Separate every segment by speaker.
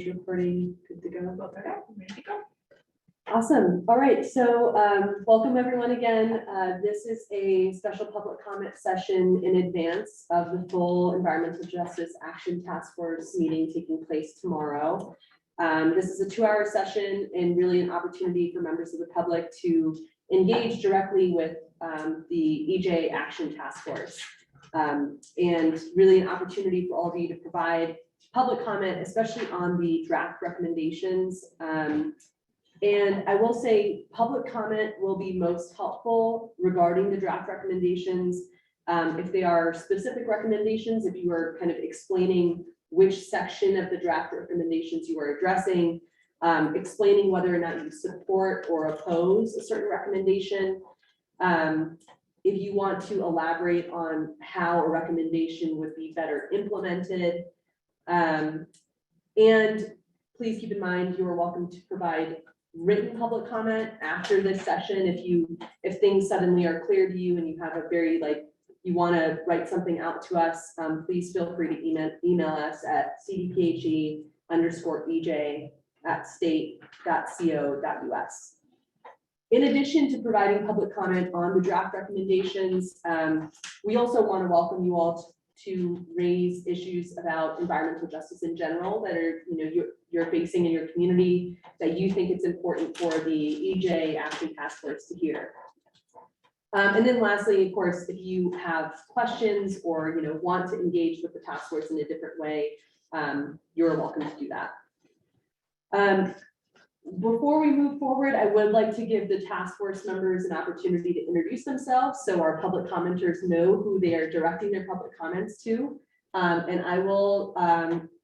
Speaker 1: Recording, good to go.
Speaker 2: Okay, ready to go.
Speaker 1: Awesome. All right. So welcome everyone again. This is a special public comment session in advance of the full Environmental Justice Action Task Force meeting taking place tomorrow. This is a 2-hour session and really an opportunity for members of the public to engage directly with the EJ Action Task Force. And really an opportunity for all of you to provide public comment, especially on the draft recommendations. And I will say public comment will be most helpful regarding the draft recommendations. If they are specific recommendations, if you are kind of explaining which section of the draft recommendations you are addressing, explaining whether or not you support or oppose a certain recommendation. If you want to elaborate on how a recommendation would be better implemented. And please keep in mind, you are welcome to provide written public comment after this session. If things suddenly are clear to you and you have a very you want to write something out to us, please feel free to email us at cdphe_ej@state.co.us. In addition to providing public comment on the draft recommendations, we also want to welcome you all to raise issues about environmental justice in general that are you're facing in your community that you think it's important for the EJ Action Task Force to hear. And then lastly, of course, if you have questions or want to engage with the task force in a different way, you're welcome to do that. Before we move forward, I would like to give the task force members an opportunity to introduce themselves so our public commenters know who they are directing their public comments to. And I will,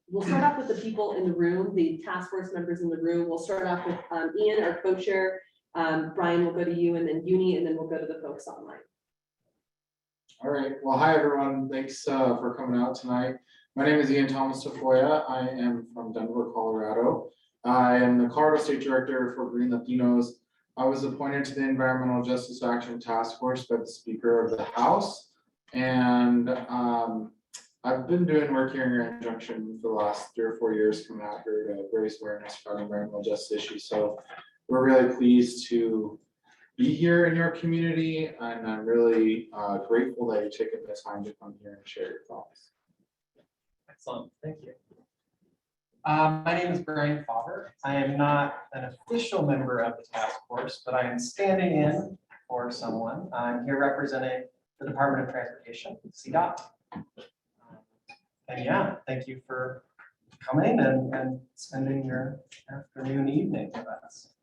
Speaker 1: we'll start off with the people in the room, the task force members in the room. We'll start off with Ian, our co-chair. Brian will go to you, and then Uni, and then we'll go to the folks online.
Speaker 3: All right. Well, hi, everyone. Thanks for coming out tonight. My name is Ian Thomas Tafoya. I am from Denver, Colorado. I am the Colorado State Director for Green Latinos. I was appointed to the Environmental Justice Action Task Force by the Speaker of the House. And I've been doing work here in Grand Junction for the last 3 or 4 years, coming out here to raise awareness about environmental justice issues. So we're really pleased to be here in your community. And I'm really grateful that you're taking the time to come here and share your thoughts.
Speaker 4: Excellent, thank you. My name is Brian Faber. I am not an official member of the task force, but I am standing in for someone. I'm here representing the Department of Transportation, CDOT. And yeah, thank you for coming and spending your afternoon, evening with us.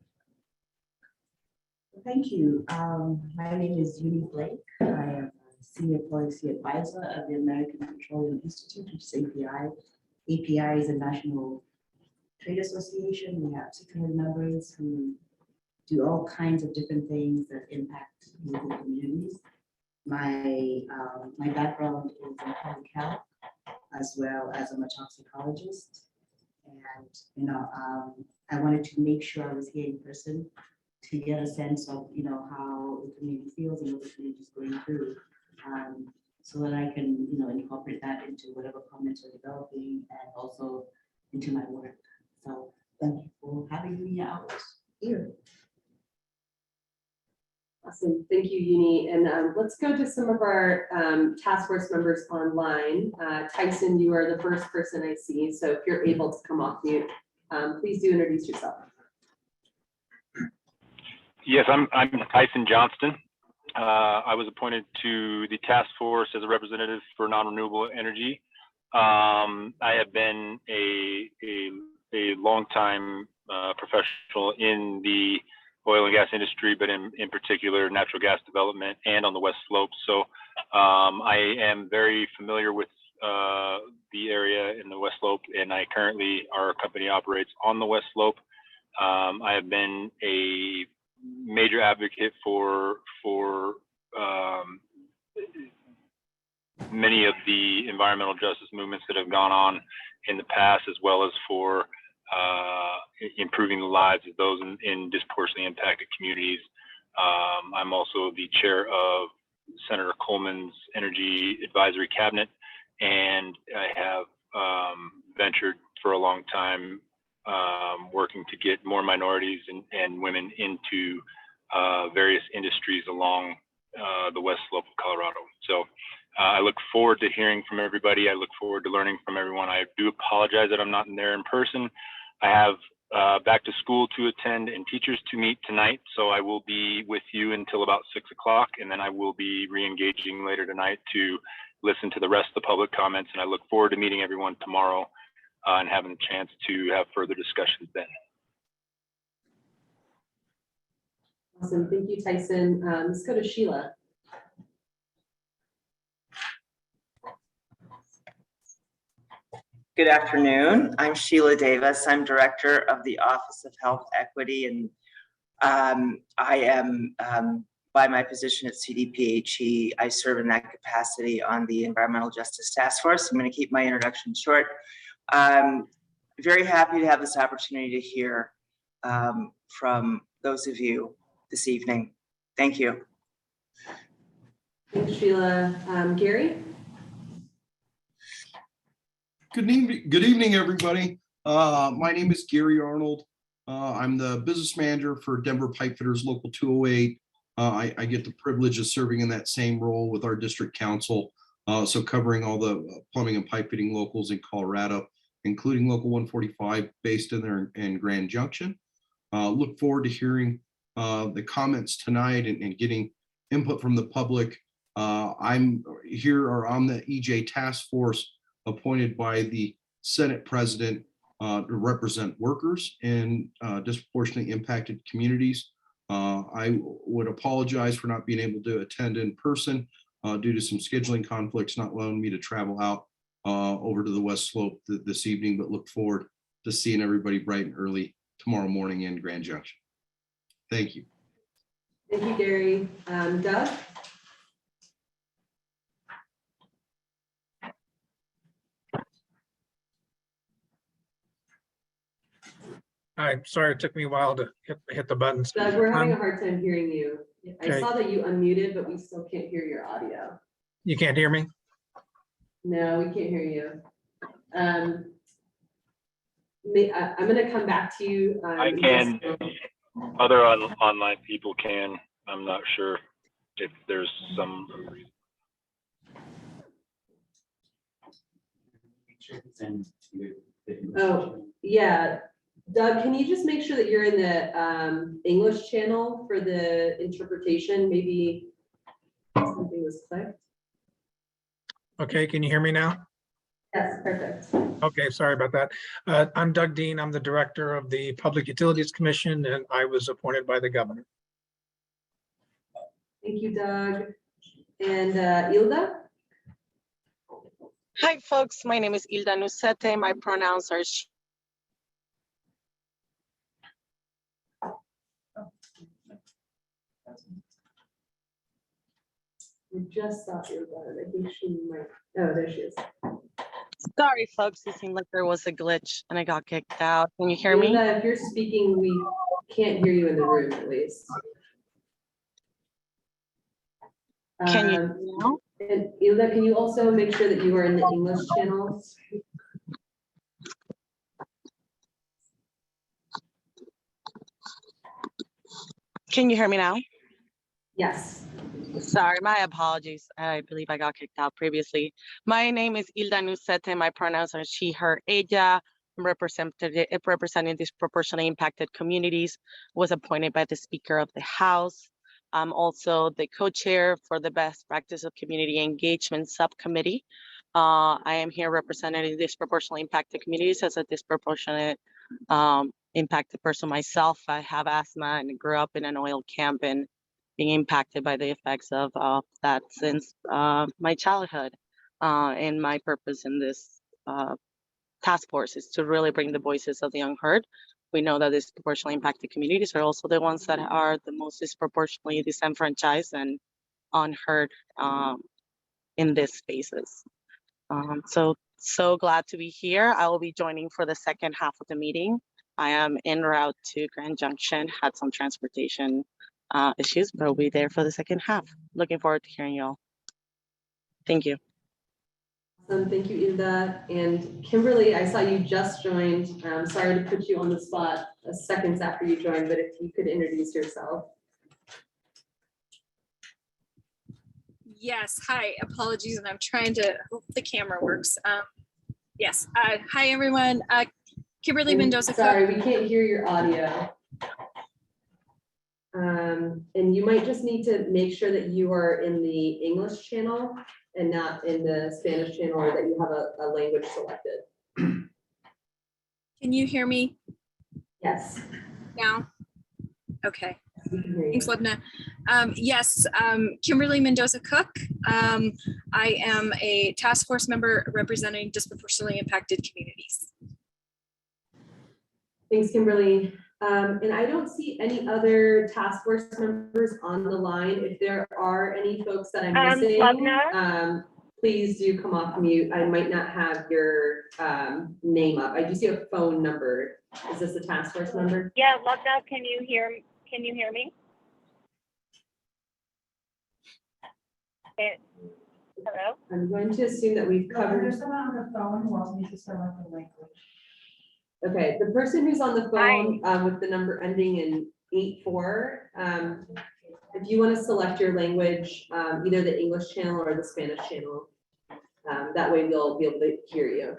Speaker 5: Thank you. My name is Uni Blake. I am a Senior Policy Advisor of the American Petroleum Institute, which is API. API is a national trade association. We have 600 members who do all kinds of different things that impact local communities. My background is in public health, as well as I'm a toxicologist. And I wanted to make sure I was here in person to get a sense of how the community feels and what the community is going through. So that I can, incorporate that into whatever comments we're developing and also into my work. So thank you for having me out here.
Speaker 1: Awesome, thank you, Uni. And let's go to some of our task force members online. Tyson, you are the first person I see. So if you're able to come off mute, please do introduce yourself.
Speaker 6: Yes, I'm Tyson Johnston. I was appointed to the task force as a representative for non-renewable energy. I have been a long-time professional in the oil and gas industry, but in particular natural gas development and on the West Slope. So I am very familiar with the area in the West Slope, and our company operates on the West Slope. I have been a major advocate for many of the environmental justice movements that have gone on in the past, as well as for improving the lives of those in disproportionately impacted communities. I'm also the chair of Senator Coleman's Energy Advisory Cabinet, and I have ventured for a long time working to get more minorities and women into various industries along the west slope of Colorado. So I look forward to hearing from everybody. I look forward to learning from everyone. I do apologize that I'm not there in person. I have back to school to attend and teachers to meet tonight. So I will be with you until about 6 o'clock, and then I will be re-engaging later tonight to listen to the rest of the public comments. And I look forward to meeting everyone tomorrow and having a chance to have further discussions then.
Speaker 1: Awesome, thank you, Tyson. Let's go to Sheila.
Speaker 2: Good afternoon. I'm Sheila Davis. I'm Director of the Office of Health Equity, and I am, by my position at CDPHE, I serve in that capacity on the Environmental Justice Task Force. I'm going to keep my introduction short. Very happy to have this opportunity to hear from those of you this evening. Thank you.
Speaker 1: Thanks, Sheila. Gary?
Speaker 7: Good evening, everybody. My name is Gary Arnold. I'm the business manager for Denver Pipefitters Local 208. I get the privilege of serving in that same role with our district council, so covering all the plumbing and pipe fitting locals in Colorado, including Local 145 based in there in Grand Junction. Look forward to hearing the comments tonight and getting input from the public. I'm here or on the EJ task force appointed by the Senate President to represent workers in disproportionately impacted communities. I would apologize for not being able to attend in person due to some scheduling conflicts, not allowing me to travel out over to the West Slope this evening, but look forward to seeing everybody bright and early tomorrow morning in Grand Junction. Thank you.
Speaker 1: Thank you, Gary. Doug?
Speaker 8: I'm sorry, it took me a while to hit the buttons.
Speaker 1: Doug, we're having a hard time hearing you. I
Speaker 8: Okay.
Speaker 1: saw that you unmuted, but we still can't hear your audio.
Speaker 8: You can't hear me?
Speaker 1: No, we can't hear you. I'm gonna come back to you.
Speaker 6: I can. Other online people can. I'm not sure if there's some reason.
Speaker 1: Oh, yeah. Doug, can you just make sure that you're in the English channel for the interpretation? Maybe something was clicked.
Speaker 8: Okay, can you hear me now?
Speaker 1: Yes, perfect.
Speaker 8: Okay, sorry about that. I'm Doug Dean. I'm the director of the Public Utilities Commission, and I was appointed by the governor.
Speaker 1: Thank you, Doug. And Ilda?
Speaker 9: Hi, folks. My name is Ilda Nusete. My pronouns are she.
Speaker 1: We just saw Ilda. I think she might. Oh, there she is.
Speaker 9: Sorry, folks. It seemed like there was a glitch and I got kicked out. Can you hear me?
Speaker 1: Ilda, if you're speaking, we can't hear you in the room at least.
Speaker 9: Can you hear me now?
Speaker 1: And Ilda, can you also make sure that you are in the English channel?
Speaker 9: Can you hear me now?
Speaker 1: Yes.
Speaker 9: Sorry, my apologies. I believe I got kicked out previously. My name is Ilda Nusete. My pronouns are she, her, ella. I'm representing disproportionately impacted communities. Was appointed by the Speaker of the House. I'm also the co-chair for the Best Practice of Community Engagement Subcommittee. I am here representing disproportionately impacted communities as a disproportionate impacted person myself. I have asthma and grew up in an oil camp and being impacted by the effects of that since my childhood. And my purpose in this task force is to really bring the voices of the unheard. We know that disproportionately impacted communities are also the ones that are the most disproportionately disenfranchised and unheard in these spaces. So glad to be here. I will be joining for the second half of the meeting. I am en route to Grand Junction, had some transportation issues, but I'll be there for the second half. Looking forward to hearing you all. Thank you.
Speaker 1: Thank you, Hilda. And Kimberly, I saw you just joined. Sorry to put you on the spot seconds after you joined, but if you could introduce yourself.
Speaker 10: Yes, hi, apologies, and I'm trying to hope the camera works. Yes, hi, everyone. Kimberly Mendoza.
Speaker 1: Sorry, we can't hear your audio. And you might just need to make sure that you are in the English channel and not in the Spanish channel, or that you have a language selected.
Speaker 10: Can you hear me
Speaker 1: Yes.
Speaker 10: now? Okay.
Speaker 1: We can hear you.
Speaker 10: Thanks, Lebna. Yes, Kimberly Mendoza Cook. I am a task force member representing disproportionately impacted communities.
Speaker 1: Thanks, Kimberly. And I don't see any other task force members on the line. If there are any folks that I'm missing, please do come off mute. I might not have your name up. I do see a phone number. Is this a task force number?
Speaker 11: Yeah, Lubna, can you hear me? Hello?
Speaker 1: I'm going to assume that we've covered.
Speaker 5: There's someone on the phone who wants me to select the language.
Speaker 1: Okay, the person who's on the phone with the number ending in 84, if you want to select your language, either the English channel or the Spanish channel, that way we'll be able to hear you.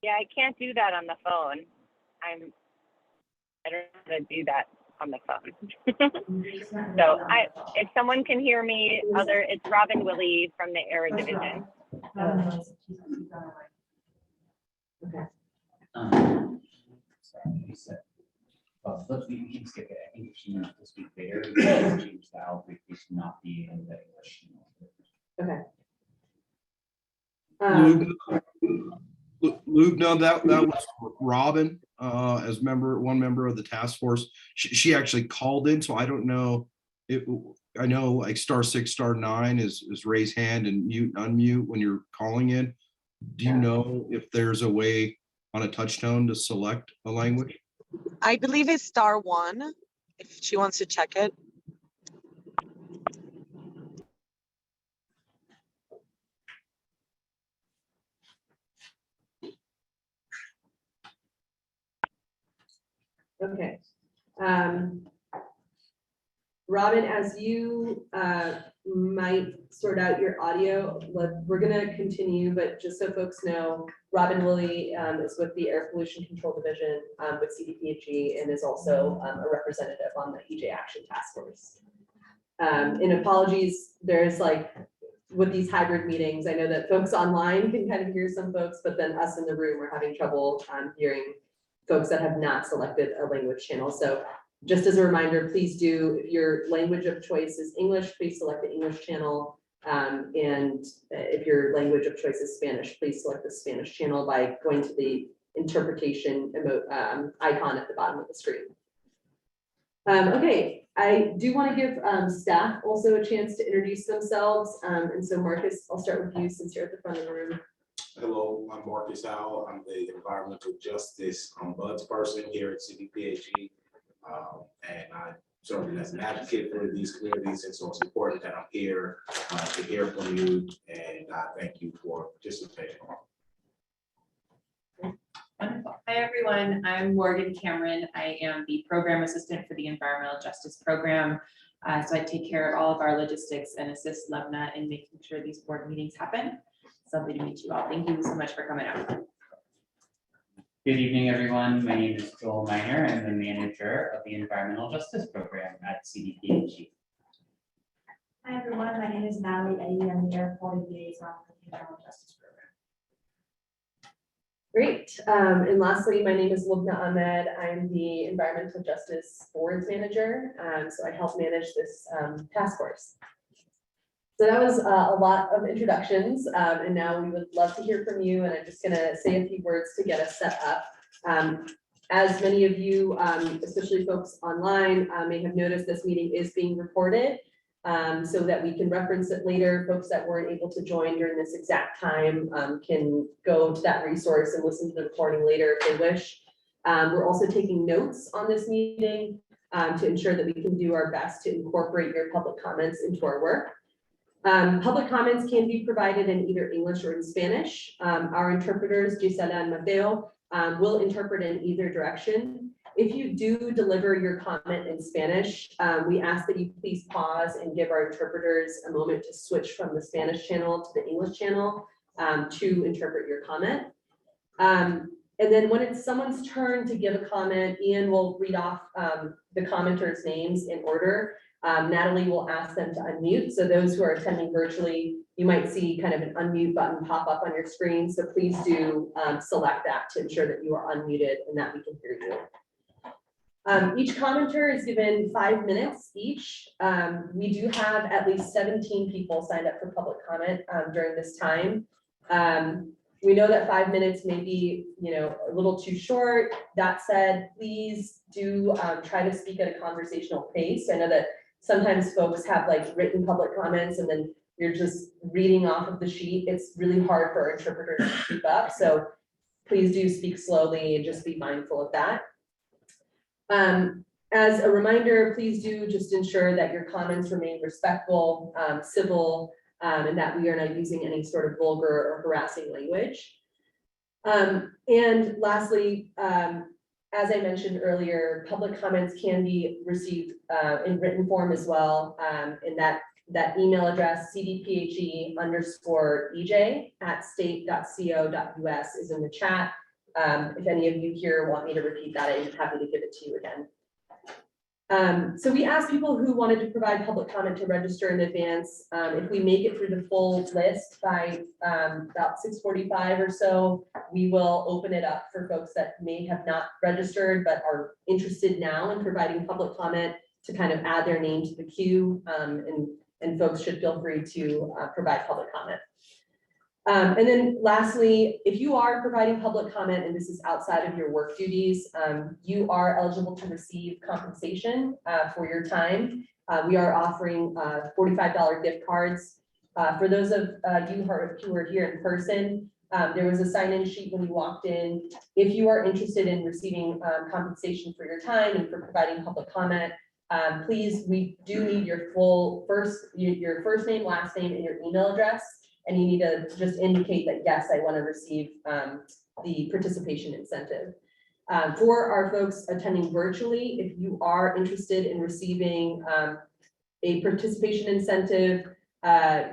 Speaker 11: Yeah, I can't do that on the phone. I don't know how to do that on the phone. So if someone can hear me, it's Robin Willie from the ERA division.
Speaker 1: Okay.
Speaker 12: Let's we can skip it. I think if she wants to speak there, we can change the outreach to not be in the English.
Speaker 1: Okay.
Speaker 7: Lubna, that was Robin, as one member of the task force. She actually called in, so I don't know. I know like *6, *9 is raise hand and mute, unmute when you're calling in. Do you know if there's a way on a touch tone to select a language?
Speaker 9: I believe it's *1, if she wants to check it.
Speaker 1: Okay. Robin, as you might sort out your audio, we're gonna continue, but just so folks know, Robin Willie is with the Air Pollution Control Division with CDPHE and is also a representative on the EJ Action Task Force. And apologies, there's like, with these hybrid meetings, I know that folks online can kind of hear some folks, but then us in the room are having trouble hearing folks that have not selected a language channel. So just as a reminder, please do, if your language of choice is English, please select the English channel. And if your language of choice is Spanish, please select the Spanish channel by going to the interpretation icon at the bottom of the screen. Okay, I do want to give staff also a chance to introduce themselves. And so Marcus, I'll start with you since you're at the front of the room.
Speaker 13: Hello, I'm Marcus Howell. I'm the environmental justice ombudsperson here at CDPHE. And I serve as an advocate for these communities, and so it's important that I'm here to hear from you, and I thank you for participating.
Speaker 14: Wonderful. Hi, everyone. I'm Morgan Cameron. I am the program assistant for the Environmental Justice Program. So I take care of all of our logistics and assist Lubna in making sure these board meetings happen. It's lovely to meet you all. Thank you so much for coming out.
Speaker 12: Good evening, everyone. My name is Joel Miner. I'm the manager of the Environmental Justice Program at CDPHE.
Speaker 5: Hi, everyone. My name is Natalie Eddy. I'm the Air Quality Liaison for the Environmental Justice Program.
Speaker 1: Great. And lastly, my name is Lubna Ahmed. I'm the Environmental Justice Boards Manager. So I help manage this task force. So that was a lot of introductions, and now we would love to hear from you, and I'm just gonna say a few words to get us set up. As many of you, especially folks online, may have noticed, this meeting is being recorded so that we can reference it later. Folks that weren't able to join during this exact time can go to that resource and listen to the recording later if they wish. We're also taking notes on this meeting to ensure that we can do our best to incorporate your public comments into our work. Public comments can be provided in either English or in Spanish. Our interpreters, Gisela and Mateo, will interpret in either direction. If you do deliver your comment in Spanish, we ask that you please pause and give our interpreters a moment to switch from the Spanish channel to the English channel to interpret your comment. And then when it's someone's turn to give a comment, Ian will read off the commenters' names in order. Natalie will ask them to unmute. So those who are attending virtually, you might see kind of an unmute button pop up on your screen. So please do select that to ensure that you are unmuted and that we can hear you. Each commenter is given 5 minutes each. We do have at least 17 people signed up for public comment during this time. We know that 5 minutes may be, a little too short. That said, please do try to speak at a conversational pace. I know that sometimes folks have like written public comments and then you're just reading off of the sheet. It's really hard for our interpreters to keep up. So please do speak slowly and just be mindful of that. As a reminder, please do just ensure that your comments remain respectful, civil, and that we are not using any sort of vulgar or harassing language. And lastly, as I mentioned earlier, public comments can be received in written form as well. And that email address, cdphe_ej@state.co.us is in the chat. If any of you here want me to repeat that, I'm happy to give it to you again. So we asked people who wanted to provide public comment to register in advance. If we make it through the full list by about 6:45 or so, we will open it up for folks that may have not registered but are interested now in providing public comment to kind of add their name to the queue, and folks should feel free to provide public comment. And then lastly, if you are providing public comment and this is outside of your work duties, you are eligible to receive compensation for your time. We are offering $45 gift cards. For those of you who are here in person, there was a sign-in sheet when you walked in. If you are interested in receiving compensation for your time and for providing public comment, please, we do need your first name, last name, and your email address. And you need to just indicate that, yes, I want to receive the participation incentive. For our folks attending virtually, if you are interested in receiving a participation incentive,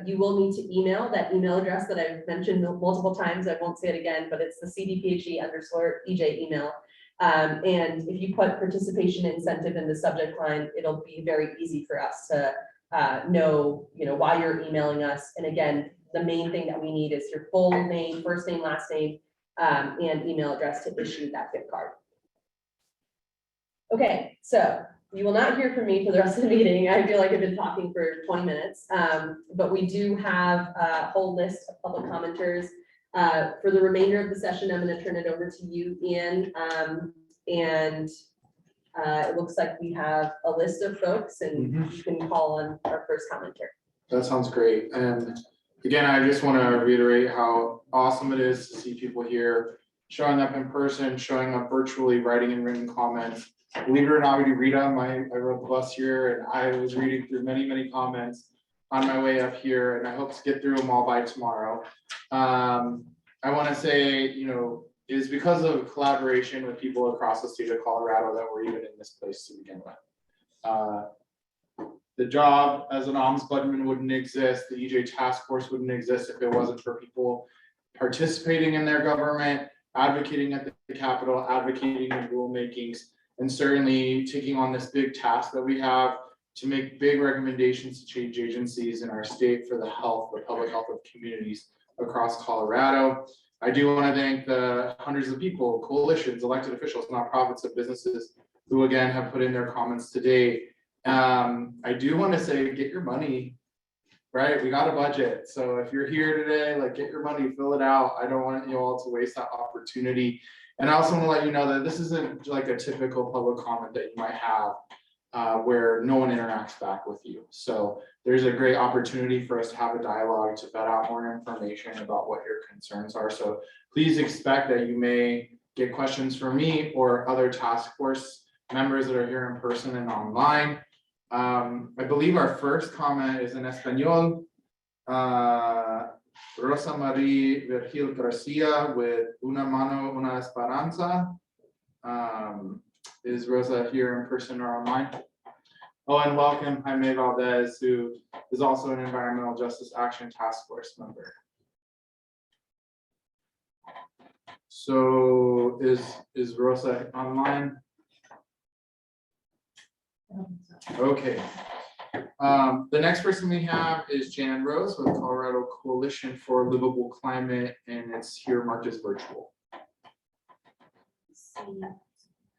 Speaker 1: you will need to email that email address that I've mentioned multiple times. I won't say it again, but it's the cdphe_ej email. And if you put participation incentive in the subject line, it'll be very easy for us to know, why you're emailing us. And again, the main thing that we need is your full name, first name, last name, and email address to issue that gift card. Okay, so you will not hear from me for the rest of the meeting. I feel like I've been talking for 20 minutes, but we do have a whole list of public commenters. For the remainder of the session, I'm going to turn it over to you, Ian, and it looks like we have a list of folks and you can call on our first commenter.
Speaker 3: That sounds great. And again, I just want to reiterate how awesome it is to see people here showing up in person, showing up virtually, writing and written comments. Believe it or not, we do read them. I rode the bus here and I was reading through many, many comments on my way up here, and I hope to get through them all by tomorrow. I want to say, it is because of collaboration with people across the state of Colorado that we're even in this place to begin with. The job as an ombudsman wouldn't exist. The EJ task force wouldn't exist if it wasn't for people participating in their government, advocating at the Capitol, advocating in rulemakings, and certainly taking on this big task that we have to make big recommendations to change agencies in our state for the public health of communities across Colorado. I do want to thank the hundreds of people, coalitions, elected officials, nonprofits, and businesses who again have put in their comments today. I do want to say, get your money, right? We got a budget. So if you're here today, get your money, fill it out. I don't want you all to waste that opportunity. And I also want to let you know that this isn't like a typical public comment that you might have where no one interacts back with you. So there's a great opportunity for us to have a dialogue to vet out more information about what your concerns are. So please expect that you may get questions from me or other task force members that are here in person and online. I believe our first comment is in Espanol. Rosa Marie Virgil Garcia with Una Mano, Una Esperanza. Is Rosa here in person or online? Oh, and welcome Jaime Valdez, who is also an Environmental Justice Action Task Force member. So is Rosa online? Okay. The next person we have is Jan Rose with Colorado Coalition for Livable Climate, and it's here marked as virtual.
Speaker 5: See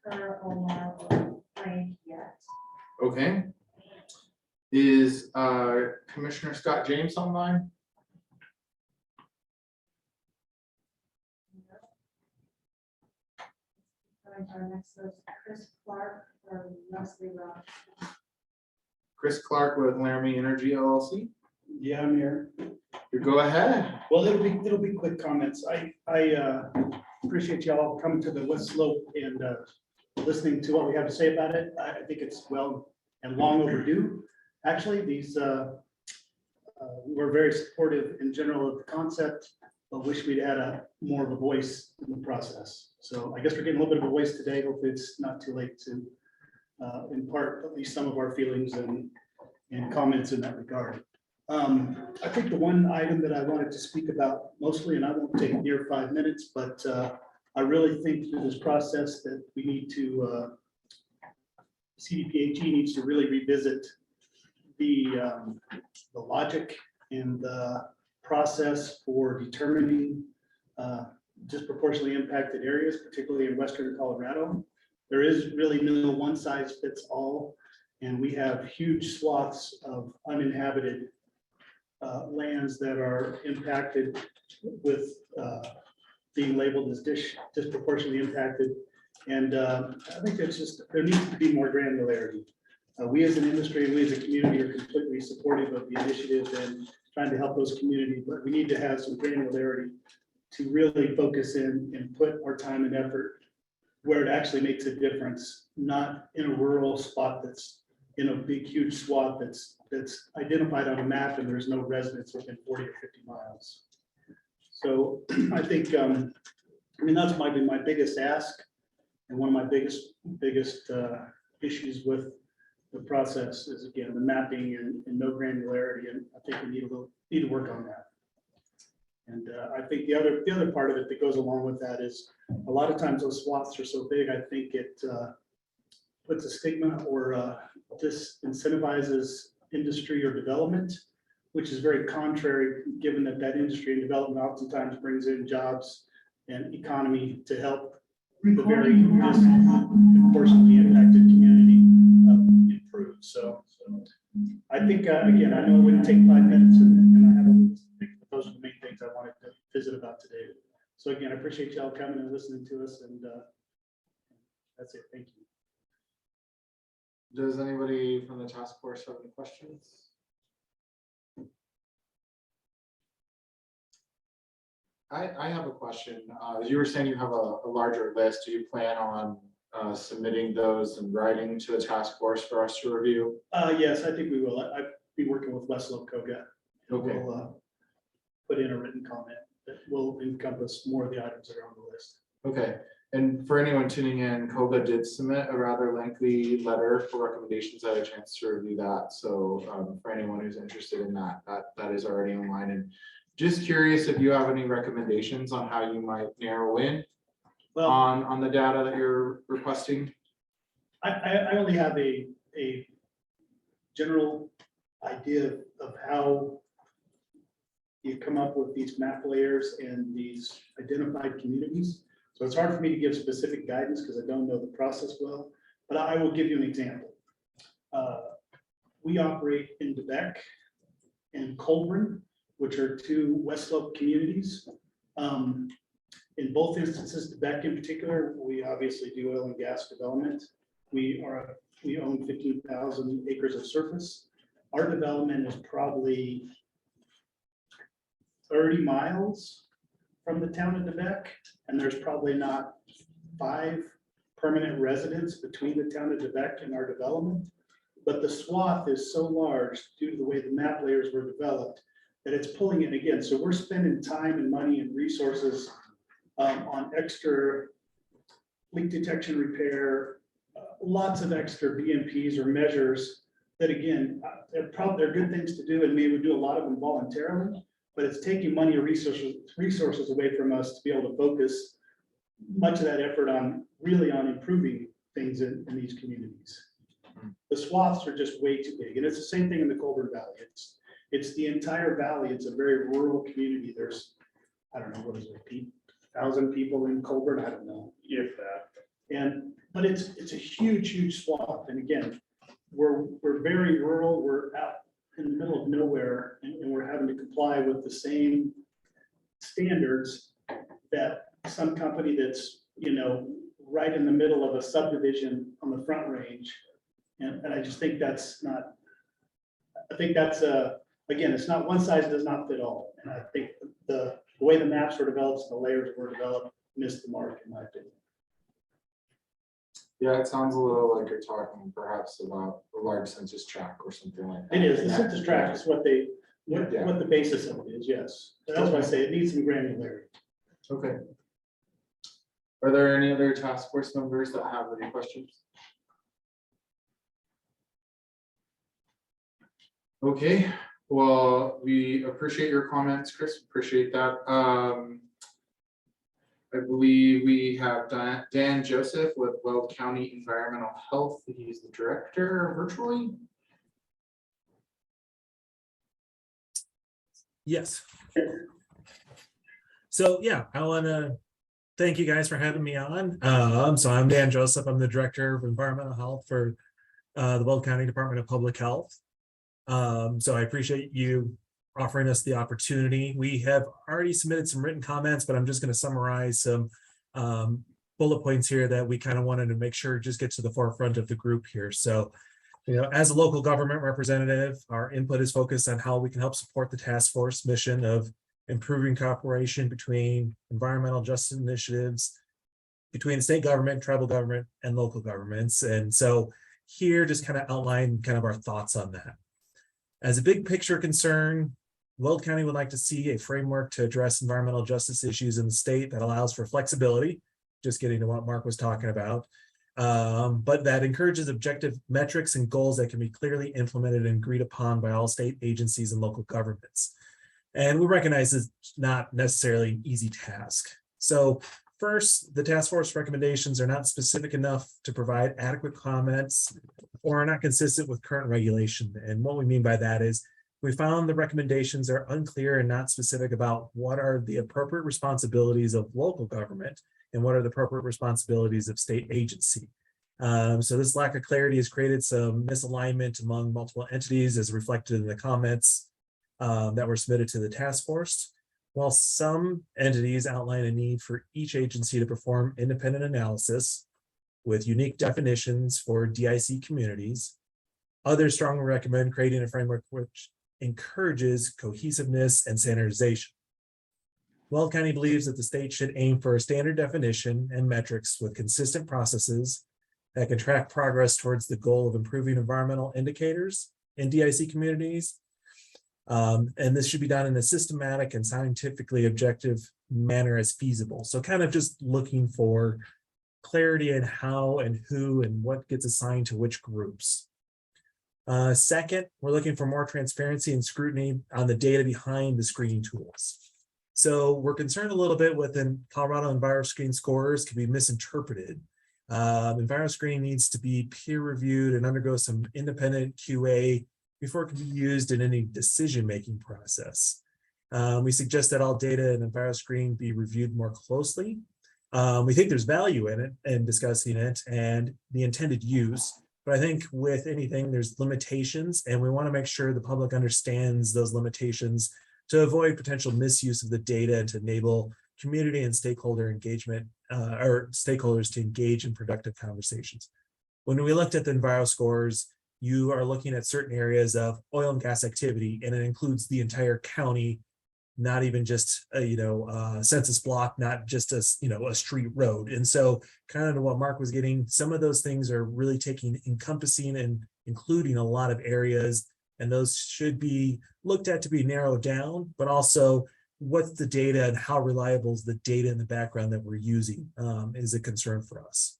Speaker 5: her Omar or Frank yet.
Speaker 3: Okay. Is Commissioner Scott James online?
Speaker 5: Our next is Chris Clark or Leslie Rock.
Speaker 3: Chris Clark with Laramie Energy LLC.
Speaker 15: Yeah, I'm here.
Speaker 3: You go ahead.
Speaker 15: Well, it'll be quick comments. I appreciate y'all coming to the West Slope and listening to what we have to say about it. I think it's well and long overdue. Actually, we're very supportive in general of the concept, but wish we'd had more of a voice in the process. So I guess we're getting a little bit of a voice today. Hopefully it's not too late to impart at least some of our feelings and comments in that regard. I think the one item that I wanted to speak about mostly, and I won't take near 5 minutes, but I really think through this process that we need to, CDPHE needs to really revisit the logic and the process for determining disproportionately impacted areas, particularly in Western Colorado. There is really no one size fits all, and we have huge swaths of uninhabited lands that are impacted with being labeled as disproportionately impacted. And I think there needs to be more granularity. We as an industry and we as a community are completely supportive of the initiative and trying to help those communities, but we need to have some granularity to really focus in and put our time and effort where it actually makes a difference, not in a rural spot that's in a big, huge swath that's identified on a map and there's no residents within 40 or 50 miles. So I think, that's my biggest ask and one of my biggest issues with the process is, again, the mapping and no granularity, and I think we need to work on that. And I think the other part of it that goes along with that is a lot of times those swaths are so big, I think it puts a stigma or disincentivizes industry or development, which is very contrary, given that industry and development oftentimes brings in jobs and economy to help the very disproportionately impacted community improve. So I think, again, I know it wouldn't take 5 minutes and I have a list. Those are the main things I wanted to visit about today. So again, I appreciate y'all coming and listening to us, and that's it. Thank you.
Speaker 3: Does anybody from the task force have any questions? I have a question. As you were saying, you have a larger list. Do you plan on submitting those in writing to the task force for us to review?
Speaker 15: Yes, I think we will. I've been working with West Slope COGA.
Speaker 3: Okay.
Speaker 15: We'll put in a written comment that will encompass more of the items that are on the list.
Speaker 3: Okay. And for anyone tuning in, COGA did submit a rather lengthy letter for recommendations. I had a chance to review that. So for anyone who's interested in that is already online. And just curious if you have any recommendations on how you might narrow in on the data that you're requesting.
Speaker 15: I only have a general idea of how you come up with these map layers and these identified communities. So it's hard for me to give specific guidance because I don't know the process well, but I will give you an example. We operate in Debec and Colburn, which are two West Slope communities. In both instances, Debec in particular, we obviously do oil and gas development. We own 15,000 acres of surface. Our development is probably 30 miles from the town of Debec, and there's probably not 5 permanent residents between the town of Debec and our development. But the swath is so large due to the way the map layers were developed that it's pulling in again. So we're spending time and money and resources on extra leak detection repair, lots of extra BMPs or measures that again, they're good things to do and we would do a lot of them voluntarily, but it's taking money or resources away from us to be able to focus much of that effort on really on improving things in these communities. The swaths are just way too big. And it's the same thing in the Colburn Valley. It's the entire valley. It's a very rural community. There's, I don't know, what is it, 1,000 people in Colburn? I don't know. If that. But it's a huge swath. And again, we're very rural. We're out in the middle of nowhere and we're having to comply with the same standards that some company that's, you know, right in the middle of a subdivision on the Front Range. And I just think that's not, I think that's again, it's not one size does not fit all. And I think the way the maps were developed, the layers were developed, missed the mark in my opinion.
Speaker 3: Yeah, it sounds a little like you're talking perhaps about a large census tract or something like that.
Speaker 15: It is, the census tract is what they, what the basis of it is, yes. That's why I say it needs some granularity.
Speaker 3: Okay. Are there any other task force members that have any questions? Okay, well, we appreciate your comments, Chris, appreciate that. I believe we have Dan Joseph with Weld County Environmental Health. He's the director virtually.
Speaker 16: Yes. So yeah, I want to thank you guys for having me on. So I'm Dan Joseph. I'm the director of environmental health for the Weld County Department of Public Health. So I appreciate you offering us the opportunity. We have already submitted some written comments, but I'm just going to summarize some bullet points here that we kind of wanted to make sure just get to the forefront of the group here. So, you know, as a local government representative, our input is focused on how we can help support the task force mission of improving cooperation between environmental justice initiatives, between state government, tribal government, and local governments. And so here, just kind of outline kind of our thoughts on that. As a big picture concern, Weld County would like to see a framework to address environmental justice issues in the state that allows for flexibility, just getting to what Mark was talking about, but that encourages objective metrics and goals that can be clearly implemented and agreed upon by all state agencies and local governments. And we recognize it's not necessarily an easy task. So first, the task force recommendations are not specific enough to provide adequate comments or are not consistent with current regulation. And what we mean by that is we found the recommendations are unclear and not specific about what are the appropriate responsibilities of local government and what are the appropriate responsibilities of state agency. So this lack of clarity has created some misalignment among multiple entities as reflected in the comments that were submitted to the task force. While some entities outline a need for each agency to perform independent analysis with unique definitions for DIC communities, others strongly recommend creating a framework which encourages cohesiveness and standardization. Weld County believes that the state should aim for a standard definition and metrics with consistent processes that can track progress towards the goal of improving environmental indicators in DIC communities. And this should be done in a systematic and scientifically objective manner as feasible. So kind of just looking for clarity in how and who and what gets assigned to which groups. Second, we're looking for more transparency and scrutiny on the data behind the screening tools. So we're concerned a little bit with Colorado EnviroScreen scores can be misinterpreted. EnviroScreen needs to be peer reviewed and undergo some independent QA before it can be used in any decision-making process. We suggest that all data in EnviroScreen be reviewed more closely. We think there's value in it and discussing it and the intended use, but I think with anything, there's limitations, and we want to make sure the public understands those limitations to avoid potential misuse of the data and to enable community and stakeholder engagement or stakeholders to engage in productive conversations. When we looked at the EnviroScores, you are looking at certain areas of oil and gas activity, and it includes the entire county, not even just a census block, not just a street road. And so kind of what Mark was getting, some of those things are really encompassing and including a lot of areas And those should be looked at to be narrowed down, but also what's the data and how reliable is the data in the background that we're using is a concern for us.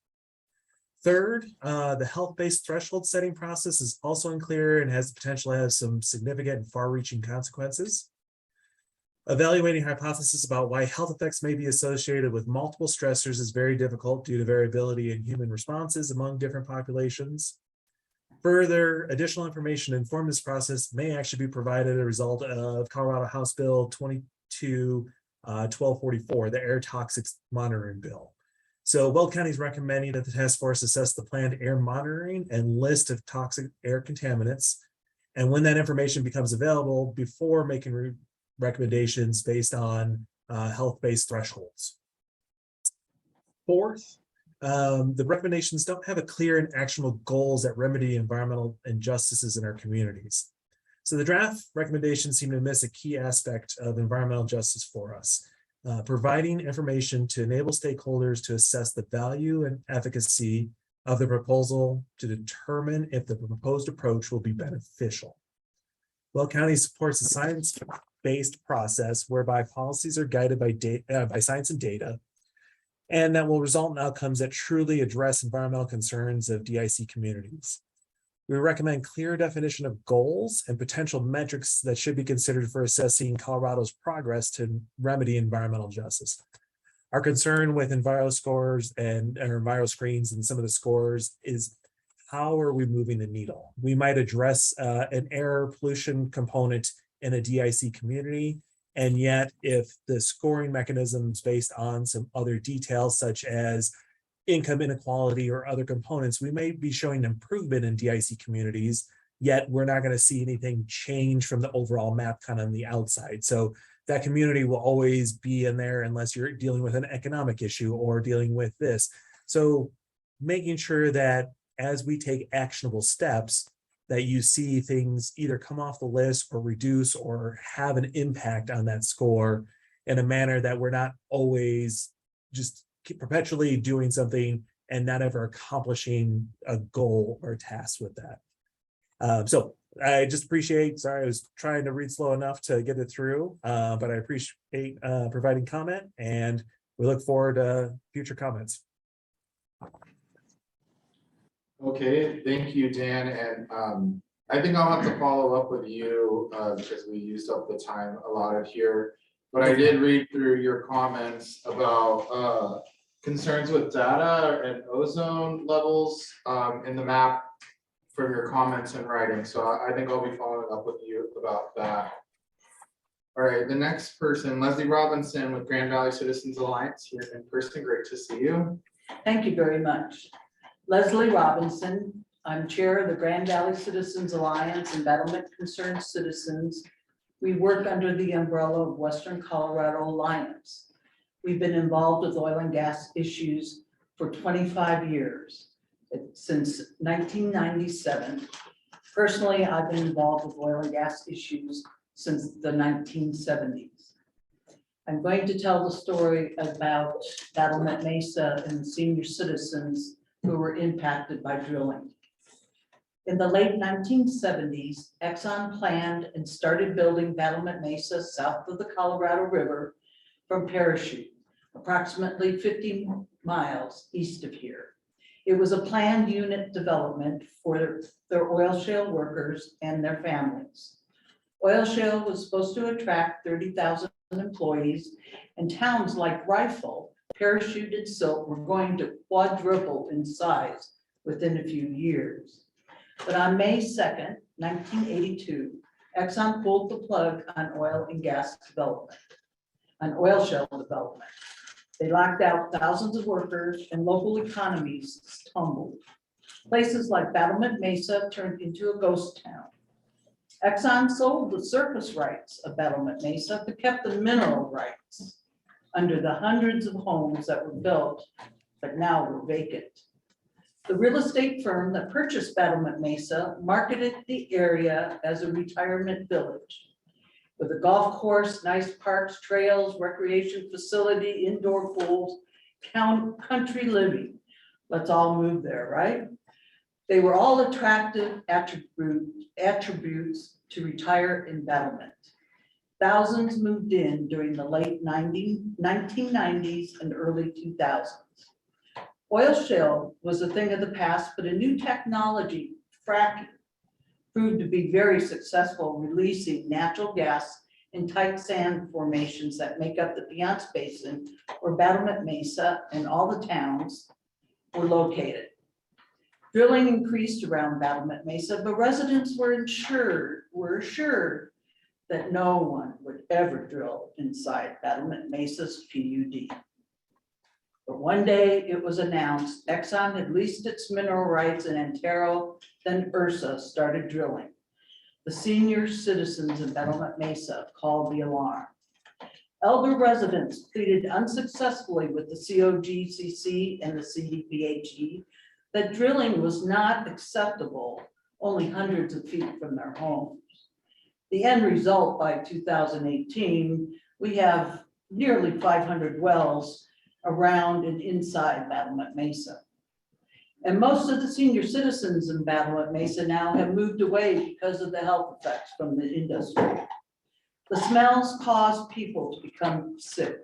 Speaker 16: Third, the health-based threshold setting process is also unclear and has the potential to have some significant and far-reaching consequences. Evaluating hypotheses about why health effects may be associated with multiple stressors is very difficult due to variability in human responses among different populations. Further, additional information to inform this process may actually be provided as a result of Colorado House Bill 1244, the air toxics monitoring bill. So Weld County is recommending that the task force assess the planned air monitoring and list of toxic air contaminants. And when that information becomes available, before making recommendations based on health-based thresholds. Fourth, the recommendations don't have a clear and actionable goals that remedy environmental injustices in our communities. So the draft recommendations seem to miss a key aspect of environmental justice for us, providing information to enable stakeholders to assess the value and efficacy of the proposal to determine if the proposed approach will be beneficial. Weld County supports a science-based process whereby policies are guided by science and data, and that will result in outcomes that truly address environmental concerns of DIC communities. We recommend clear definition of goals and potential metrics that should be considered for assessing Colorado's progress to remedy environmental justice. Our concern with Enviro scores and Enviro screens and some of the scores is how are we moving the needle? We might address an air pollution component in a DIC community, and yet if the scoring mechanisms based on some other details such as income inequality or other components, we may be showing improvement in DIC communities, yet we're not going to see anything change from the overall map kind of on the outside. So that community will always be in there unless you're dealing with an economic issue or dealing with this. So making sure that as we take actionable steps, that you see things either come off the list or reduce or have an impact on that score in a manner that we're not always just perpetually doing something and not ever accomplishing a goal or task with that. So I just appreciate, sorry, I was trying to read slow enough to get it through, but I appreciate providing comment, and we look forward to future comments.
Speaker 3: Okay, thank you, Dan. And I think I'll have to follow up with you because we used up the time allotted here. But I did read through your comments about concerns with data and ozone levels in the map from your comments and writing. So I think I'll be following up with you about that. All right, the next person, Leslie Robinson with Grand Valley Citizens Alliance, here in person. Great to see you.
Speaker 17: Thank you very much. Leslie Robinson, I'm chair of the Grand Valley Citizens Alliance and Battlement Concerned Citizens. We work under the umbrella of Western Colorado Alliance. We've been involved with oil and gas issues for 25 years, since 1997. Personally, I've been involved with oil and gas issues since the 1970s. I'm going to tell the story about Battlement Mesa and the senior citizens who were impacted by drilling. In the late 1970s, Exxon planned and started building Battlement Mesa south of the Colorado River from Parachute, approximately 50 miles east of here. It was a planned unit development for their oil shale workers and their families. Oil shale was supposed to attract 30,000 employees, and towns like Rifle, Parachute, and Silt were going to quadruple in size within a few years. But on May 2nd, 1982, Exxon pulled the plug on oil and gas development, on oil shale development. They locked out thousands of workers and local economies tumbled. Places like Battlement Mesa turned into a ghost town. Exxon sold the surface rights of Battlement Mesa, but kept the mineral rights under the hundreds of homes that were built, but now were vacant. The real estate firm that purchased Battlement Mesa marketed the area as a retirement village with a golf course, nice parks, trails, recreation facility, indoor pools, country living. Let's all move there, right? They were all attractive attributes to retire in Battlement. Thousands moved in during the late 1990s and early 2000s. Oil shale was a thing of the past, but a new technology, fracking, proved to be very successful, releasing natural gas in tight sand formations that make up the Piceance Basin, where Battlement Mesa and all the towns were located. Drilling increased around Battlement Mesa, but residents were assured that no one would ever drill inside Battlement Mesa's PUD. But one day it was announced Exxon had leased its mineral rights in Antero, then Ursa started drilling. The senior citizens in Battlement Mesa called the alarm. Elder residents pleaded unsuccessfully with the COGCC and the CDPHE that drilling was not acceptable only hundreds of feet from their homes. The end result, by 2018, we have nearly 500 wells around and inside Battlement Mesa. And most of the senior citizens in Battlement Mesa now have moved away because of the health effects from the industry. The smells cause people to become sick.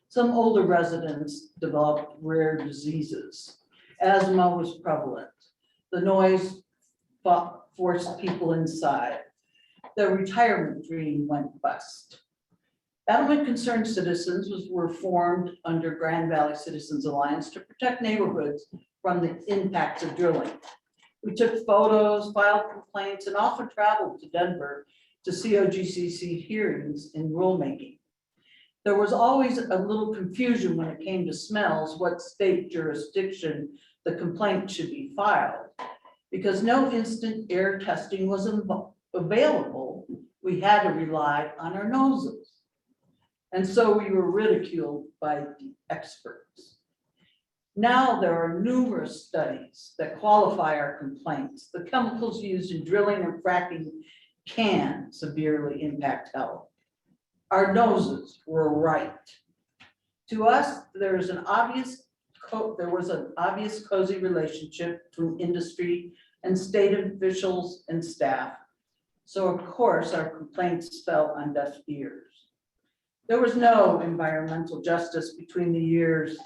Speaker 17: Some older residents developed rare diseases. Asthma was prevalent. The noise forced people inside. Their retirement dream went bust. Battlement Concerned Citizens were formed under Grand Valley Citizens Alliance to protect neighborhoods from the impacts of drilling. We took photos, filed complaints, and often traveled to Denver to COGCC hearings and rulemaking. There was always a little confusion when it came to smells, what state jurisdiction the complaint should be filed. Because no instant air testing was available, we had to rely on our noses. And so we were ridiculed by the experts. Now there are numerous studies that qualify our complaints. The chemicals used in drilling and fracking can severely impact health. Our noses were right. To us, there was an obvious cozy relationship between industry and state officials and staff. So of course, our complaints fell on deaf ears. There was no environmental justice between the years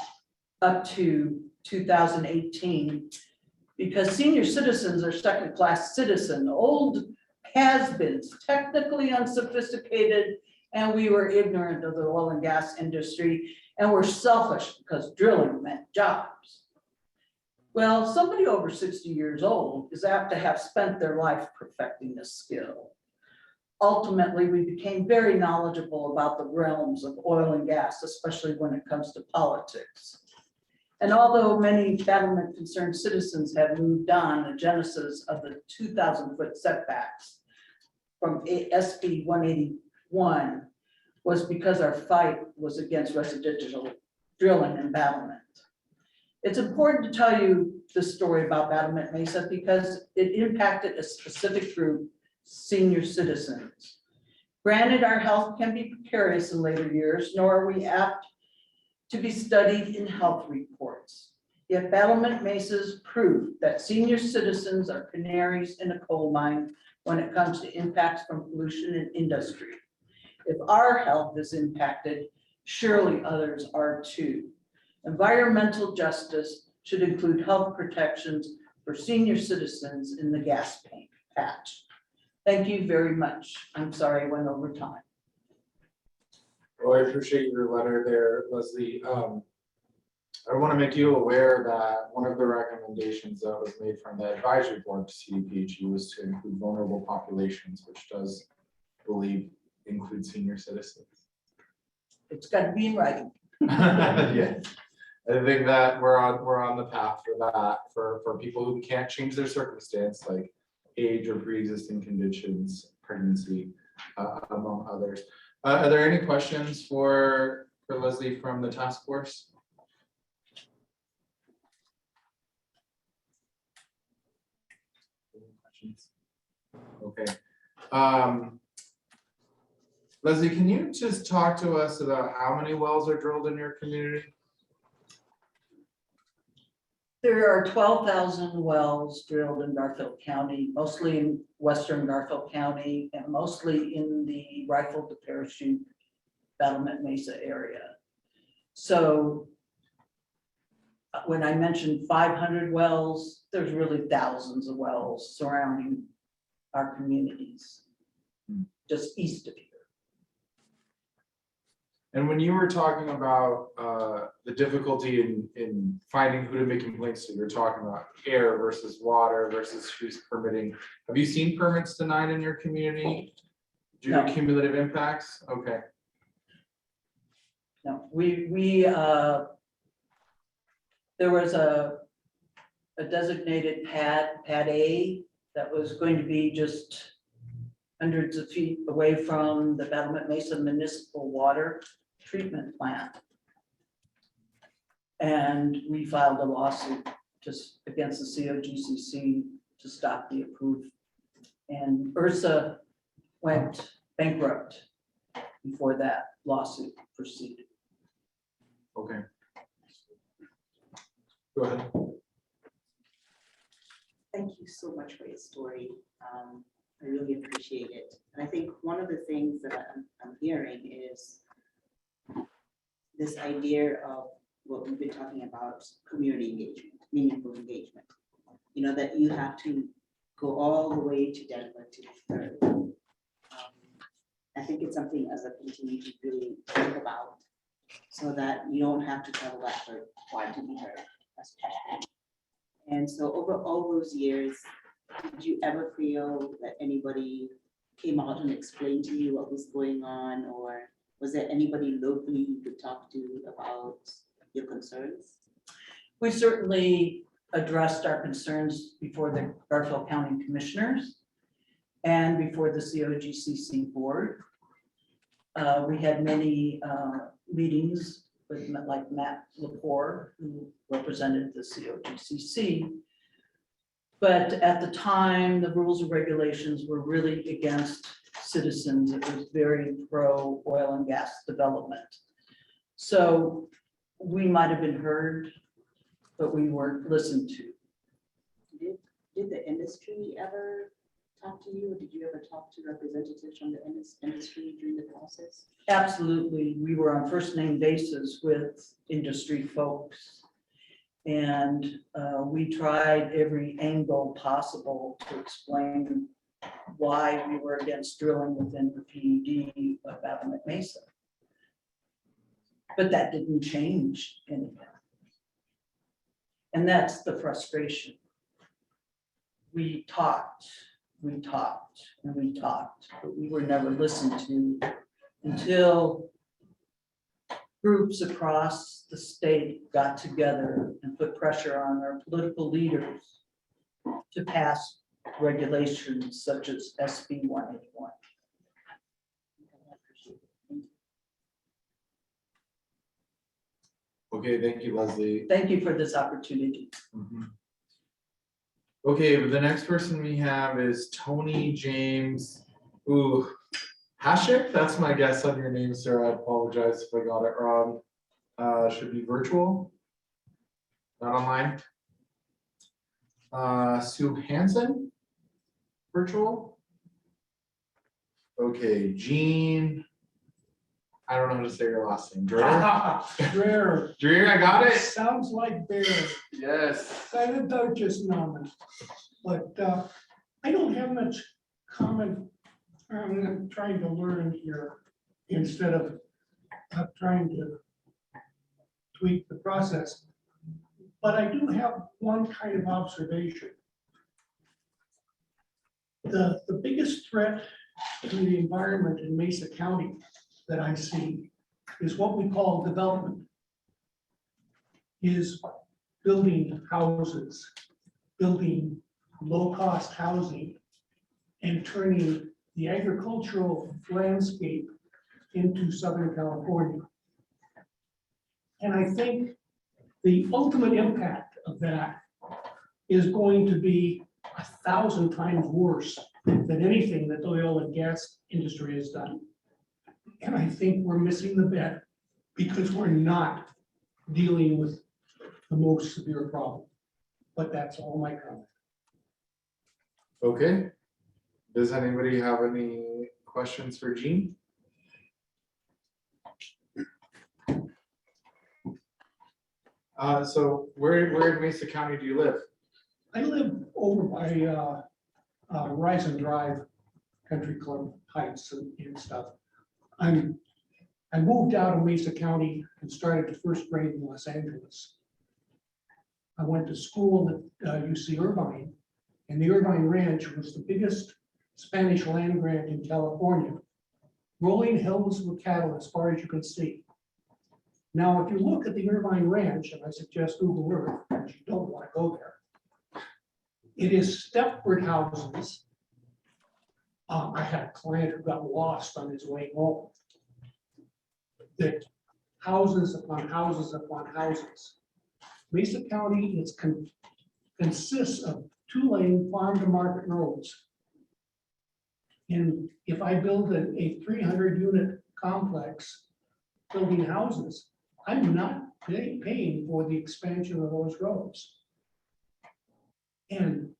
Speaker 17: up to 2018 because senior citizens are second-class citizen, old has-beens, technically unsophisticated, and we were ignorant of the oil and gas industry, and we're selfish because drilling meant jobs. Well, somebody over 60 years old is apt to have spent their life perfecting this skill. Ultimately, we became very knowledgeable about the realms of oil and gas, especially when it comes to politics. And although many Battlement Concerned Citizens have moved on, the genesis of the 2,000-foot setbacks from SB 181 was because our fight was against residential drilling and battlement. It's important to tell you this story about Battlement Mesa because it impacted a specific group, senior citizens. Granted, our health can be precarious in later years, nor are we apt to be studied in health reports. Yet Battlement Mesa's proof that senior citizens are canaries in a coal mine when it comes to impacts from pollution and industry. If our health is impacted, surely others are too. Environmental justice should include health protections for senior citizens in the gas patch. Thank you very much. I'm sorry I went over time.
Speaker 3: Well, I appreciate your letter there, Leslie. I want to make you aware that one of the recommendations that was made from the advisory board to CDPHE was to include vulnerable populations, which does, I believe, include senior citizens.
Speaker 17: It's got to be in writing.
Speaker 3: Yeah, I think that we're on the path for that, for people who can't change their circumstance, like age or pre-existing conditions, pregnancy, among others. Are there any questions for Leslie from the task force? Okay. Leslie, can you just talk to us about how many wells are drilled in your community?
Speaker 17: There are 12,000 wells drilled in Garfield County, mostly in western Garfield County and mostly in the Rifle to Parachute Battlement Mesa area. So when I mentioned 500 wells, there's really thousands of wells surrounding our communities, just east of here.
Speaker 3: And when you were talking about the difficulty in finding who to make complaints to, you're talking about air versus water versus who's permitting. Have you seen permits denied in your community due to
Speaker 17: No.
Speaker 3: cumulative impacts? Okay.
Speaker 17: No, there was a designated pad A, that was going to be just hundreds of feet away from the Battlement Mesa Municipal Water Treatment Plant. And we filed a lawsuit just against the COGCC to stop the approved. And Ursa went bankrupt before that lawsuit proceeded.
Speaker 3: Okay. Go ahead.
Speaker 5: Thank you so much for your story. I really appreciate it. And I think one of the things that I'm hearing is this idea of what we've been talking about, community engagement, meaningful engagement. You know, that you have to go all the way to Denver to be heard. I think it's something as a community to really think about so that you don't have to travel that far to be heard. And so over all those years, did you ever feel that anybody came out and explained to you what was going on, or was there anybody locally you could talk to about your concerns?
Speaker 17: We certainly addressed our concerns before the Garfield County Commissioners and before the COGCC board. We had many meetings with like Matt Lepore, who represented the COGCC. But at the time, the rules and regulations were really against citizens. It was very pro oil and gas development. So we might have been heard, but we weren't listened to.
Speaker 5: Did the industry ever talk to you, or did you ever talk to representatives from the industry during the process?
Speaker 17: Absolutely. We were on first name basis with industry folks. And we tried every angle possible to explain why we were against drilling within the PUD of Battlement Mesa. But that didn't change anything. And that's the frustration. We talked, and we talked, but we were never listened to until groups across the state got together and put pressure on our political leaders to pass regulations such as SB 181.
Speaker 3: Okay, thank you, Leslie.
Speaker 17: Thank you for this opportunity.
Speaker 3: Okay, the next person we have is Tony James. Ooh, Hashik, that's my guess on your name, sir. I apologize if I got it wrong. Should be virtual, not online. Sue Hansen, virtual. Okay, Jean. I don't know how to say your last name.
Speaker 18: Dreher.
Speaker 3: Dreher, I got it.
Speaker 18: Sounds like bear.
Speaker 3: Yes.
Speaker 18: Kind of Duchess nomen. But I don't have much comment. I'm trying to learn here instead of trying to tweak the process. But I do have one kind of observation. The biggest threat to the environment in Mesa County that I see is what we call development. Is building houses, building low-cost housing, and turning the agricultural landscape into Southern California. And I think the ultimate impact of that is going to be 1,000 times worse than anything that the oil and gas industry has done. And I think we're missing the bet because we're not dealing with the most severe problem. But that's all my comment.
Speaker 3: Okay. Does anybody have any questions for Jean? So where in Mesa County do you live?
Speaker 18: I live over by Horizon Drive Country Club Heights and stuff. I moved out of Mesa County and started the first grade in Los Angeles. I went to school at UC Irvine, and the Irvine Ranch was the biggest Spanish land grant in California. Rolling hills with cattle as far as you can see. Now, if you look at the Irvine Ranch, and I suggest Google Earth, because you don't want to go there, it is Stepford houses. I had a client who got lost on his way home. That houses upon houses upon houses. Mesa County consists of 2-lane farm to market roads. And if I build a 300-unit complex building houses, I'm not paying for the expansion of those roads. And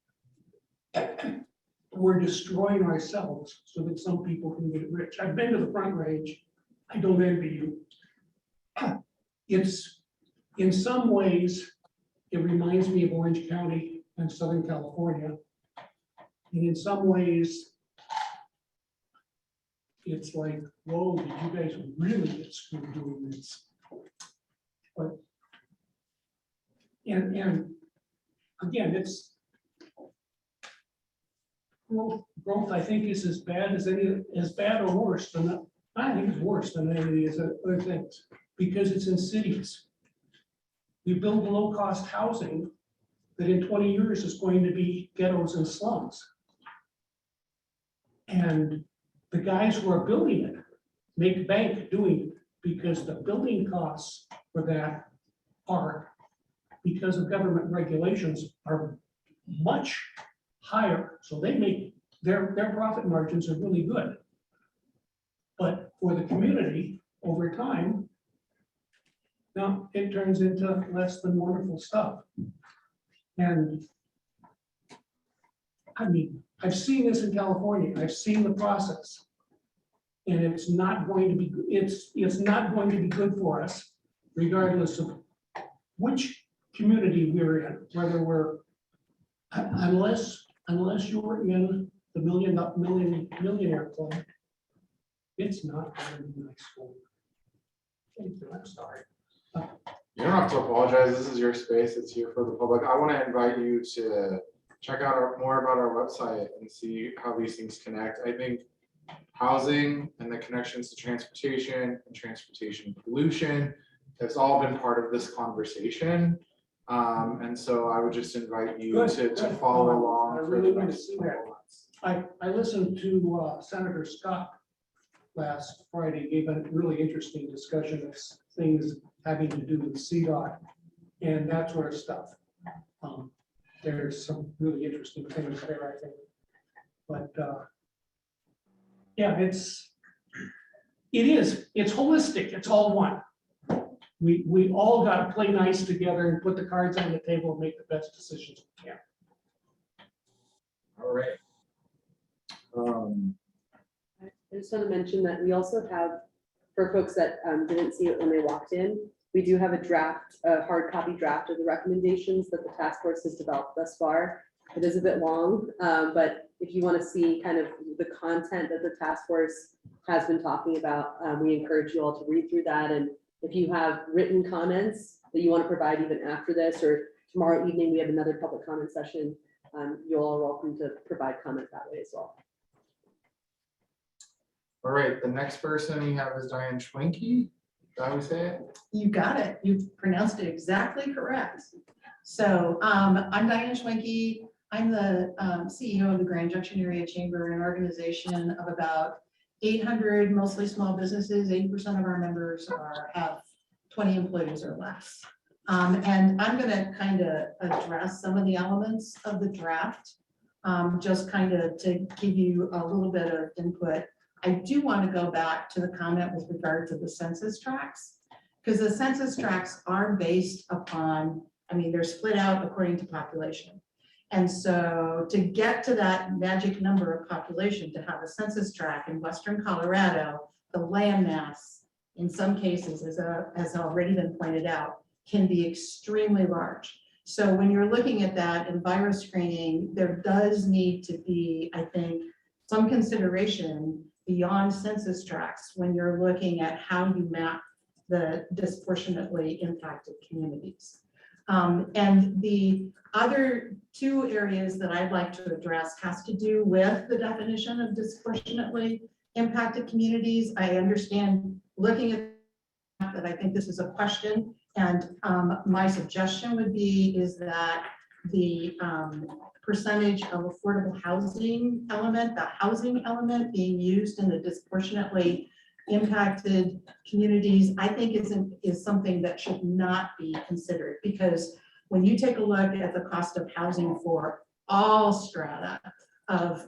Speaker 18: we're destroying ourselves so that some people can get rich. I've been to the Front Range. I don't envy you. It's, in some ways, it reminds me of Orange County and Southern California. And in some ways, it's like, whoa, did you guys really get screwed doing this? But, and again, it's, growth, I think, is as bad or worse than, I think it's worse than any of the other things, because it's in cities. We build low-cost housing that in 20 years is going to be ghettos and slums. And the guys who are building it make bank doing it because the building costs for that are, because of government regulations, are much higher. So they make, their profit margins are really good. But for the community, over time, now it turns into less than wonderful stuff. And I mean, I've seen this in California. I've seen the process. And it's not going to be, it's not going to be good for us, regardless of which community we're in, whether we're, unless you're in the millionaire club, it's not going to be nice for you. Thank you, I'm sorry.
Speaker 3: You don't have to apologize. This is your space. It's here for the public. I want to invite you to check out more about our website and see how these things connect. I think housing and the connections to transportation and transportation pollution has all been part of this conversation. And so I would just invite you to follow along.
Speaker 18: I
Speaker 3: for
Speaker 18: really
Speaker 3: the
Speaker 18: want to
Speaker 3: next
Speaker 18: see
Speaker 3: couple
Speaker 18: that. I listened to Senator Scott last Friday, gave a really interesting discussion of things having to do with CDOT and that sort of stuff. There's some really interesting things there, I think. But yeah, it's holistic. It's all one. We all got to play nice together and put the cards on the table and make the best decisions we can.
Speaker 3: All right.
Speaker 1: I just want to mention that we also have, for folks that didn't see it when they walked in, we do have a hard copy draft of the recommendations that the task force has developed thus far. It is a bit long, but if you want to see kind of the content that the task force has been talking about, we encourage you all to read through that. And if you have written comments that you want to provide even after this, or tomorrow evening, we have another public comment session, you're all welcome to provide comment that way as well.
Speaker 3: All right, the next person we have is Diane Schwenke. Is that how we say it?
Speaker 19: You got it. You've pronounced it exactly correct. So I'm Diane Schwenke. I'm the CEO of the Grand Junction Area Chamber, an organization of about 800 mostly small businesses. 80% of our members have 20 employees or less. And I'm going to kind of address some of the elements of the draft, just kind of to give you a little bit of input. I do want to go back to the comment with regard to the census tracts, because the census tracts are based upon I mean, they're split out according to population. And so to get to that magic number of population, to have a census tract in Western Colorado, the land mass, in some cases, as already been pointed out, can be extremely large. So when you're looking at that in virus screening, there does need to be, I think, some consideration beyond census tracts when you're looking at how you map the disproportionately impacted communities. And the other two areas that I'd like to address has to do with the definition of disproportionately impacted communities. I understand looking at that, I think this is a question, and my suggestion would be is that the percentage of affordable housing element, the housing element being used in the disproportionately impacted communities, I think is something that should not be considered, because when you take a look at the cost of housing for all strata of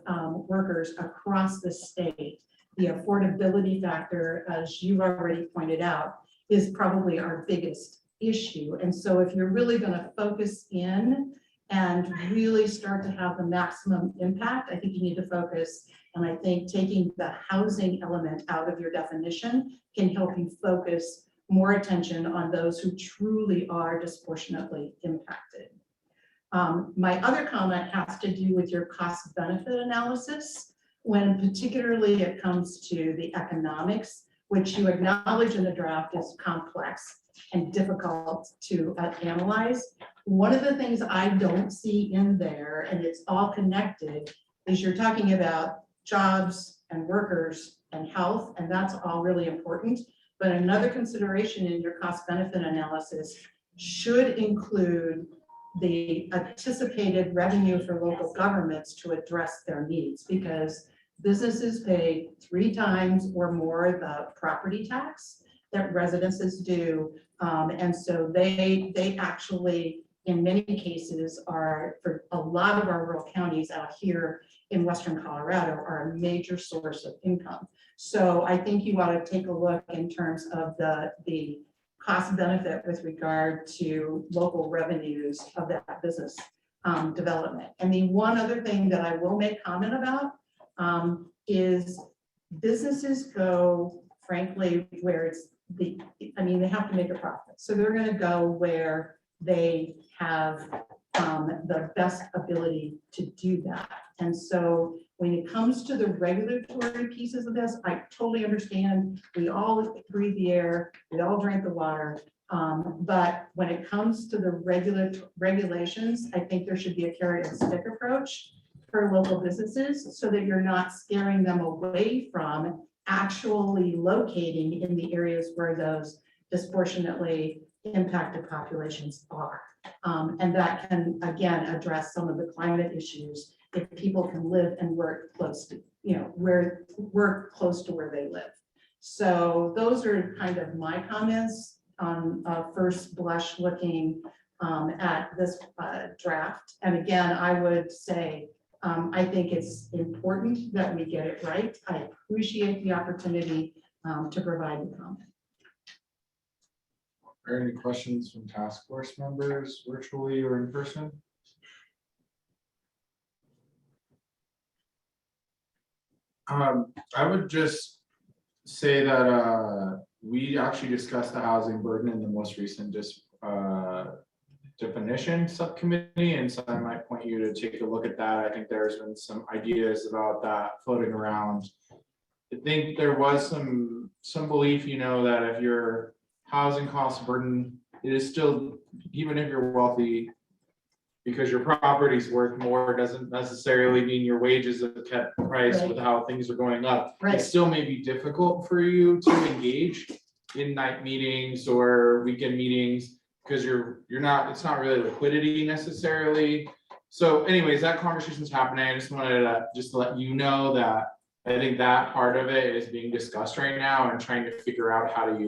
Speaker 19: workers across the state, the affordability factor, as you've already pointed out, is probably our biggest issue. And so if you're really going to focus in and really start to have the maximum impact, I think you need to focus. And I think taking the housing element out of your definition can help you focus more attention on those who truly are disproportionately impacted. My other comment has to do with your cost benefit analysis, when particularly it comes to the economics, which you acknowledge in the draft is complex and difficult to analyze. One of the things I don't see in there, and it's all connected, is you're talking about jobs and workers and health, and that's all really important. But another consideration in your cost benefit analysis should include the anticipated revenue for local governments to address their needs, because businesses pay 3 times or more the property tax that residences do. And so they actually, in many cases, are, for a lot of our rural counties out here in Western Colorado, are a major source of income. So I think you ought to take a look in terms of the cost benefit with regard to local revenues of that business development. And the one other thing that I will make comment about is businesses go, frankly, where it's they have to make a profit. So they're going to go where they have the best ability to do that. And so when it comes to the regulatory pieces of this, I totally understand. We all breathe the air, we all drink the water. But when it comes to the regulations, I think there should be a carrot and stick approach for local businesses so that you're not scaring them away from actually locating in the areas where those disproportionately impacted populations are. And that can, again, address some of the climate issues if people can live and work close to, work close to where they live. So those are kind of my comments on first blush looking at this draft. And again, I would say, I think it's important that we get it right. I appreciate the opportunity to provide the comment.
Speaker 3: Are there any questions from task force members, virtually or in person? I would just say that we actually discussed the housing burden in the most recent definition subcommittee, and so I might point you to take a look at that. I think there's been some ideas about that floating around. I think there was some belief, that if your housing cost burden, it is still, even if you're wealthy, because your property's worth more doesn't necessarily mean your wages have kept price with how things are going up. It still may be difficult for you to engage in night meetings or weekend meetings because it's not really liquidity necessarily. So anyways, that conversation's happening. I just wanted to let you know that I think that part of it is being discussed right now and trying to figure out how do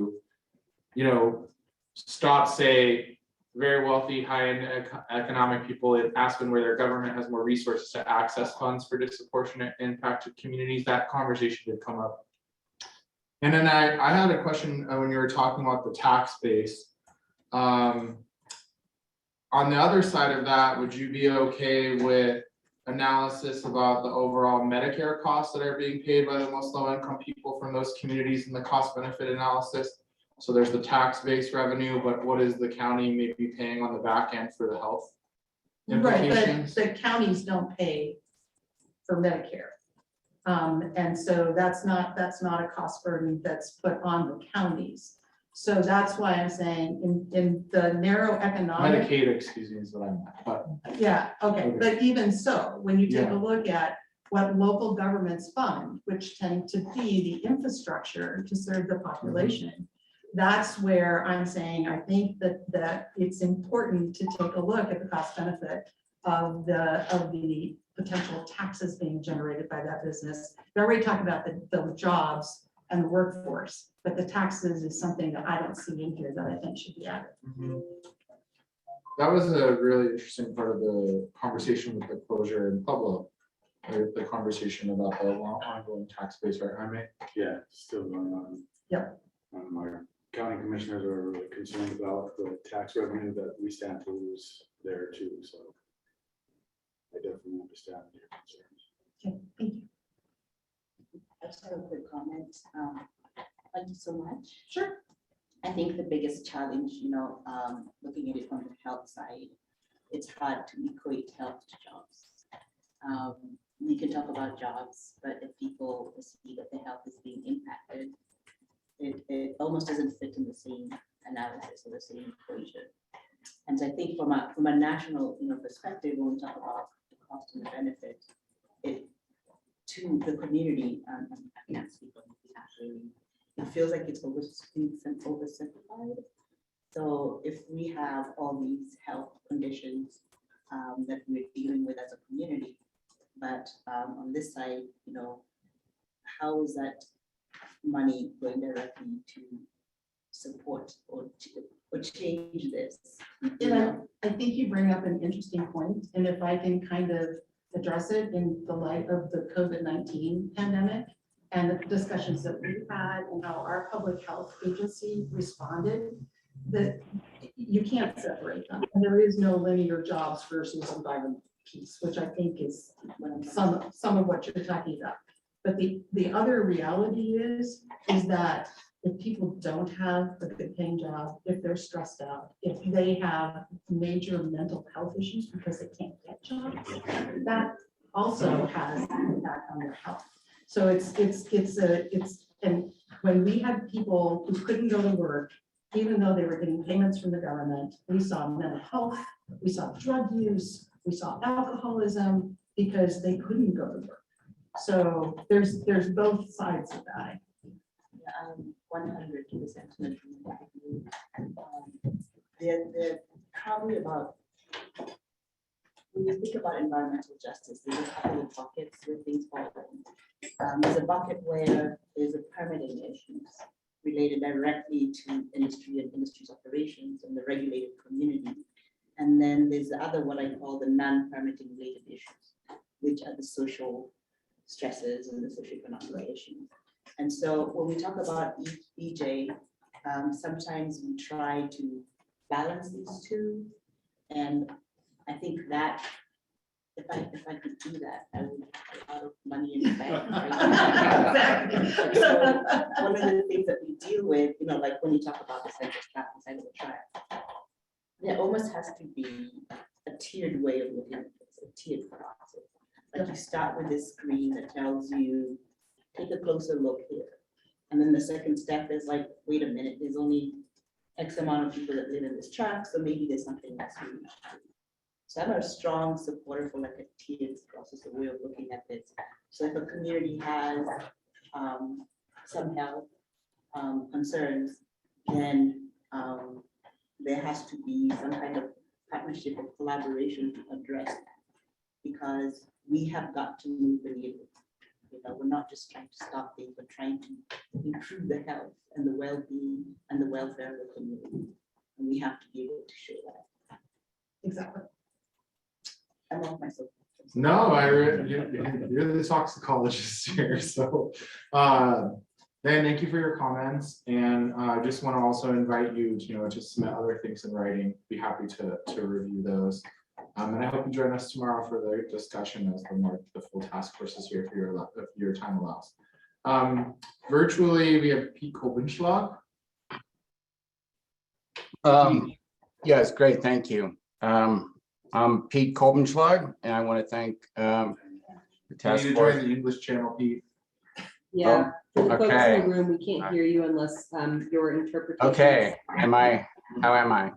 Speaker 3: you stop, say, very wealthy, high-end economic people in Aspen, where their government has more resources to access funds for disproportionate impacted communities. That conversation did come up. And then I had a question when you were talking about the tax base. on the other side of that, would you be okay with analysis about the overall Medicare costs that are being paid by the most low-income people from those communities in the cost benefit analysis? So there's the tax-based revenue, but what is the county maybe paying on the back end for the health
Speaker 19: Right,
Speaker 3: implications?
Speaker 19: but the counties don't pay for Medicare. And so that's not a cost burden that's put on the counties. So that's why I'm saying in the narrow economic.
Speaker 3: Medicaid, excuse me, is what I meant, but.
Speaker 19: Yeah, okay, but even so, when you take
Speaker 3: Yeah.
Speaker 19: a look at what local governments fund, which tend to be the infrastructure to serve the population, that's where I'm saying, I think that it's important to take a look at the cost benefit of the potential taxes being generated by that business. They're already talking about the jobs and the workforce, but the taxes is something that I don't see in here that I think should be added.
Speaker 3: That was a really interesting part of the conversation with the closure in Pueblo. The conversation about the ongoing tax base, right, Jaime?
Speaker 15: Yeah, still going on.
Speaker 19: Yep.
Speaker 15: Our county commissioners are really concerned about the tax revenue that we stand to lose there too, so. I definitely understand your concerns.
Speaker 19: Okay, thank you.
Speaker 5: I just have a quick comment. Thank you so much.
Speaker 19: Sure.
Speaker 5: I think the biggest challenge, looking at it from the health side, it's hard to equate health to jobs. We can talk about jobs, but if people see that the health is being impacted, it almost doesn't fit in the same analysis or the same equation. And so I think from a national perspective, when we talk about the cost and the benefit, it to the community, I can't speak on behalf really. It feels like it's oversimplified. So if we have all these health conditions that we're dealing with as a community, but on this side, how is that money going directly to support or change this?
Speaker 19: And I think you bring up an interesting point, and if I can kind of address it in the light of the COVID-19 pandemic and the discussions that we've had and how our public health agency responded, that you can't separate them. And there is no linear jobs versus environment piece, which I think is some of what you're talking about. But the other reality is that if people don't have a good paying job, if they're stressed out, if they have major mental health issues because they can't get jobs, that also has an impact on their health. So and when we had people who couldn't go to work, even though they were getting payments from the government, we saw mental health, we saw drug use, we saw alcoholism because they couldn't go to work. So there's both sides of that.
Speaker 5: 100% they're probably about, when you think about environmental justice, there's a couple of buckets where things fall in. There's a bucket where there's a permitting issues related directly to industry and industry's operations and the regulated community. And then there's the other, what I call the non-permitting related issues, which are the social stresses and the socioeconomic issues. And so when we talk about EJ, sometimes we try to balance these two. And I think that if I could do that, I would have a lot of money in the bank. Right? So one of the things that we deal with, like when you talk about the central track inside of the track, there almost has to be a tiered way of looking at this, a tiered process. Like you start with this screen that tells you, take a closer look here. And then the second step is like, wait a minute, there's only X amount of people that live in this tract, so maybe there's something else we need to do. So I'm a strong supporter for like a tiered process, a way of looking at this. So if a community has some health concerns, then there has to be some kind of partnership or collaboration to address that. Because we have got to move the needle. We're not just trying to stop things, but trying to improve the health and the well-being and the welfare of the community. And we have to be able to show that.
Speaker 19: Exactly.
Speaker 5: I'm off myself.
Speaker 3: No, you're the toxicologist here, so Dan, thank you for your comments, and I just want to also invite you to submit other things in writing. Be happy to review those. And I hope you join us tomorrow for the discussion as the full task force is here if your time allows. Virtually, we have Pete Kolbenschlag.
Speaker 20: Yes, great, thank you. I'm Pete Kolbenschlag, and I want to thank the task
Speaker 3: You need to
Speaker 20: force.
Speaker 3: join the English channel, Pete.
Speaker 1: Yeah, for the folks in
Speaker 20: okay.
Speaker 1: the room, we can't hear you unless your interpretation.
Speaker 20: Okay, how am I?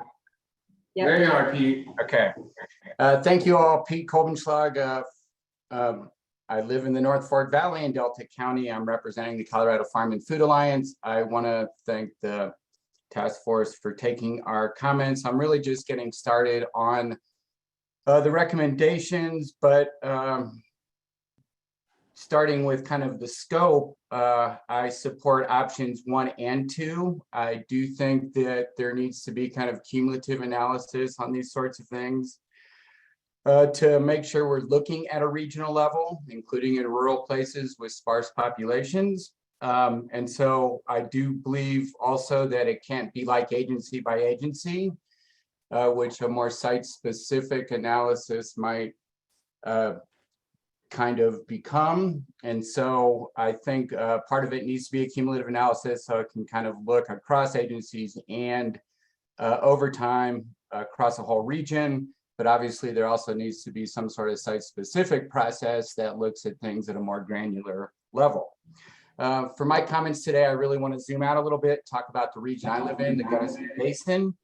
Speaker 1: Yep.
Speaker 3: There you are, Pete.
Speaker 20: Okay. Thank you all, Pete Kolbenschlag. I live in the North Fork Valley in Delta County. I'm representing the Colorado Farm and Food Alliance. I want to thank the task force for taking our comments. I'm really just getting started on the recommendations, but starting with kind of the scope, I support options 1 and 2. I do think that there needs to be kind of cumulative analysis on these sorts of things to make sure we're looking at a regional level, including in rural places with sparse populations. And so I do believe also that it can't be like agency by agency, which a more site-specific analysis might kind of become. And so I think part of it needs to be a cumulative analysis so it can kind of look across agencies and over time across a whole region. But obviously there also needs to be some sort of site-specific process that looks at things at a more granular level. For my comments today, I really want to zoom out a little bit, talk about the region I live in, the Gunnison Basin.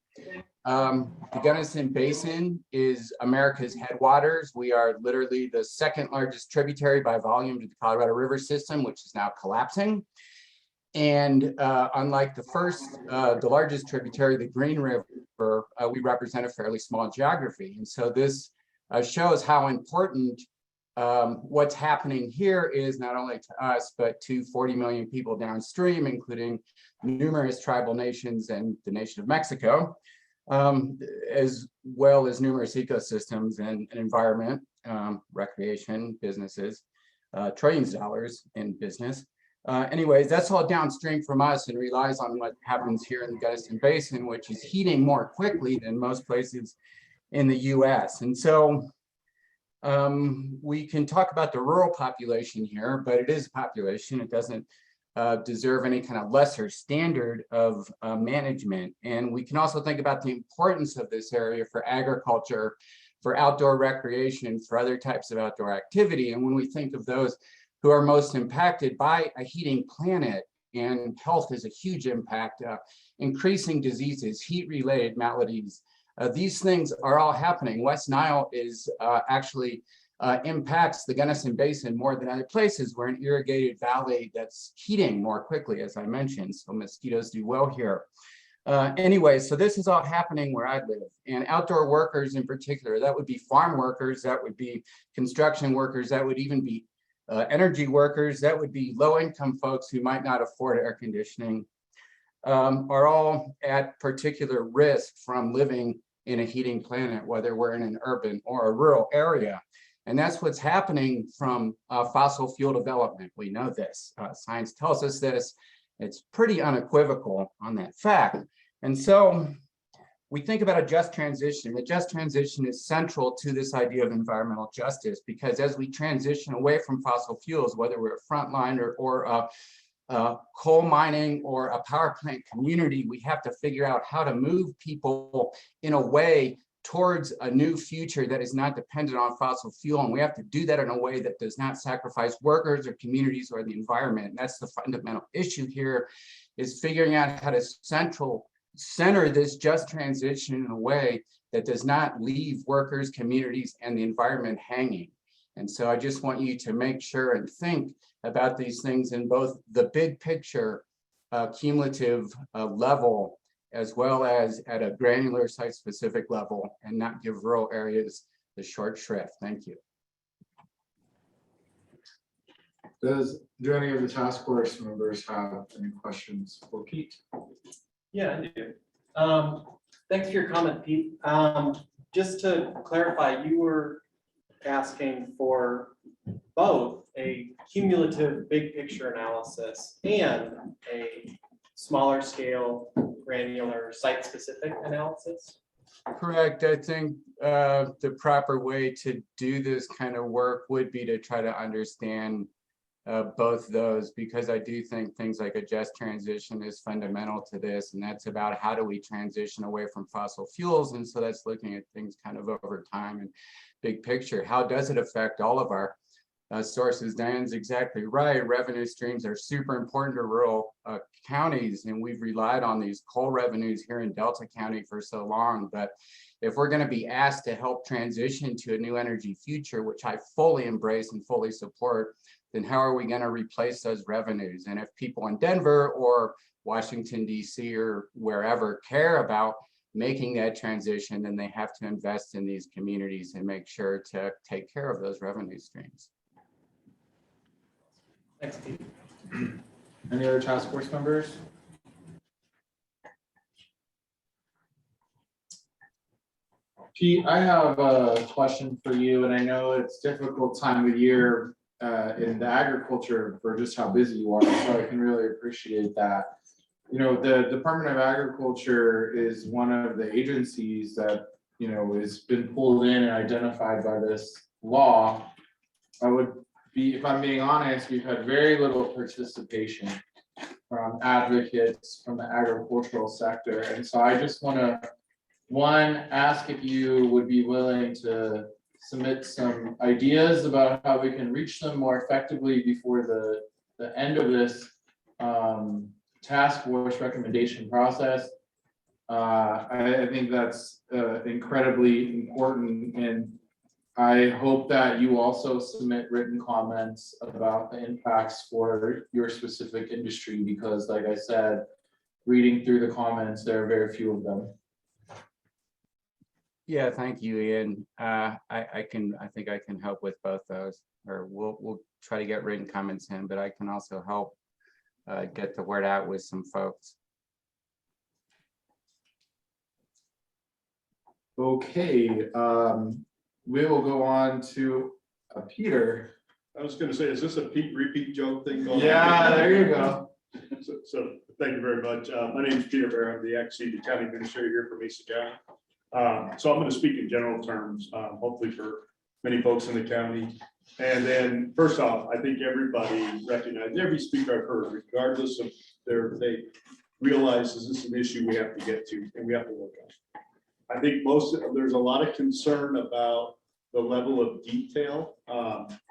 Speaker 20: The Gunnison Basin is America's headwaters. We are literally the second largest tributary by volume to the Colorado River system, which is now collapsing. And unlike the first, the largest tributary, the Green River, we represent a fairly small geography. And so this shows how important what's happening here is not only to us, but to 40 million people downstream, including numerous tribal nations and the nation of Mexico, as well as numerous ecosystems and environment, recreation, businesses, trillions of dollars in business. Anyways, that's all downstream from us and relies on what happens here in the Gunnison Basin, which is heating more quickly than most places in the US. And so we can talk about the rural population here, but it is a population. It doesn't deserve any kind of lesser standard of management. And we can also think about the importance of this area for agriculture, for outdoor recreation, for other types of outdoor activity. And when we think of those who are most impacted by a heating planet, and health is a huge impact, increasing diseases, heat-related maladies, these things are all happening. West Nile is actually impacts the Gunnison Basin more than other places. We're an irrigated valley that's heating more quickly, as I mentioned, so mosquitoes do well here. Anyway, so this is all happening where I live, and outdoor workers in particular, that would be farm workers, that would be construction workers, that would even be energy workers, that would be low-income folks who might not afford air conditioning, are all at particular risk from living in a heating planet, whether we're in an urban or a rural area. And that's what's happening from fossil fuel development. We know this. Science tells us this. It's pretty unequivocal on that fact. And so we think about a just transition. The just transition is central to this idea of environmental justice, because as we transition away from fossil fuels, whether we're a frontline or coal mining or a power plant community, we have to figure out how to move people in a way towards a new future that is not dependent on fossil fuel. And we have to do that in a way that does not sacrifice workers or communities or the environment. And that's the fundamental issue here, is figuring out how to center this just transition in a way that does not leave workers, communities, and the environment hanging. And so I just want you to make sure and think about these things in both the big picture, cumulative level, as well as at a granular site-specific level, and not give rural areas the short shrift. Thank you.
Speaker 3: Do any of the task force members have any questions for Pete?
Speaker 4: Yeah, I do. Thanks for your comment, Pete. Just to clarify, you were asking for both a cumulative big picture analysis and a smaller scale granular site specific analysis?
Speaker 20: Correct. I think the proper way to do this kind of work would be to try to understand both those, because I do think things like a just transition is fundamental to this, and that's about how do we transition away from fossil fuels. And so that's looking at things kind of over time and big picture. How does it affect all of our sources? Diane's exactly right. Revenue streams are super important to rural counties, and we've relied on these coal revenues here in Delta County for so long. But if we're going to be asked to help transition to a new energy future, which I fully embrace and fully support, then how are we going to replace those revenues? And if people in Denver or Washington, D.C. or wherever care about making that transition, then they have to invest in these communities and make sure to take care of those revenue streams.
Speaker 4: Thanks, Pete.
Speaker 3: Any other task force members? Pete, I have a question for you, and I know it's difficult time of year in the agriculture for just how busy you are, so I can really appreciate that. You know, the Department of Agriculture is one of the agencies that, you know, has been pulled in and identified by this law. I would be, if I'm being honest, we've had very little participation from advocates from the agricultural sector. And so I just want to, one, ask if you would be willing to submit some ideas about how we can reach them more effectively before the end of this task force recommendation process. I think that's incredibly important, and I hope that you also submit written comments about the impacts for your specific industry, because like I said, reading through the comments, there are very few of them.
Speaker 20: Yeah, thank you, Ian. I think I can help with both those, or we'll try to get written comments in, but I can also help get the word out with some folks.
Speaker 3: Okay, we will go on to Peter.
Speaker 21: I was gonna say, is this a Pete repeat joke thing going on?
Speaker 3: Yeah, there you go.
Speaker 21: So thank you very much. My name is Peter Bear. I'm the ex-City County Administrator here for Mesa County. So I'm gonna speak in general terms, hopefully for many folks in the county. And then first off, I think everybody recognizes, every speaker I've heard, regardless of their faith, realizes this is an issue we have to get to and we have to work on. I think there's a lot of concern about the level of detail.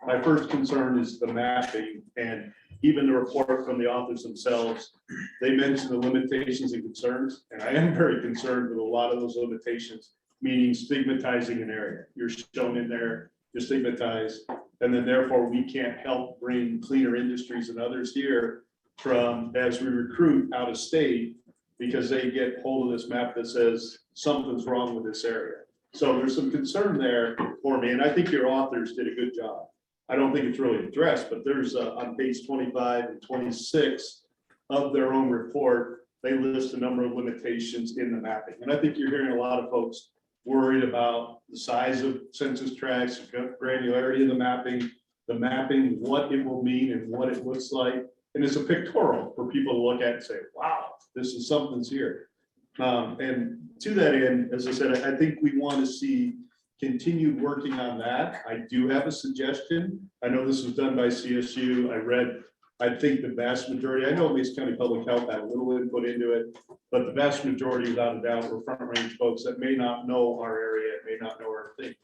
Speaker 21: My first concern is the mapping, and even the report from the authors themselves, they mention the limitations and concerns, and I am very concerned with a lot of those limitations, meaning stigmatizing an area. You're shown in there, you're stigmatized, and then therefore we can't help bring cleaner industries and others here from, as we recruit out of state, because they get hold of this map that says something's wrong with this area. So there's some concern there for me, and I think your authors did a good job. I don't think it's really addressed, but there's on page 25 and 26 of their own report, they list a number of limitations in the mapping. And I think you're hearing a lot of folks worried about the size of census tracts, granularity of the mapping, what it will mean and what it looks like. And it's a pictorial for people to look at and say, wow, this is something's here. And to that end, as I said, I think we want to see continued working on that. I do have a suggestion. I know this was done by CSU. I think the vast majority, I know Mesa County Public Health had a little input into it, but the vast majority, without a doubt, were front range folks that may not know our area, may not know our thing.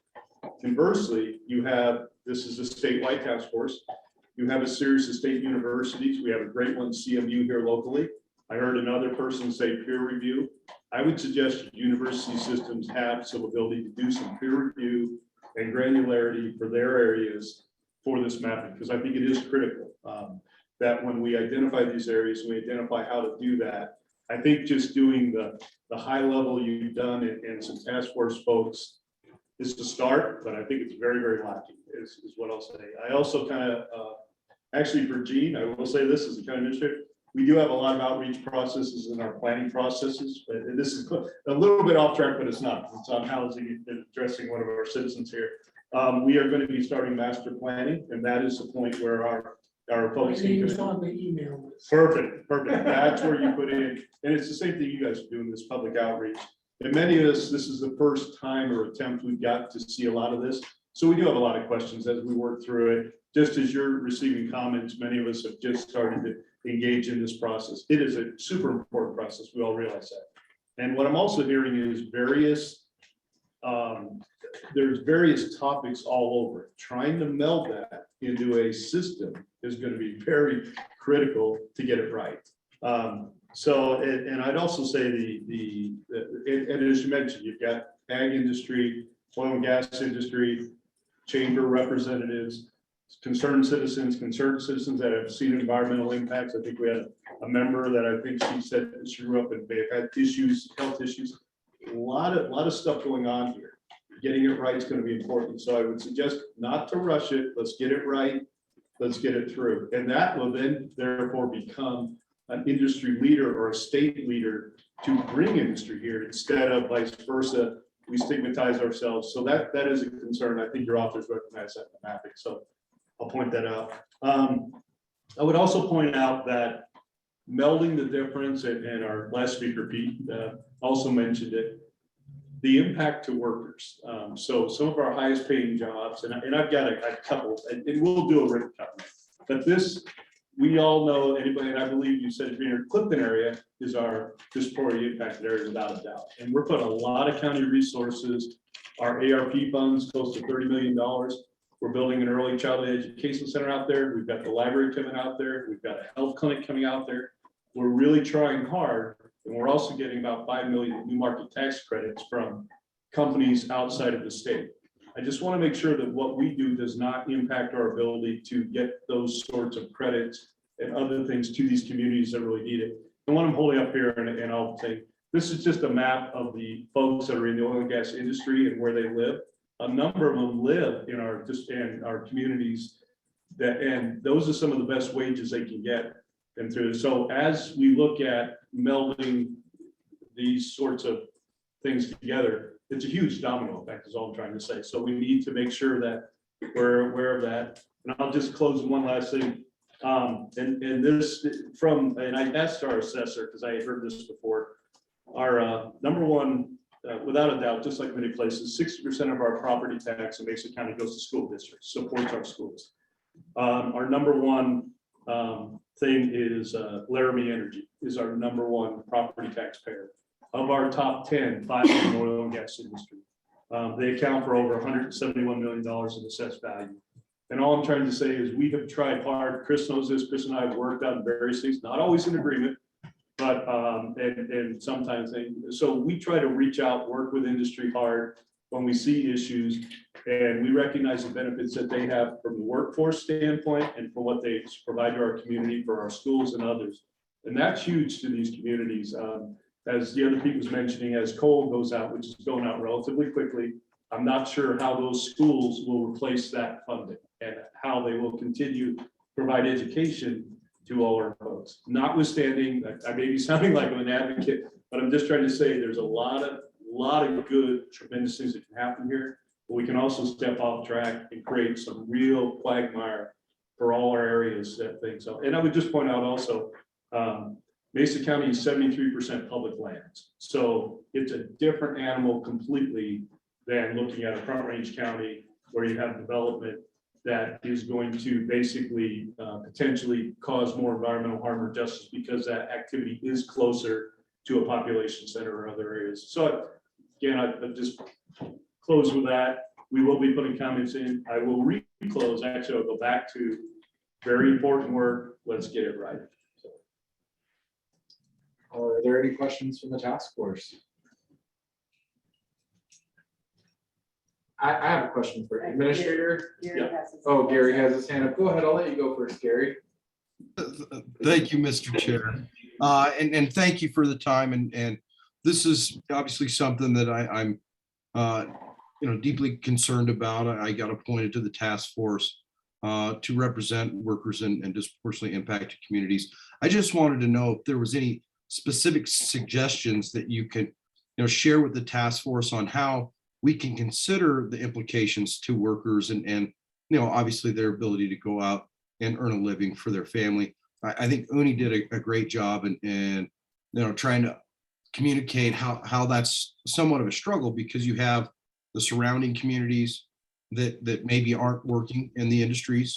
Speaker 21: Conversely, you have, this is a statewide task force. You have a series of state universities. We have a great one, CMU here locally. I heard another person say peer review. I would suggest university systems have some ability to do some peer review and granularity for their areas for this mapping, because I think it is critical that when we identify these areas, we identify how to do that. I think just doing the high level you've done and some task force folks is to start, but I think it's very, very lacking is what I'll say. I also kind of, actually for Gene, I will say this as a county administrator, we do have a lot of outreach processes in our planning processes, but this is a little bit off track, but it's not. It's on housing and addressing one of our citizens here. We are going to be starting master planning, and that is the point where our folks.
Speaker 18: My name is on the email list.
Speaker 21: Perfect. That's where you put in, and it's the same thing you guys are doing, this public outreach. And many of us, this is the first time or attempt we've got to see a lot of this. So we do have a lot of questions as we work through it. Just as you're receiving comments, many of us have just started to engage in this process. It is a super important process. We all realize that. And what I'm also hearing is there's various topics all over. Trying to meld that into a system is going to be very critical to get it right. And I'd also say and as you mentioned, you've got ag industry, oil and gas industry, chamber representatives, concerned citizens that have seen environmental impacts. I think we had a member that I think she said that she grew up and they had issues, health issues. A lot of stuff going on here. Getting it right is going to be important. So I would suggest not to rush it. Let's get it right. Let's get it through. And that will then therefore become an industry leader or a state leader to bring industry here instead of vice versa. We stigmatize ourselves. So that is a concern. I think your authors recognize that in the mapping. So I'll point that out. I would also point out that melding the difference, and our last speaker, Pete, also mentioned it, the impact to workers. So some of our highest paying jobs, and I've got a couple, and we'll do a written copy, but this, we all know, anybody, and I believe you said Clifton area is our disproportionately impacted area without a doubt. And we're putting a lot of county resources, our ARP funds close to $30 million. We're building an early childhood education center out there. We've got the library coming out there. We've got a health clinic coming out there. We're really trying hard. And we're also getting about 5 million new market tax credits from companies outside of the state. I just want to make sure that what we do does not impact our ability to get those sorts of credits and other things to these communities that really need it. The one I'm holding up here, and I'll say, this is just a map of the folks that are in the oil and gas industry and where they live. A number of them live in our communities and those are some of the best wages they can get. And through, so as we look at melding these sorts of things together, it's a huge domino effect is all I'm trying to say. So we need to make sure that we're aware of that. And I'll just close with one last thing. And this and I asked our assessor, because I had heard this before, our number one, without a doubt, just like many places, 60% of our property tax in Mesa County goes to school districts, supports our schools. Our number one thing is Laramie Energy is our number one property taxpayer. Of our top 10, 5 in the oil and gas industry. They account for over $171 million in assessed value. And all I'm trying to say is we have tried hard. Chris knows this. Chris and I have worked on various things, not always in agreement, but and sometimes so we try to reach out, work with industry hard when we see issues, and we recognize the benefits that they have from the workforce standpoint and for what they provide to our community, for our schools and others. And that's huge to these communities. As the other people was mentioning, as coal goes out, which is going out relatively quickly, I'm not sure how those schools will replace that funding and how they will continue to provide education to all our folks. Notwithstanding, I may be sounding like I'm an advocate, but I'm just trying to say there's a lot of good, tremendous things that can happen here, but we can also step off track and create some real quagmire for all our areas that things. So, and I would just point out also, Mesa County is 73% public lands. So it's a different animal completely than looking at a Front Range County where you have development that is going to basically potentially cause more environmental harm or justice because that activity is closer to a population center or other areas. So again, I just close with that. We will be putting comments in. I will re-close. Actually, I'll go back to very important work. Let's get it right.
Speaker 3: Are there any questions from the task force? I have a question for administrator. Oh, Gary has his hand up. Go ahead. I'll let you go first, Gary.
Speaker 7: Thank you, Mr. Chair. And thank you for the time. And this is obviously something that I'm deeply concerned about. I got appointed to the task force to represent workers in disproportionately impacted communities. I just wanted to know if there was any specific suggestions that you could share with the task force on how we can consider the implications to workers and obviously their ability to go out and earn a living for their family. I think Uni did a great job in trying to communicate how that's somewhat of a struggle, because you have the surrounding communities that maybe aren't working in the industries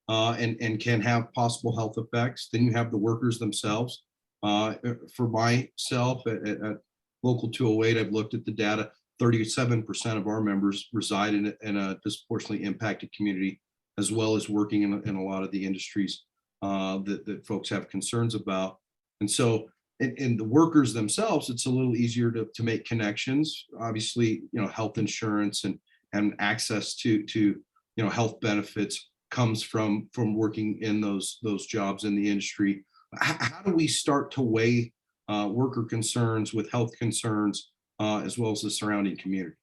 Speaker 7: and can have possible health effects. Then you have the workers themselves. For myself at Local 208, I've looked at the data. 37% of our members reside in a disproportionately impacted community, as well as working in a lot of the industries that folks have concerns about. And so in the workers themselves, it's a little easier to make connections. Obviously, health insurance and access to health benefits comes from working in those jobs in the industry. How do we start to weigh worker concerns with health concerns as well as the surrounding community?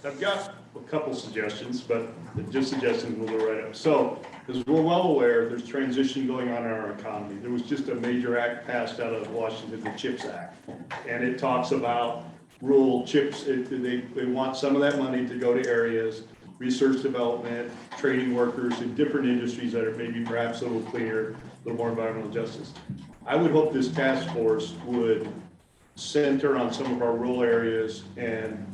Speaker 21: I've got a couple suggestions, but just suggestions, we'll go right up. So, as we're well aware, there's transition going on in our economy. There was just a major act passed out of Washington, the CHIPS Act. And it talks about rural chips. They want some of that money to go to areas, research development, training workers in different industries that are maybe perhaps a little cleaner, a little more environmental justice. I would hope this task force would center on some of our rural areas and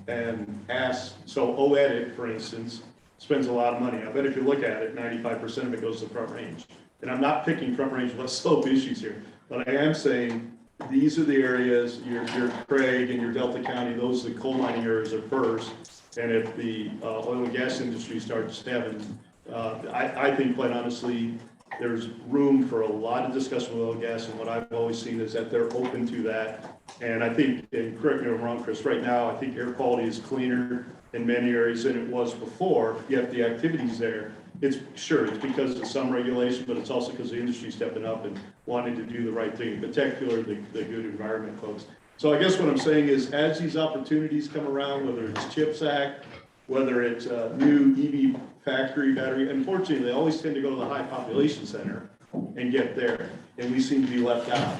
Speaker 21: ask, so OEDIT, for instance, spends a lot of money. I bet if you look at it, 95% of it goes to Front Range. And I'm not picking Front Range, let's slope issues here, but I am saying these are the areas, your Craig and your Delta County, those are the coal mining areas are first. And if the oil and gas industry starts having, I think quite honestly, there's room for a lot of discussion with oil and gas, and what I've always seen is that they're open to that. And I think, and correct me if I'm wrong, Chris, right now, I think air quality is cleaner in many areas than it was before, yet the activity's there. It's it's because of some regulation, but it's also because the industry's stepping up and wanting to do the right thing, in particular, the good environment folks. So I guess what I'm saying is, as these opportunities come around, whether it's CHIPS Act, whether it's a new EV factory battery, unfortunately, they always tend to go to the high population center and get there, and we seem to be left out.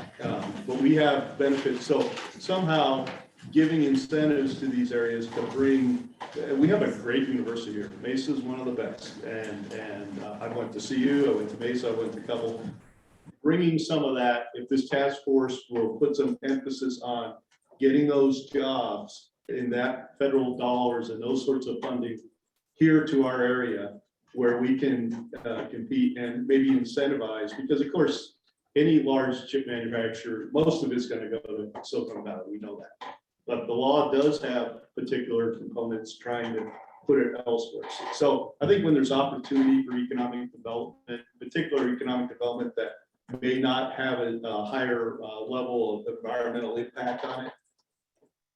Speaker 21: But we have benefits, so somehow giving incentives to these areas to bring, we have a great university here. Mesa is one of the best, and I went to CU, I went to Mesa, I went to a couple. Bringing some of that, if this task force will put some emphasis on getting those jobs in that federal dollars and those sorts of funding here to our area where we can compete and maybe incentivize, because of course, any large chip manufacturer, most of it's going to go to Silicon Valley, we know that. But the law does have particular components trying to put it elsewhere. So I think when there's opportunity for economic development, particular economic development that may not have a higher level of environmental impact on it,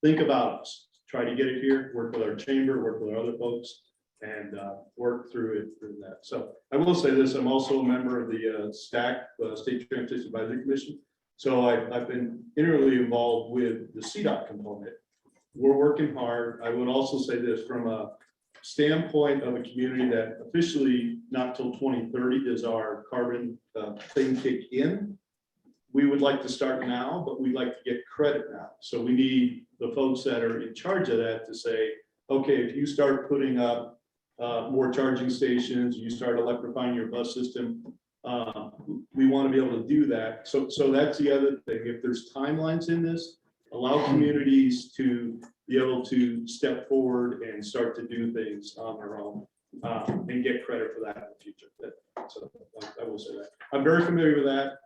Speaker 21: think about us. Try to get it here, work with our chamber, work with our other folks, and work through it through that. So I will say this, I'm also a member of the STAC, State Transportation Advisory Commission. So I've been integrally involved with the CDOT component. We're working hard. I would also say this from a standpoint of a community that officially not till 2030 does our carbon thing kick in. We would like to start now, but we'd like to get credit now. So we need the folks that are in charge of that to say, okay, if you start putting up more charging stations, you start electrifying your bus system, we want to be able to do that. So that's the other thing. If there's timelines in this, allow communities to be able to step forward and start to do things on their own and get credit for that in the future. So I will say that. I'm very familiar with that.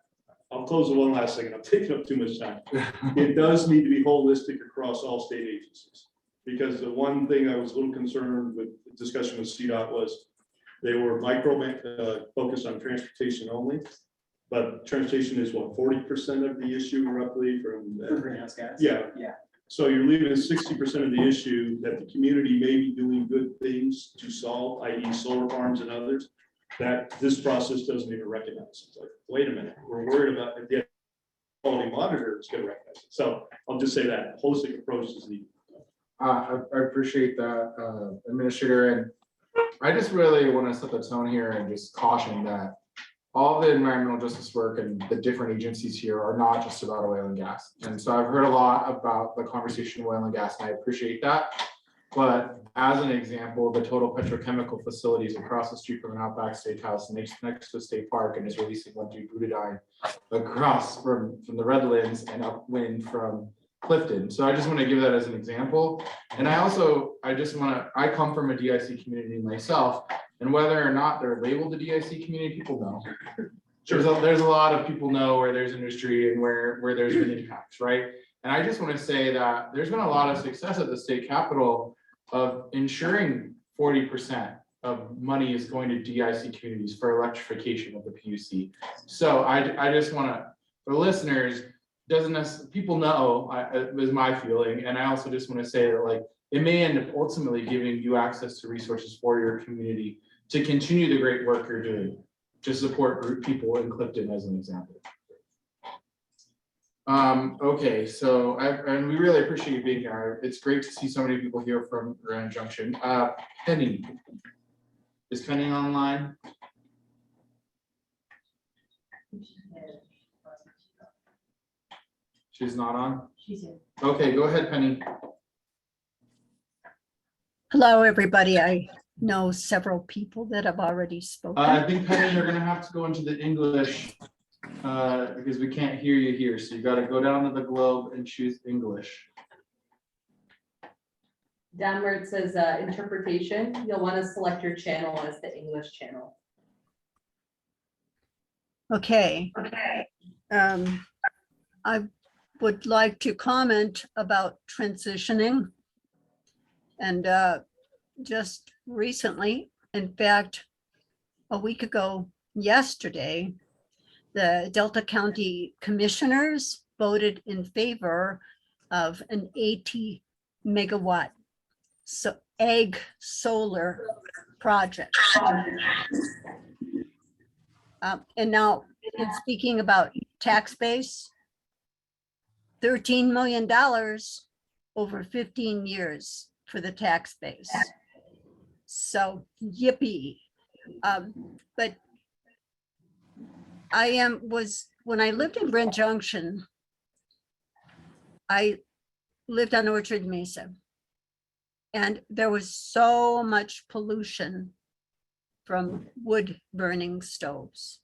Speaker 21: I'll close with one last thing, and I'm taking up too much time. It does need to be holistic across all state agencies, because the one thing I was a little concerned with the discussion with CDOT was they were focused on transportation only, but transportation is what, 40% of the issue roughly from
Speaker 4: greenhouse gas.
Speaker 21: Yeah.
Speaker 4: Yeah.
Speaker 21: So you're leaving 60% of the issue that the community may be doing good things to solve, i.e. solar farms and others, that this process doesn't even recognize. It's like, wait a minute, we're worried about if the quality monitor is going to recognize it. So I'll just say that holistic approach is needed.
Speaker 3: I appreciate that, Administrator, and I just really want to set the tone here and just caution that all the environmental justice work and the different agencies here are not just about oil and gas. And so I've heard a lot about the conversation of oil and gas, and I appreciate that. But as an example, the Total Petrochemical facilities across the street from an Outback Steakhouse next to a state park and is releasing 1,3-butadiene across from the Redlands and upwind from Clifton. So I just want to give that as an example. And I come from a DIC community myself, and whether or not they're labeled a DIC community, people know. There's a lot of people know where there's industry and where there's been impacts, right? And I just want to say that there's been a lot of success at the state capitol of ensuring 40% of money is going to DIC communities for electrification of the PUC. So I just want to, for listeners, people know, is my feeling. And I also just want to say that like, it may end up ultimately giving you access to resources for your community to continue the great work you're doing to support people in Clifton as an example. Okay, so and we really appreciate you being here. It's great to see so many people here from Grand Junction. Penny, is Penny online? She's not on?
Speaker 17: She's in.
Speaker 3: Okay, go ahead, Penny.
Speaker 2: Hello, everybody. I know several people that have already spoken.
Speaker 3: I think, Penny, you're gonna have to go into the English because we can't hear you here. So you gotta go down to the globe and choose English.
Speaker 1: Down where it says interpretation, you'll want to select your channel as the English channel.
Speaker 2: Okay. I would like to comment about transitioning. And just recently, in fact, a week ago yesterday, the Delta County Commissioners voted in favor of an 80 megawatt egg solar project. And now, in speaking about tax base, $13 million over 15 years for the tax base. So yippee. But when I lived in Brent Junction, I lived on Orchard Mesa. And there was so much pollution from wood burning stoves.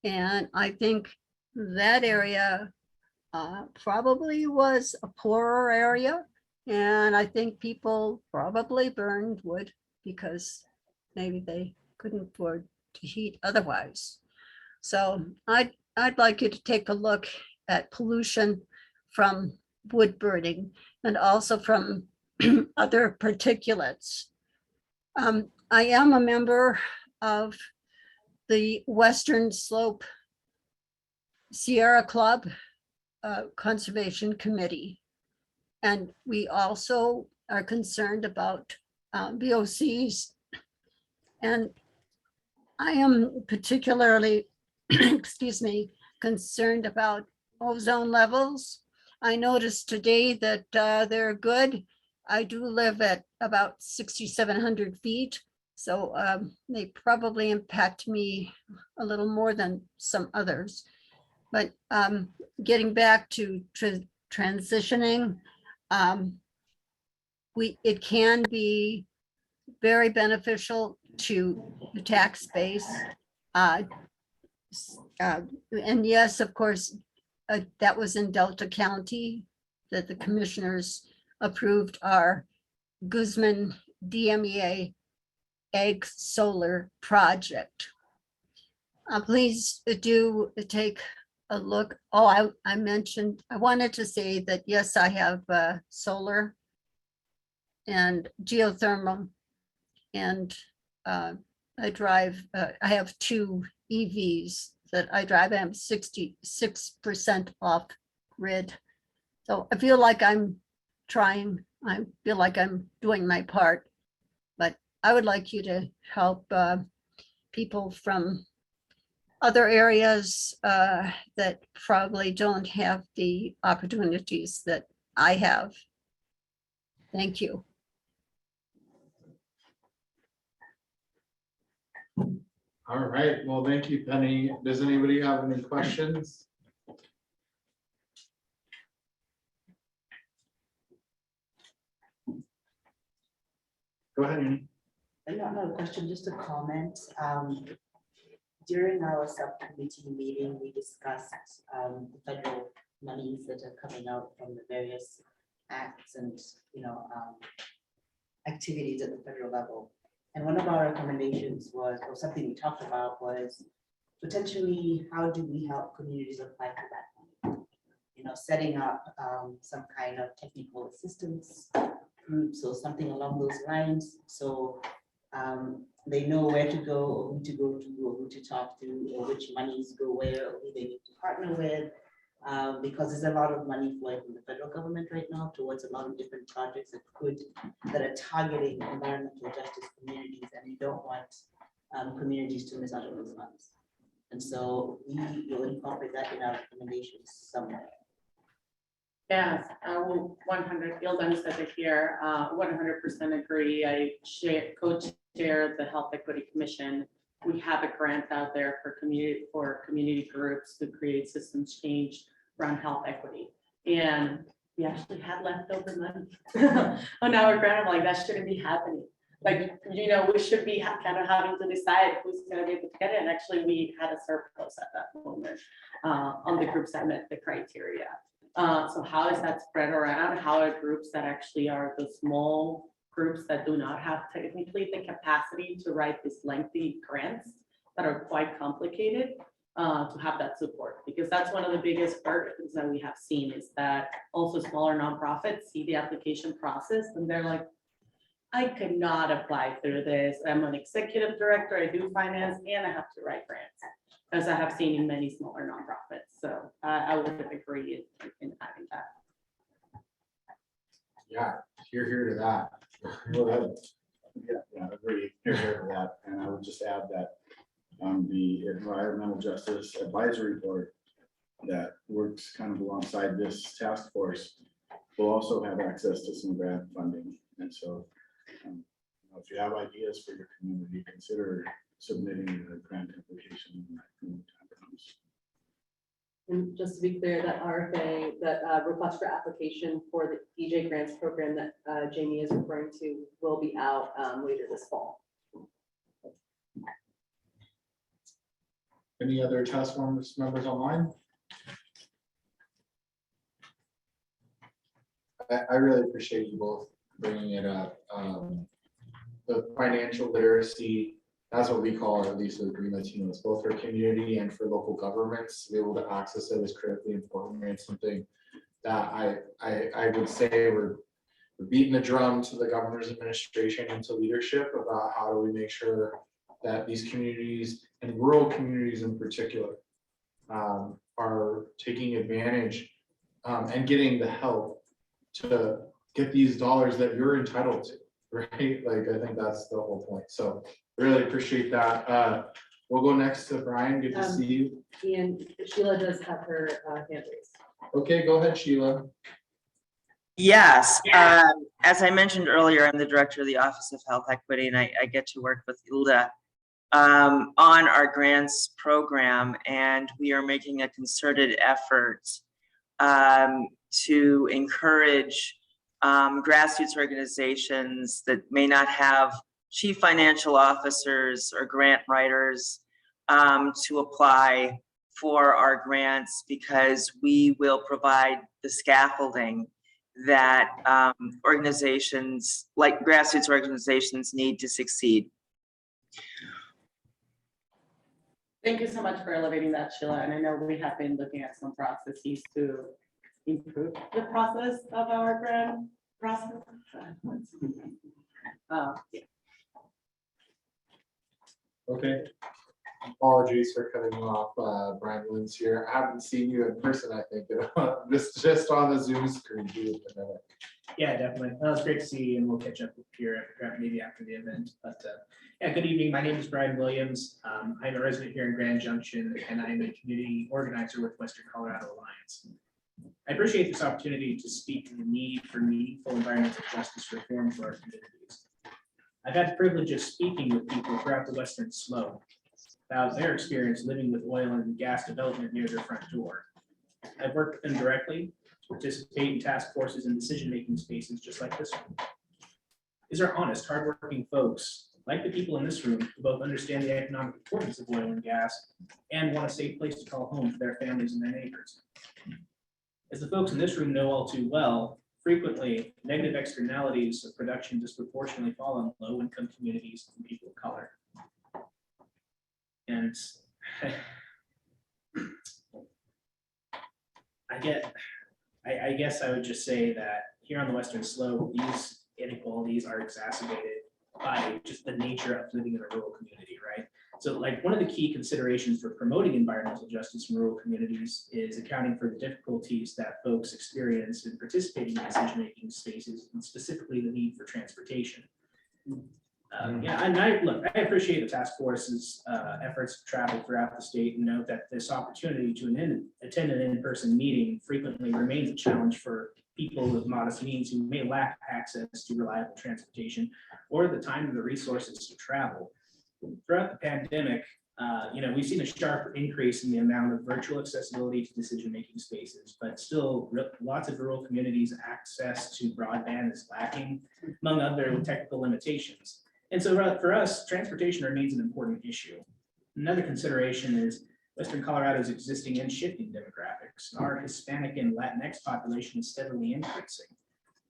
Speaker 2: And I think that area probably was a poorer area. And I think people probably burned wood because maybe they couldn't afford to heat otherwise. So I'd like you to take a look at pollution from wood burning and also from other particulates. I am a member of the Western Slope Sierra Club Conservation Committee. And we also are concerned about VOCs. And I am particularly, excuse me, concerned about ozone levels. I noticed today that they're good. I do live at about 6,700 feet. So they probably impact me a little more than some others. But getting back to transitioning, it can be very beneficial to the tax base. And yes, of course, that was in Delta County that the commissioners approved our Guzman DMEA egg solar project. Please do take a look. Oh, I wanted to say that, yes, I have solar and geothermal, and I have 2 EVs that I drive. I'm 66% off grid. So I feel like I'm trying, I feel like I'm doing my part, but I would like you to help people from other areas that probably don't have the opportunities that I have. Thank you.
Speaker 3: All right, well, thank you, Penny. Does anybody have any questions? Go ahead, Amy.
Speaker 5: Not a question, just a comment. During our subcommittee meeting, we discussed the federal monies that are coming out from the various acts and, activities at the federal level. And one of our recommendations was, or something we talked about was potentially, how do we help communities apply for that money? Setting up some kind of technical assistance groups or something along those lines. So they know where to go, or who to go to, or who to talk to, or which monies go where, or who they need to partner with. Because there's a lot of money flowing from the federal government right now towards a lot of different projects that are targeting environmental justice communities, and you don't want communities to miss out on those funds. And so we will incorporate that in our recommendations somewhere.
Speaker 6: Yes, I will 100, Ilda Nusete here, 100% agree. I co-chair the Health Equity Commission. We have a grant out there for community groups to create systems change around health equity. And we actually had leftover money on our grant. I'm like, that shouldn't be happening. Like, we should be kind of having to decide who's going to be able to get it. And actually, we had a surplus at that moment on the groups that met the criteria. So how is that spread around? How are groups that actually are the small groups that do not have technically the capacity to write these lengthy grants that are quite complicated to have that support? Because that's one of the biggest burdens that we have seen, is that also smaller nonprofits see the application process and they're like, I could not apply through this. I'm an executive director, I do finance, and I have to write grants, as I have seen in many smaller nonprofits. So I would agree in having that.
Speaker 3: Yeah, you're here to that.
Speaker 22: Go ahead. Yeah, agree. Here to that. And I would just add that the Environmental Justice Advisory Board that works kind of alongside this task force will also have access to some grant funding. And so if you have ideas for your community, consider submitting a grant application when that time comes.
Speaker 1: And just to be clear, that RFA, that request for application for the EJ grants program that Jamie is referring to will be out later this fall.
Speaker 3: Any other task force members online? I really appreciate you both bringing it up. The financial literacy, that's what we call it, at least with Green Latinos, both for community and for local governments, to be able to access it is critically important. And it's something that I would say we're beating the drum to the governor's administration and to leadership about how do we make sure that these communities and rural communities in particular are taking advantage and getting the help to get these dollars that you're entitled to, right? Like, I think that's the whole point. So really appreciate that. We'll go next to Brian. Good to see you.
Speaker 1: Ian, Sheila does have her hand raised.
Speaker 3: Okay, go ahead, Sheila.
Speaker 23: Yes, as I mentioned earlier, I'm the director of the Office of Health Equity, and I get to work with Ilda on our grants program, and we are making a concerted effort to encourage grassroots organizations that may not have chief financial officers or grant writers to apply for our grants, because we will provide the scaffolding that organizations like grassroots organizations need to succeed.
Speaker 6: Thank you so much for elevating that, Sheila. And I know we have been looking at some processes to improve the process of our grant process. Yeah.
Speaker 3: Okay. Apologies for cutting you off, Brian Williams here. I haven't seen you in person, I think, just on the Zoom screen due to the pandemic.
Speaker 24: Yeah, definitely. Well, it's great to see you, and we'll catch up here maybe after the event. But yeah, good evening. My name is Brian Williams. I'm a resident here in Grand Junction, and I'm a community organizer with Western Colorado Alliance. I appreciate this opportunity to speak to the need for meaningful environmental justice reform for our communities. I've had the privilege of speaking with people throughout the Western Slope, about their experience living with oil and gas development near their front door. I've worked with them directly to participate in task forces and decision-making spaces just like this one. These are honest, hardworking folks, like the people in this room, who both understand the economic importance of oil and gas and want a safe place to call home for their families and their neighbors. As the folks in this room know all too well, frequently negative externalities of production disproportionately fall on low-income communities and people of color. And I guess I would just say that here on the Western Slope, these inequalities are exacerbated by just the nature of living in a rural community, right? So like one of the key considerations for promoting environmental justice in rural communities is accounting for the difficulties that folks experience in participating in decision-making spaces, and specifically the need for transportation. Yeah, and I appreciate the task force's efforts to travel throughout the state and note that this opportunity to attend an in-person meeting frequently remains a challenge for people with modest means who may lack access to reliable transportation or the time and the resources to travel. Throughout the pandemic, we've seen a sharp increase in the amount of virtual accessibility to decision-making spaces, but still lots of rural communities' access to broadband is lacking, among other technical limitations. And so for us, transportation remains an important issue. Another consideration is Western Colorado's existing and shifting demographics. Our Hispanic and Latinx population is steadily increasing.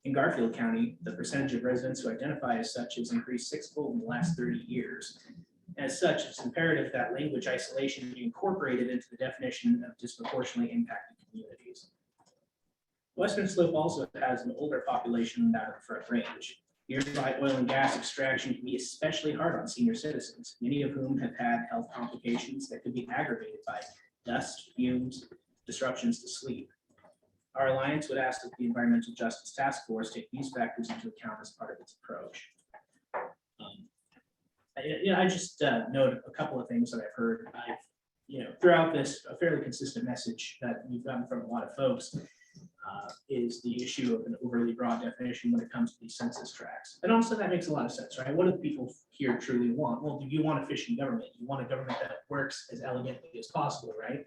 Speaker 24: In Garfield County, the percentage of residents who identify as such has increased sixfold in the last 30 years. As such, it's imperative that language isolation be incorporated into the definition of disproportionately impacted communities. Western Slope also has an older population than that of the Front Range. Nearby oil and gas extraction can be especially hard on senior citizens, many of whom have had health complications that could be aggravated by dust, fumes, disruptions to sleep. Our alliance would ask that the Environmental Justice Task Force take these factors into account as part of its approach. I just note a couple of things that I've heard. Throughout this, a fairly consistent message that we've gotten from a lot of folks is the issue of an overly broad definition when it comes to these census tracts. And also that makes a lot of sense, right? What do people here truly want? Well, do you want efficient government? You want a government that works as elegantly as possible, right?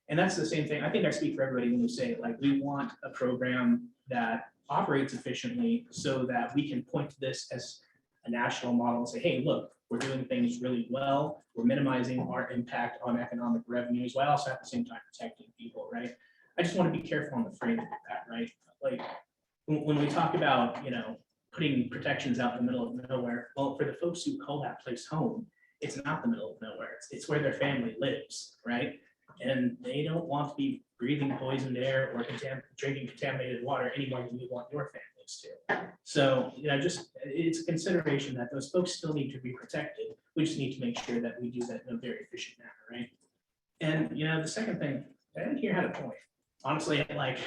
Speaker 24: And that's the same thing. I think I speak for everybody when we say, like, we want a program that operates efficiently so that we can point to this as a national model and say, hey, look, we're doing things really well. We're minimizing our impact on economic revenues while also at the same time protecting people, right? I just want to be careful on the framing of that, right? Like when we talk about, putting protections out in the middle of nowhere, well, for the folks who call that place home, it's not the middle of nowhere. It's where their family lives, right? And they don't want to be breathing poisoned air or drinking contaminated water any more than you want your families to. So, it's a consideration that those folks still need to be protected. We just need to make sure that we do that in a very efficient manner, right? And, the second thing, I didn't hear how to point. Honestly, like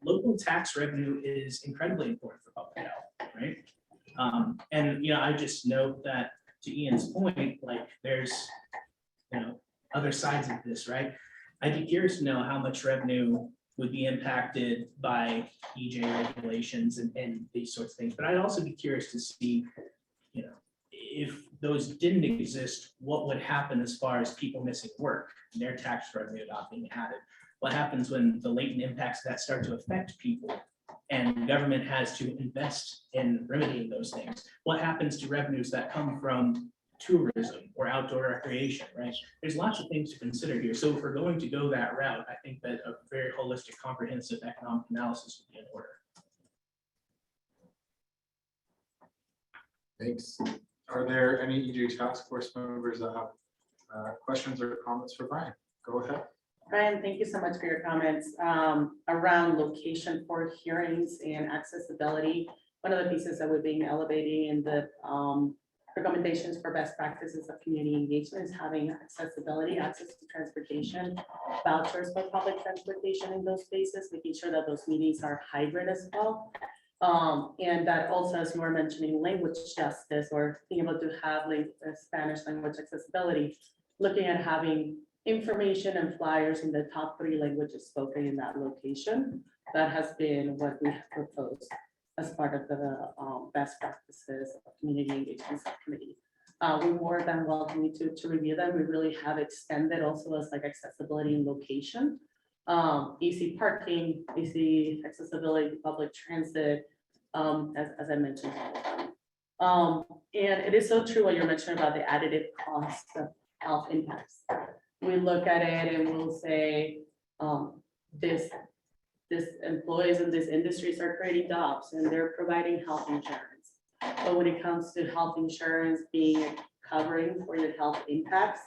Speaker 24: local tax revenue is incredibly important for public health, right? I just note that to Ian's point, like there's, other sides of this, right? I'd be curious to know how much revenue would be impacted by EJ regulations and these sorts of things. But I'd also be curious to see, if those didn't exist, what would happen as far as people missing work and their tax revenue not being added? What happens when the latent impacts of that start to affect people and government has to invest in remedying those things? What happens to revenues that come from tourism or outdoor recreation, right? There's lots of things to consider here. So if we're going to go that route, I think that a very holistic, comprehensive economic analysis would be in order.
Speaker 3: Thanks. Are there any EJ task force members that have questions or comments for Brian? Go ahead.
Speaker 6: Brian, thank you so much for your comments around location for hearings and accessibility. One of the pieces that we're being elevating in the recommendations for best practices of community engagement is having accessibility, access to transportation, vouchers for public transportation in those spaces, making sure that those meetings are hybrid as well. And that also, as you were mentioning, language justice or being able to have Spanish language accessibility, looking at having information and flyers in the top 3 languages spoken in that location. That has been what we have proposed as part of the best practices of community engagement subcommittee. We're more than welcome to review them. We really have extended also as like accessibility and location. Easy parking, easy accessibility to public transit, as I mentioned. And it is so true what you're mentioning about the additive cost of health impacts. We look at it and we'll say, this employees in these industries are creating jobs and they're providing health insurance. But when it comes to health insurance being covering for the health impacts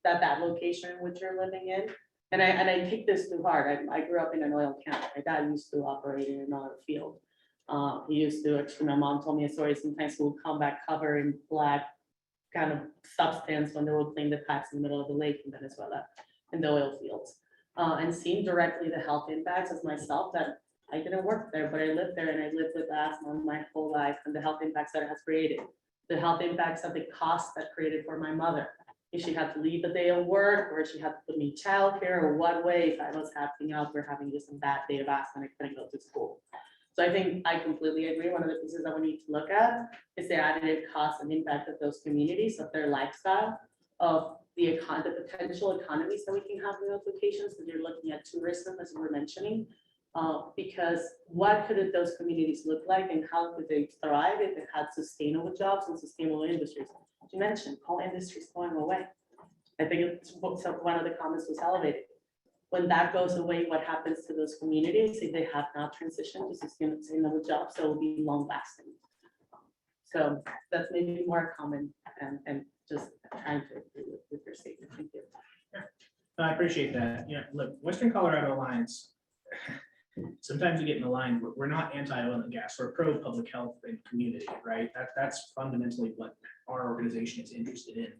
Speaker 6: that location in which you're living in, and I take this to heart. I grew up in an oil camp. My dad used to operate in another field. He used to, actually, my mom told me a story. Sometimes he would come back covered in black kind of substance when they were playing the packs in the middle of the lake in Venezuela in the oil fields. And seeing directly the health impacts as myself, that I didn't work there, but I lived there and I lived with asthma my whole life, and the health impacts that it has created. The health impacts of the cost that created for my mother. If she had to leave a day of work, or she had to put me childcare, or what way, if I was acting out for having just a bad day of asthma and I couldn't go to school. So I think I completely agree. One of the pieces that we need to look at is the additive cost and impact of those communities, of their lifestyle, of the potential economies that we can have in those locations. Because you're looking at tourism, as we were mentioning, because what could those communities look like and how could they thrive if they had sustainable jobs and sustainable industries? You mentioned all industries going away. I think it's one of the comments was elevated. When that goes away, what happens to those communities if they have not transitioned to sustainable jobs that will be long lasting? So that's maybe more common and just trying to agree with your statement. Thank you.
Speaker 24: I appreciate that. Yeah, look, Western Colorado Alliance, sometimes we get in the line, we're not anti-oil and gas, we're pro-public health and community, right? That's fundamentally what our organization is interested in.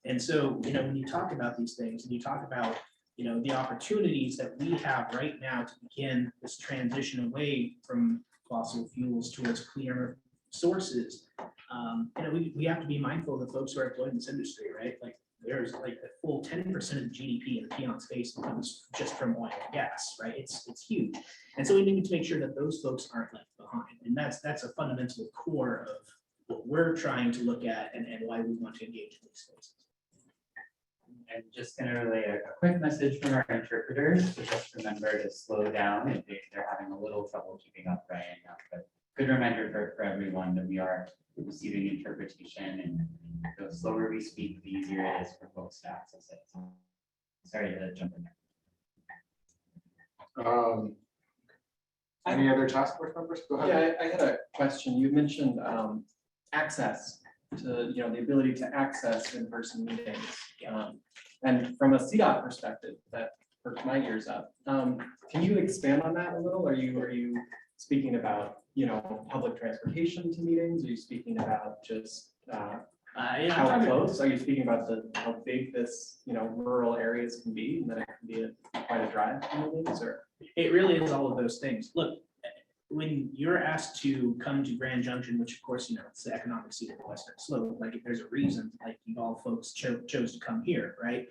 Speaker 24: And so, when you talk about these things and you talk about, the opportunities that we have right now to begin this transition away from fossil fuels towards cleaner sources, we have to be mindful of the folks who are employed in this industry, right? Like there's like a full 10% of the GDP in the Piedmont space comes just from oil and gas, right? It's huge. And so we need to make sure that those folks aren't left behind. And that's a fundamental core of what we're trying to look at and why we want to engage in these spaces.
Speaker 12: I'm just gonna relay a quick message from our interpreters to just remember to slow down if they're having a little trouble keeping up right now. But good reminder for everyone that we are receiving interpretation, and the slower we speak, the easier it is for folks to access it. So, sorry to jump in there.
Speaker 3: Any other task force members? Go ahead.
Speaker 4: Yeah, I had a question. You mentioned access to, the ability to access in-person meetings. And from a CDOT perspective, that perked my ears up. Can you expand on that a little? Are you speaking about, public transportation to meetings? Are you speaking about just how close? Are you speaking about how big this, rural areas can be, and that it can be quite a drive to meetings, or?
Speaker 24: It really is all of those things. Look, when you're asked to come to Grand Junction, which of course, it's the economic seat of the Western Slope, like if there's a reason, like you all folks chose to come here, right?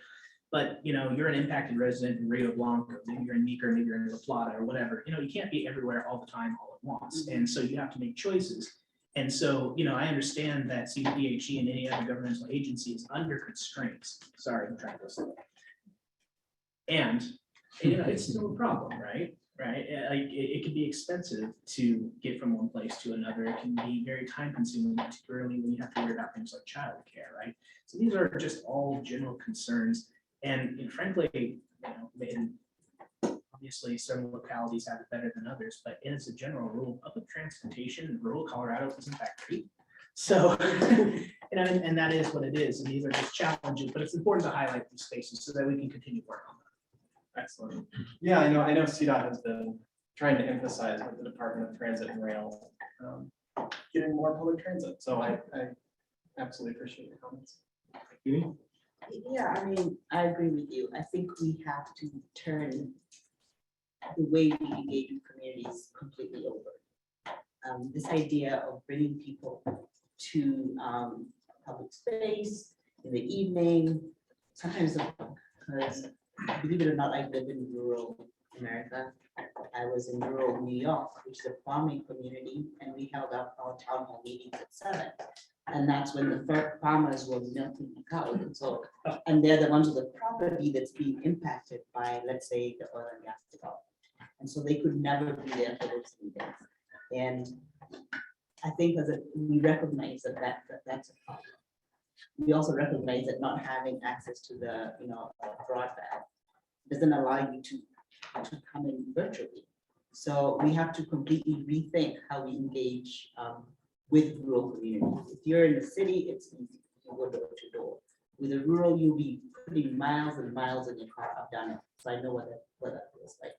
Speaker 24: But, you're an impacted resident in Rio Blanco, maybe you're in Meeker, maybe you're in La Plata or whatever, you can't be everywhere all the time, all at once. And so you have to make choices. And so, I understand that CDPHE and any other governmental agency is under constraints. Sorry, I'm trying to listen. And, it's still a problem, right? Right? Like it can be expensive to get from one place to another. It can be very time consuming, particularly when you have to worry about things like childcare, right? So these are just all general concerns. And frankly, obviously some localities have it better than others, but as a general rule, public transportation in rural Colorado isn't that great. So, and that is what it is. And these are just challenges, but it's important to highlight these spaces so that we can continue work on them.
Speaker 4: Excellent. Yeah, I know CDOT has been trying to emphasize with the Department of Transit and Rail, getting more public transit. So I absolutely appreciate your comments.
Speaker 5: Yeah, I agree with you. I think we have to turn the way we engage in communities completely over. This idea of bringing people to public space in the evening, sometimes because believe it or not, I live in rural America. I was in rural New York, which is a farming community, and we held our town hall meetings at 7. And that's when the farmers were milking the cows. And so, and they're the ones with the property that's being impacted by, let's say, the oil and gas development. And so they could never be there for those meetings. And I think we recognize that's a problem. We also recognize that not having access to the, broadband doesn't allow you to come in virtually. So we have to completely rethink how we engage with rural communities. If you're in the city, it's easy. You go door to door. With a rural, you'll be putting miles and miles in your car. I've done it, so I know what that feels like.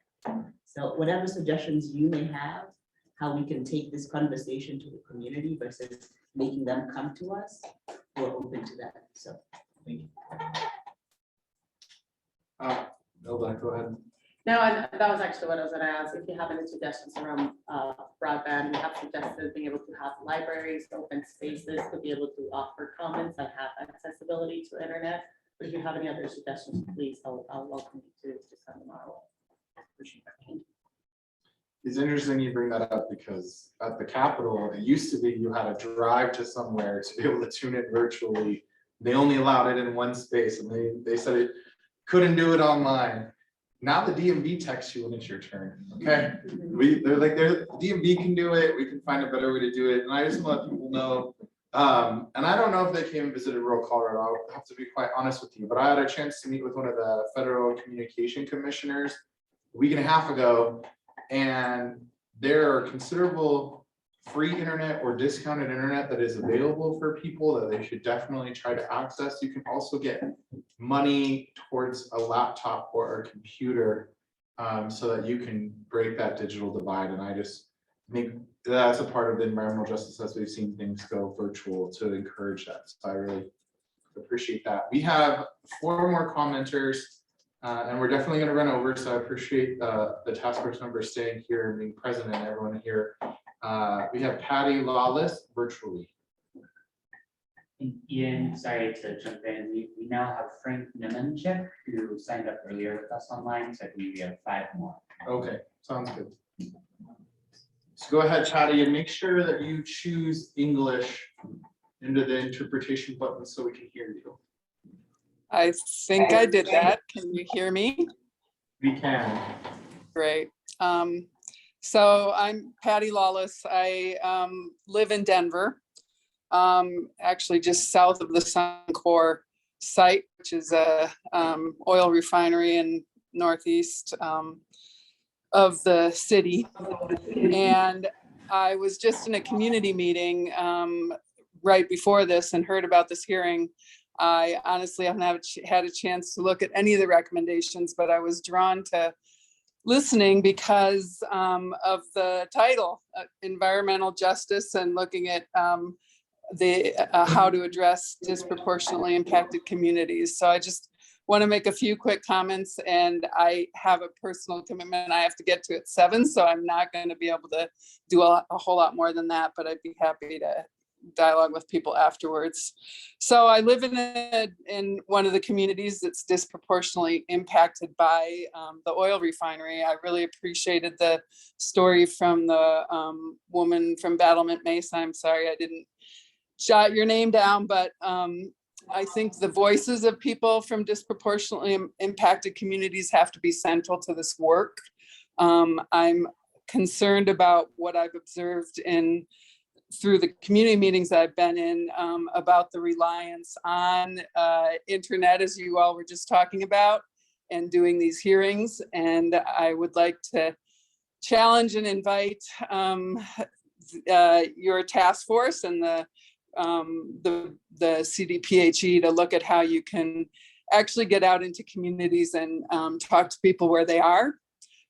Speaker 5: So whatever suggestions you may have, how we can take this conversation to the community versus making them come to us, we're open to that. So thank you.
Speaker 3: Hilda, go ahead.
Speaker 6: No, and that was actually what I was gonna ask, if you have any suggestions around broadband. We have suggested being able to have libraries, open spaces to be able to offer comments and have accessibility to internet. But if you have any other suggestions, please, I'll welcome you to send them our way. Appreciate that.
Speaker 3: It's interesting you bring that up because at the Capitol, it used to be you had to drive to somewhere to be able to tune in virtually. They only allowed it in one space and they said it couldn't do it online. Now the DMV texts you when it's your turn, okay? DMV can do it, we can find a better way to do it, and I just want to let people know. And I don't know if they came and visited rural Colorado, I'll have to be quite honest with you, but I had a chance to meet with one of the federal communication commissioners a week and a half ago, and there are considerable free internet or discounted internet that is available for people that they should definitely try to access. You can also get money towards a laptop or a computer so that you can break that digital divide. And I just think that's a part of the environmental justice as we've seen things go virtual to encourage that. So I really appreciate that. We have 4 more commenters and we're definitely going to run over. So I appreciate the task force members staying here and being present and everyone here. We have Patty Lawless virtually.
Speaker 12: And Ian, sorry to jump in. We now have Frank Nemenchik, who signed up earlier with us online, so I believe we have 5 more.
Speaker 3: Okay, sounds good. So go ahead, Patty, and make sure that you choose English into the interpretation button so we can hear you.
Speaker 8: I think I did that. Can you hear me?
Speaker 3: We can.
Speaker 8: Great. So I'm Patty Lawless. I live in Denver, actually just south of the Suncor site, which is a oil refinery in northeast of the city. And I was just in a community meeting right before this and heard about this hearing. I honestly haven't had a chance to look at any of the recommendations, but I was drawn to listening because of the title, environmental justice, and looking at how to address disproportionately impacted communities. So I just want to make a few quick comments, and I have a personal commitment I have to get to at 7, so I'm not going to be able to do a whole lot more than that, but I'd be happy to dialogue with people afterwards. So I live in one of the communities that's disproportionately impacted by the oil refinery. I really appreciated the story from the woman from Battlement Mesa. I'm sorry I didn't jot your name down, but I think the voices of people from disproportionately impacted communities have to be central to this work. I'm concerned about what I've observed through the community meetings that I've been in about the reliance on internet, as you all were just talking about, and doing these hearings. And I would like to challenge and invite your task force and the CDPHE to look at how you can actually get out into communities and talk to people where they are.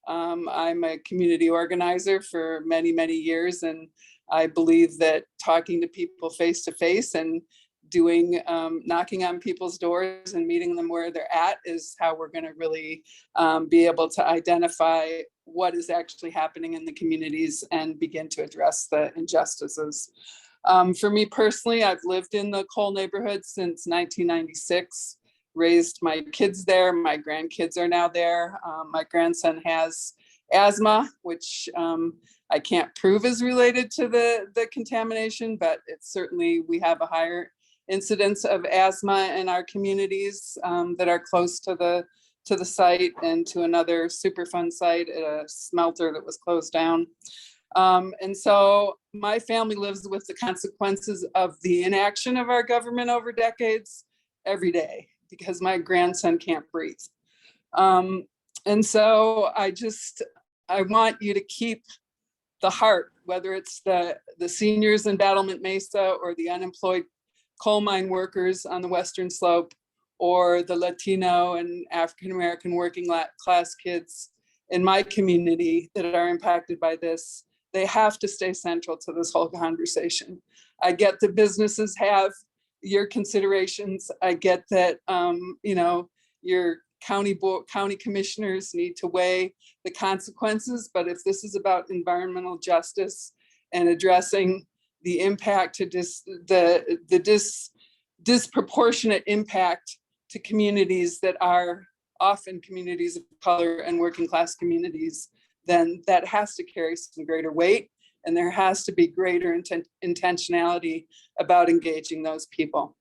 Speaker 8: I'm a community organizer for many, many years, and I believe that talking to people face to face and doing knocking on people's doors and meeting them where they're at is how we're going to really be able to identify what is actually happening in the communities and begin to address the injustices. For me personally, I've lived in the Cole neighborhood since 1996, raised my kids there. My grandkids are now there. My grandson has asthma, which I can't prove is related to the contamination, but it's certainly, we have a higher incidence of asthma in our communities that are close to the site and to another Superfund site at a smelter that was closed down. And so my family lives with the consequences of the inaction of our government over decades every day because my grandson can't breathe. And so I want you to keep the heart, whether it's the seniors in Battlement Mesa or the unemployed coal mine workers on the Western Slope, or the Latino and African-American working class kids in my community that are impacted by this. They have to stay central to this whole conversation. I get that businesses have your considerations. I get that, you know, your county commissioners need to weigh the consequences, but if this is about environmental justice and addressing the impact to disproportionate impact to communities that are often communities of color and working class communities, then that has to carry some greater weight, and there has to be greater intentionality about engaging those people.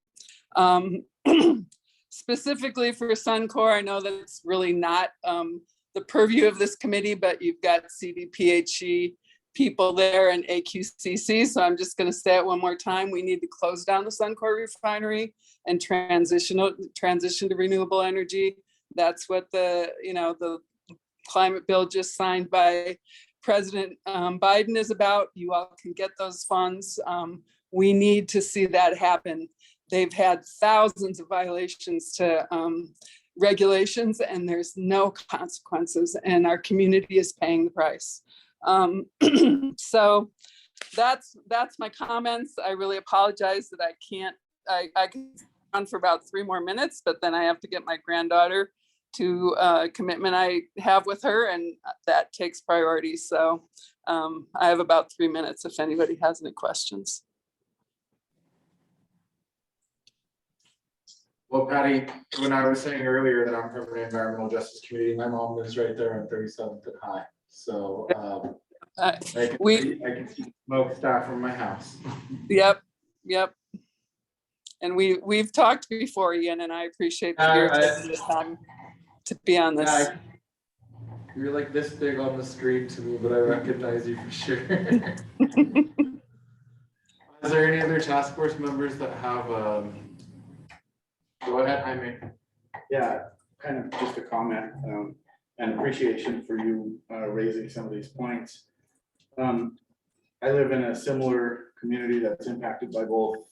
Speaker 8: Specifically for Suncor, I know that it's really not the purview of this committee, but you've got CDPHE people there and AQCC. So I'm just going to say it one more time. We need to close down the Suncor refinery and transition to renewable energy. That's what the climate bill just signed by President Biden is about. You all can get those funds. We need to see that happen. They've had thousands of violations to regulations, and there's no consequences, and our community is paying the price. So that's my comments. I really apologize that I can on for about 3 more minutes, but then I have to get my granddaughter to a commitment I have with her, and that takes priority. So I have about 3 minutes if anybody has any questions.
Speaker 3: Well, Patty, when I was saying earlier that I'm from an environmental justice community, my mom lives right there on 37th and High. So I can see smokestack from my house.
Speaker 8: Yep. And we've talked before, Ian, and I appreciate that you're taking the time to be on this.
Speaker 3: You're like this big on the screen to me, but I recognize you for sure. Is there any other task force members that have go ahead, Jaime.
Speaker 22: Yeah, kind of just a comment and appreciation for you raising some of these points. I live in a similar community that's impacted by both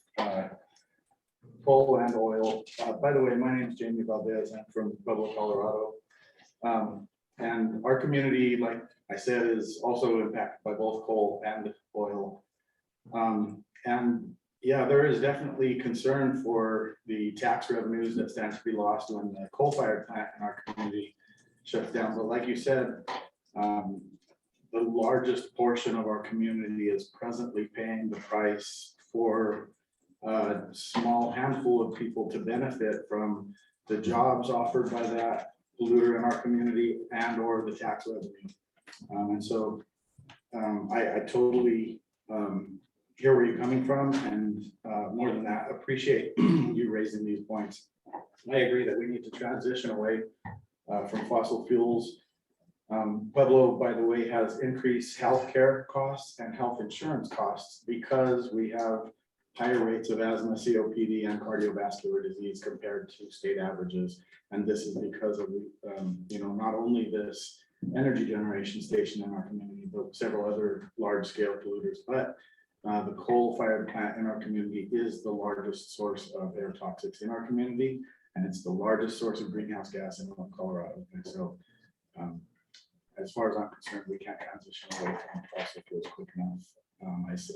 Speaker 22: coal and oil. By the way, my name is Jamie Valdez. I'm from Pueblo, Colorado. And our community, like I said, is also impacted by both coal and oil. And yeah, there is definitely concern for the tax revenues that stand to be lost when the coal-fired plant in our community shuts down. But like you said, the largest portion of our community is presently paying the price for a small handful of people to benefit from the jobs offered by that polluter in our community and or the tax revenue. And so I totally hear where you're coming from, and more than that, appreciate you raising these points. I agree that we need to transition away from fossil fuels. Pueblo, by the way, has increased healthcare costs and health insurance costs because we have higher rates of asthma, COPD, and cardiovascular disease compared to state averages. And this is because of not only this energy generation station in our community, but several other large-scale polluters. But the coal-fired plant in our community is the largest source of air toxics in our community, and it's the largest source of greenhouse gas in Colorado. And so, as far as I'm concerned, we can't transition away from fossil fuels quick enough.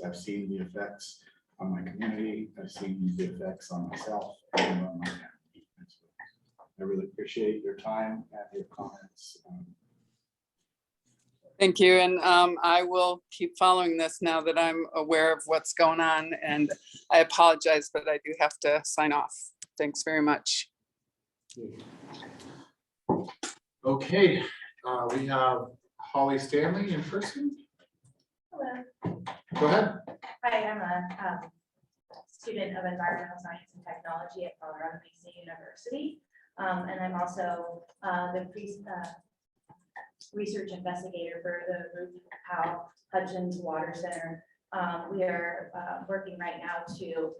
Speaker 22: I've seen the effects on my community. I've seen the effects on myself and on my family. And so I really appreciate your time and your comments.
Speaker 8: Thank you. And I will keep following this now that I'm aware of what's going on. And I apologize, but I do have to sign off. Thanks very much.
Speaker 3: Okay, we have Holly Stanley in person.
Speaker 9: Hello.
Speaker 3: Go ahead.
Speaker 9: Hi, I'm a student of environmental science and technology at Colorado Mesa University. And I'm also the research investigator for the Ruth Howe Hutchins Water Center. We are working right now to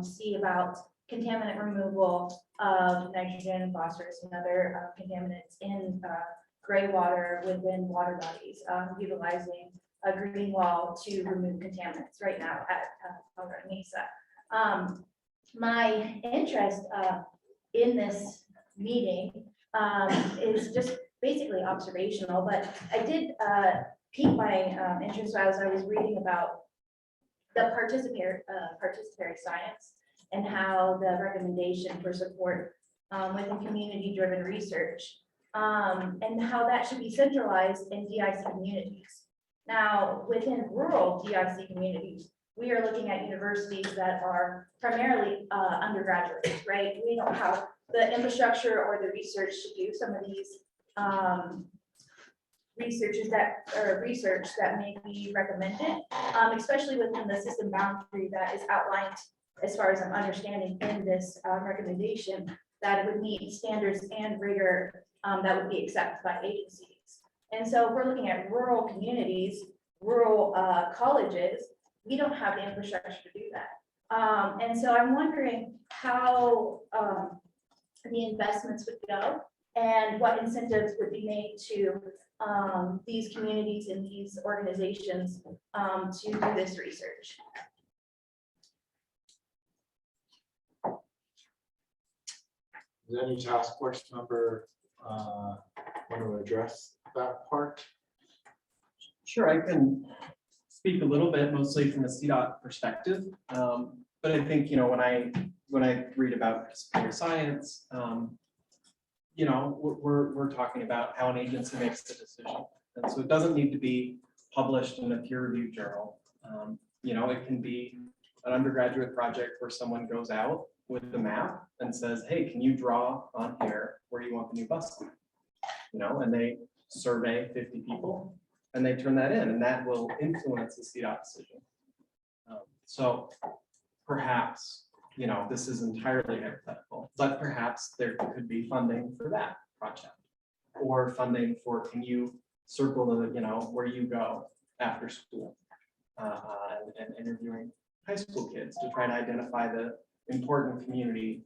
Speaker 9: see about contaminant removal of nitrogen, phosphorus, and other contaminants in gray water within water bodies, utilizing a green wall to remove contaminants right now at Colorado Mesa. My interest in this meeting is just basically observational, but I did pique my interest as I was reading about the participatory science and how the recommendation for support within community-driven research and how that should be centralized in DIC communities. Now, within rural DIC communities, we are looking at universities that are primarily undergraduates, right? We don't have the infrastructure or the research to do some of these research that may be recommended, especially within the system boundary that is outlined as far as I'm understanding in this recommendation, that it would meet standards and rigor that would be accepted by agencies. And so if we're looking at rural communities, rural colleges, we don't have the infrastructure to do that. And so I'm wondering how the investments would go and what incentives would be made to these communities and these organizations to do this research.
Speaker 3: Does any task force member want to address that part?
Speaker 4: Sure, I can speak a little bit, mostly from a CDOT perspective. But I think, when I read about participatory science, we're talking about how an agency makes the decision. And so it doesn't need to be published in a peer-reviewed journal. It can be an undergraduate project where someone goes out with the map and says, hey, can you draw on here where you want the new bus line? And they survey 50 people and they turn that in, and that will influence the CDOT decision. So perhaps, this is entirely hypothetical, but perhaps there could be funding for that project, or funding for, can you circle the, where you go after school, and interviewing high school kids to try to identify the important community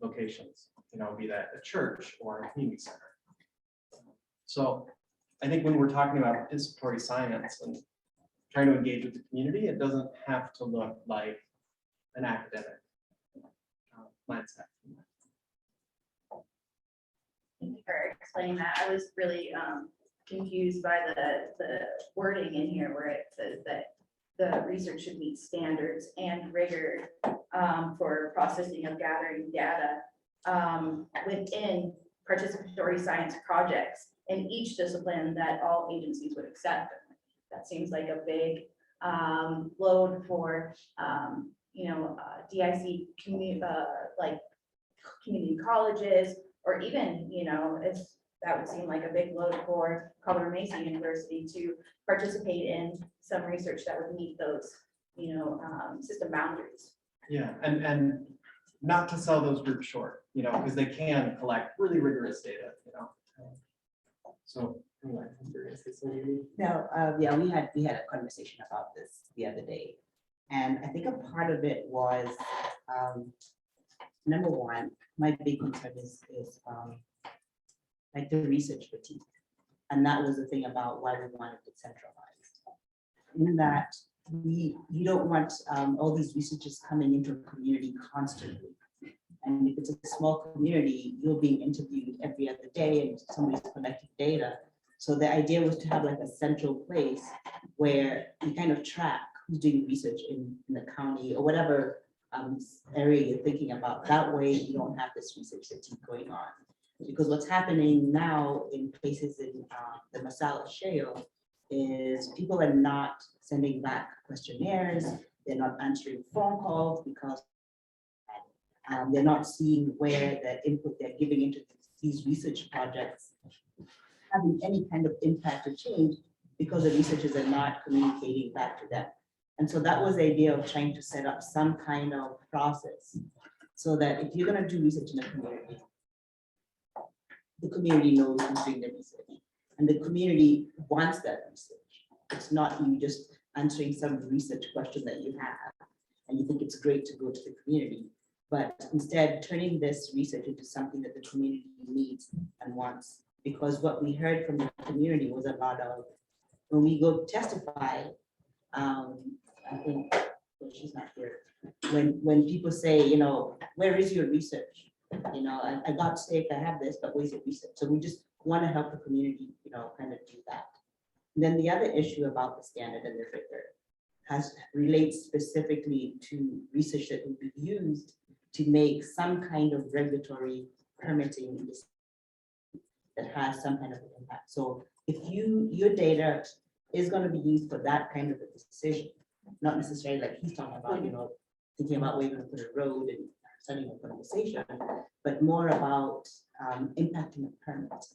Speaker 4: locations, be that a church or a community center. So I think when we're talking about participatory science and trying to engage with the community, it doesn't have to look like an academic mindset.
Speaker 9: Thank you for explaining that. I was really confused by the wording in here where it says that the research should meet standards and rigor for processing of gathering data within participatory science projects in each discipline that all agencies would accept. That seems like a big load for DIC like community colleges, or even that would seem like a big load for Colorado Mesa University to participate in some research that would meet those system boundaries.
Speaker 4: Yeah, and not to sell those groups short, because they can collect really rigorous data, So anyway, I'm curious.
Speaker 5: No, yeah, we had a conversation about this the other day. And I think a part of it was, number one, my big concern is like the research fatigue. And that was the thing about why we wanted it centralized. In that you don't want all these researchers coming into a community constantly. And if it's a small community, you're being interviewed every other day and somebody's collecting data. So the idea was to have like a central place where you kind of track who's doing research in the county or whatever area you're thinking about. That way you don't have this research fatigue going on. Because what's happening now in places in the Marcellus Shale is people are not sending back questionnaires, they're not answering phone calls because they're not seeing where the input they're giving into these research projects having any kind of impact or change because the researchers are not communicating back to them. And so that was the idea of trying to set up some kind of process so that if you're gonna do research in a community, the community knows who's doing the research and the community wants that research. It's not you just answering some research question that you have and you think it's great to go to the community, but instead turning this research into something that the community needs and wants. Because what we heard from the community was a lot of, when we go testify, I think, well, she's not here, when people say, you know, where is your research? You know, I got sick, I have this, but where's your research? So we just want to help the community, you know, kind of do that. And then the other issue about the standard and the rigor relates specifically to research that will be used to make some kind of regulatory permitting that has some kind of impact. So if your data is going to be used for that kind of a decision, not necessarily like he's talking about, you know, thinking about where you're going to put a road and studying a conversation, but more about impacting a permit,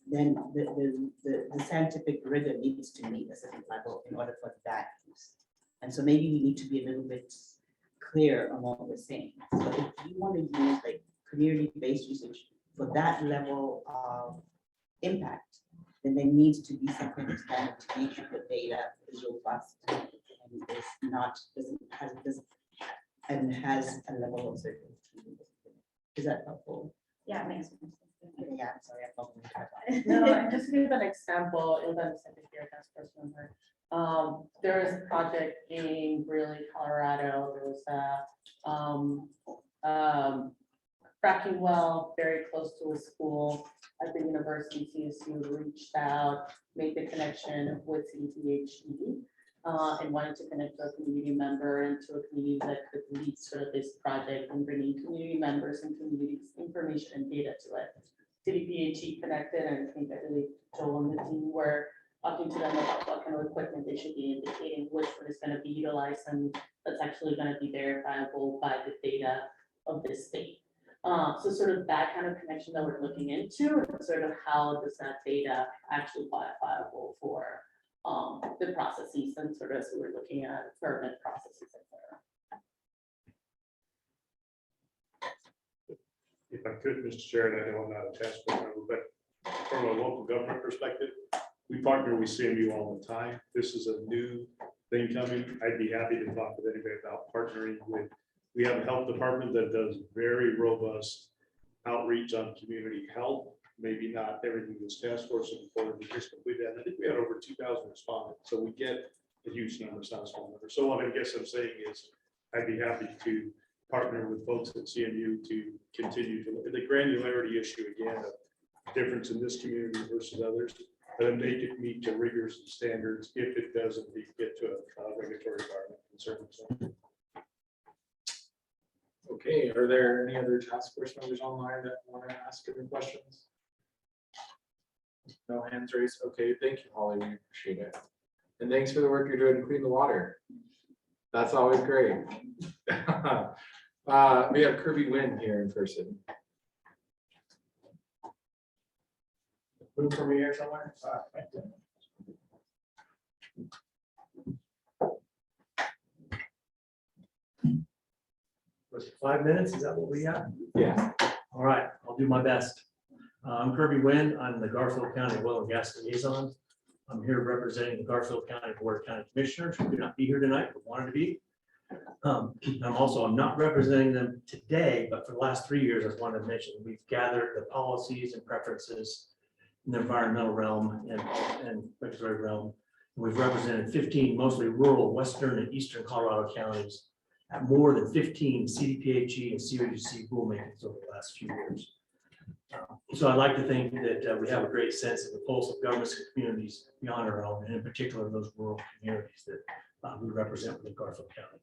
Speaker 5: then the scientific rigor needs to meet a certain level in order for that use. And so maybe we need to be a little bit clear on what we're saying. So if you want to use like community-based research for that level of impact, then there needs to be some kind of standard to make sure the data is robust and is not, has a level of certainty. Is that helpful?
Speaker 9: Yeah, it makes sense.
Speaker 5: Yeah, I'm sorry, I'm not.
Speaker 6: No, and just to give an example, in the Secretary Task Force member, there is a project in Greeley, Colorado. There was a fracking well very close to a school at the university. CSU reached out, made the connection with CDPHE, and wanted to connect to a community member and to a community that could lead sort of this project and bringing community members and communities information and data to it. CDPHE connected, and I think I believe Joel and the team were talking to them about what kind of equipment they should be indicating, which one is going to be utilized and that's actually going to be verifiable by the data of this state. So sort of that kind of connection that we're looking into, and sort of how does that data actually quantifiable for the processes, and sort of, so we're looking at permit processes, et cetera.
Speaker 21: If I could, Mr. Chair, and I know I'm not a task force member, but from a local government perspective, we partner with CMU all the time. This is a new thing coming. I'd be happy to talk with anybody about partnering with. We have a health department that does very robust outreach on community health. Maybe not everything this task force is important, we just completed that. I think we had over 2,000 respondents, so we get a huge number, it's not a small number. So what I guess I'm saying is, I'd be happy to partner with folks at CMU to continue to look at the granularity issue again of difference in this community versus others, but then make it meet the rigors and standards if it doesn't get to a regulatory environment concern.
Speaker 10: Okay, are there any other task force members online that want to ask any questions? No hands raised. Okay, thank you, Holly. We appreciate it. And thanks for the work you're doing to clean the water. That's always great. We have Kirby Nguyen here in person. Move from here somewhere. Right there.
Speaker 11: Was it 5 minutes? Is that what we got?
Speaker 10: Yeah.
Speaker 11: All right, I'll do my best. I'm Kirby Nguyen. I'm the Garfield County Oil and Gas Liaison. I'm here representing the Garfield County Board of County Commissioners who could not be here tonight, but wanted to be. I'm not representing them today, but for the last 3 years, I wanted to mention, we've gathered the policies and preferences in the environmental realm and regulatory realm. We've represented 15 mostly rural, western and eastern Colorado counties at more than 15 CDPHE and COUC rulemakings over the last few years. So I'd like to think that we have a great sense of the pulse of governments and communities beyond our own, and in particular those rural communities that we represent within Garfield County.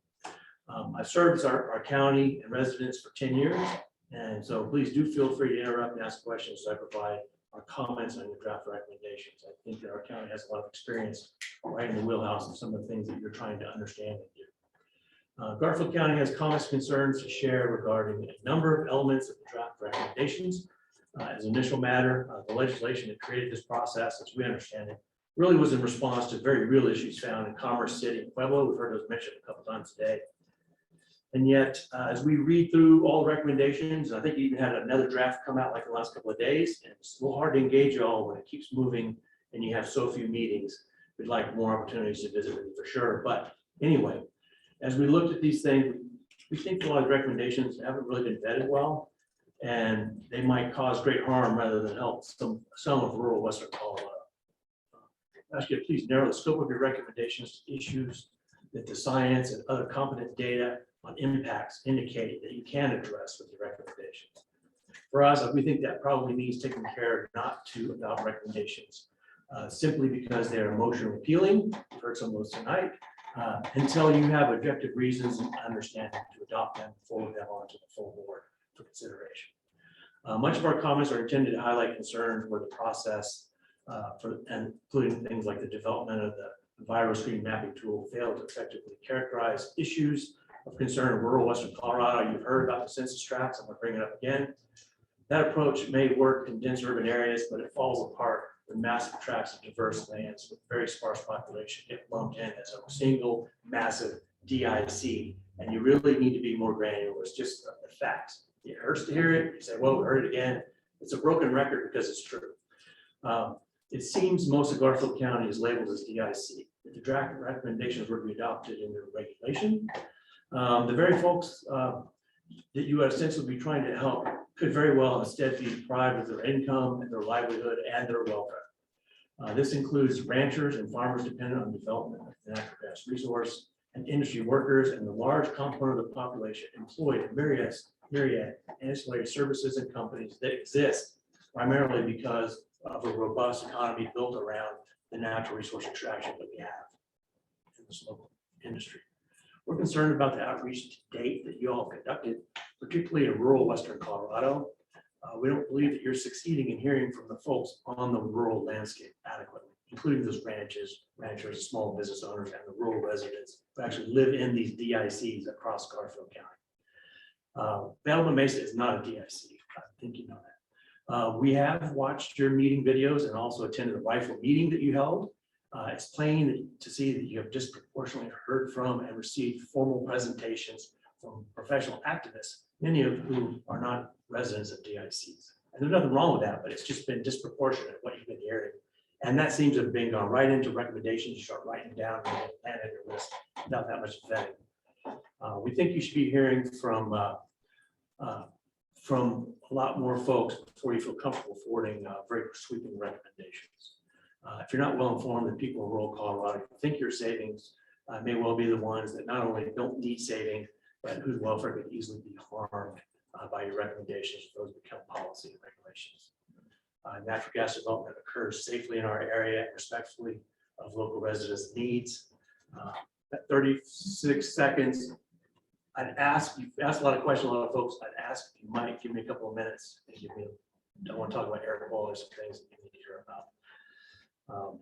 Speaker 11: I've served as our county and residents for 10 years, and so please do feel free to interrupt and ask questions as I provide our comments on your draft recommendations. I think that our county has a lot of experience right in the wheelhouse of some of the things that you're trying to understand and do. Garfield County has comments, concerns to share regarding a number of elements of the draft recommendations. As an initial matter, the legislation that created this process, as we understand it, really was in response to very real issues found in Commerce City and Pueblo. We've heard those mentioned a couple times today. And yet, as we read through all the recommendations, I think you even had another draft come out like in the last couple of days, and it's a little hard to engage you all when it keeps moving and you have so few meetings. We'd like more opportunities to visit with you for sure. But anyway, as we looked at these things, we think a lot of recommendations haven't really been vetted well, and they might cause great harm rather than help some of rural Western Colorado. I ask you to please narrow the scope of your recommendations to issues that the science and other competent data on impacts indicate that you can address with your recommendations. For us, we think that probably means taking care not to adopt recommendations simply because they're emotionally appealing. We've heard some of those tonight, until you have objective reasons and understanding to adopt them before we have onto the full board for consideration. Much of our comments are intended to highlight concerns where the process and including things like the development of the virus-screen mapping tool failed to effectively characterize issues of concern in rural Western Colorado. You've heard about the census tracts. I'm going to bring it up again. That approach may work in dense urban areas, but it falls apart when massive tracts of diverse lands with very sparse population get lumped in as a single massive DIC. And you really need to be more granular. It's just a fact. It hurts to hear it. You say, well, we heard it again. It's a broken record because it's true. It seems most of Garfield County is labeled as DIC. If the draft recommendations were to be adopted in their regulation, the very folks that you are ostensibly trying to help could very well instead be deprived of their income and their livelihood and their welfare. This includes ranchers and farmers dependent on development of the natural gas resource, and industry workers, and the large component of the population employed in myriad ancillary services and companies that exist primarily because of a robust economy built around the natural resource extraction that we have in this local industry. We're concerned about the outreach to date that you all conducted, particularly in rural Western Colorado. We don't believe that you're succeeding in hearing from the folks on the rural landscape adequately, including those ranchers, small business owners, and the rural residents who actually live in these DICs across Garfield County. Balboa Mesa is not a DIC. I think you know that. We have watched your meeting videos and also attended a rifle meeting that you held. It's plain to see that you have disproportionately heard from and received formal presentations from professional activists, many of whom are not residents of DICs. And there's nothing wrong with that, but it's just been disproportionate what you've been hearing. And that seems to have been gone right into recommendations. You start writing down and plan on your list without that much vetting. We think you should be hearing from a lot more folks before you feel comfortable forwarding very sweeping recommendations. If you're not well informed, the people in rural Colorado think your savings may well be the ones that not only don't need saving, but whose welfare could easily be harmed by your recommendations if those become policy and regulations. Natural gas development occurs safely in our area and respectfully of local residents' needs. At 36 seconds, I'd ask, you've asked a lot of questions, a lot of folks, I'd ask if you might give me a couple of minutes and give me, I want to talk about air quality, some things that you need to hear about.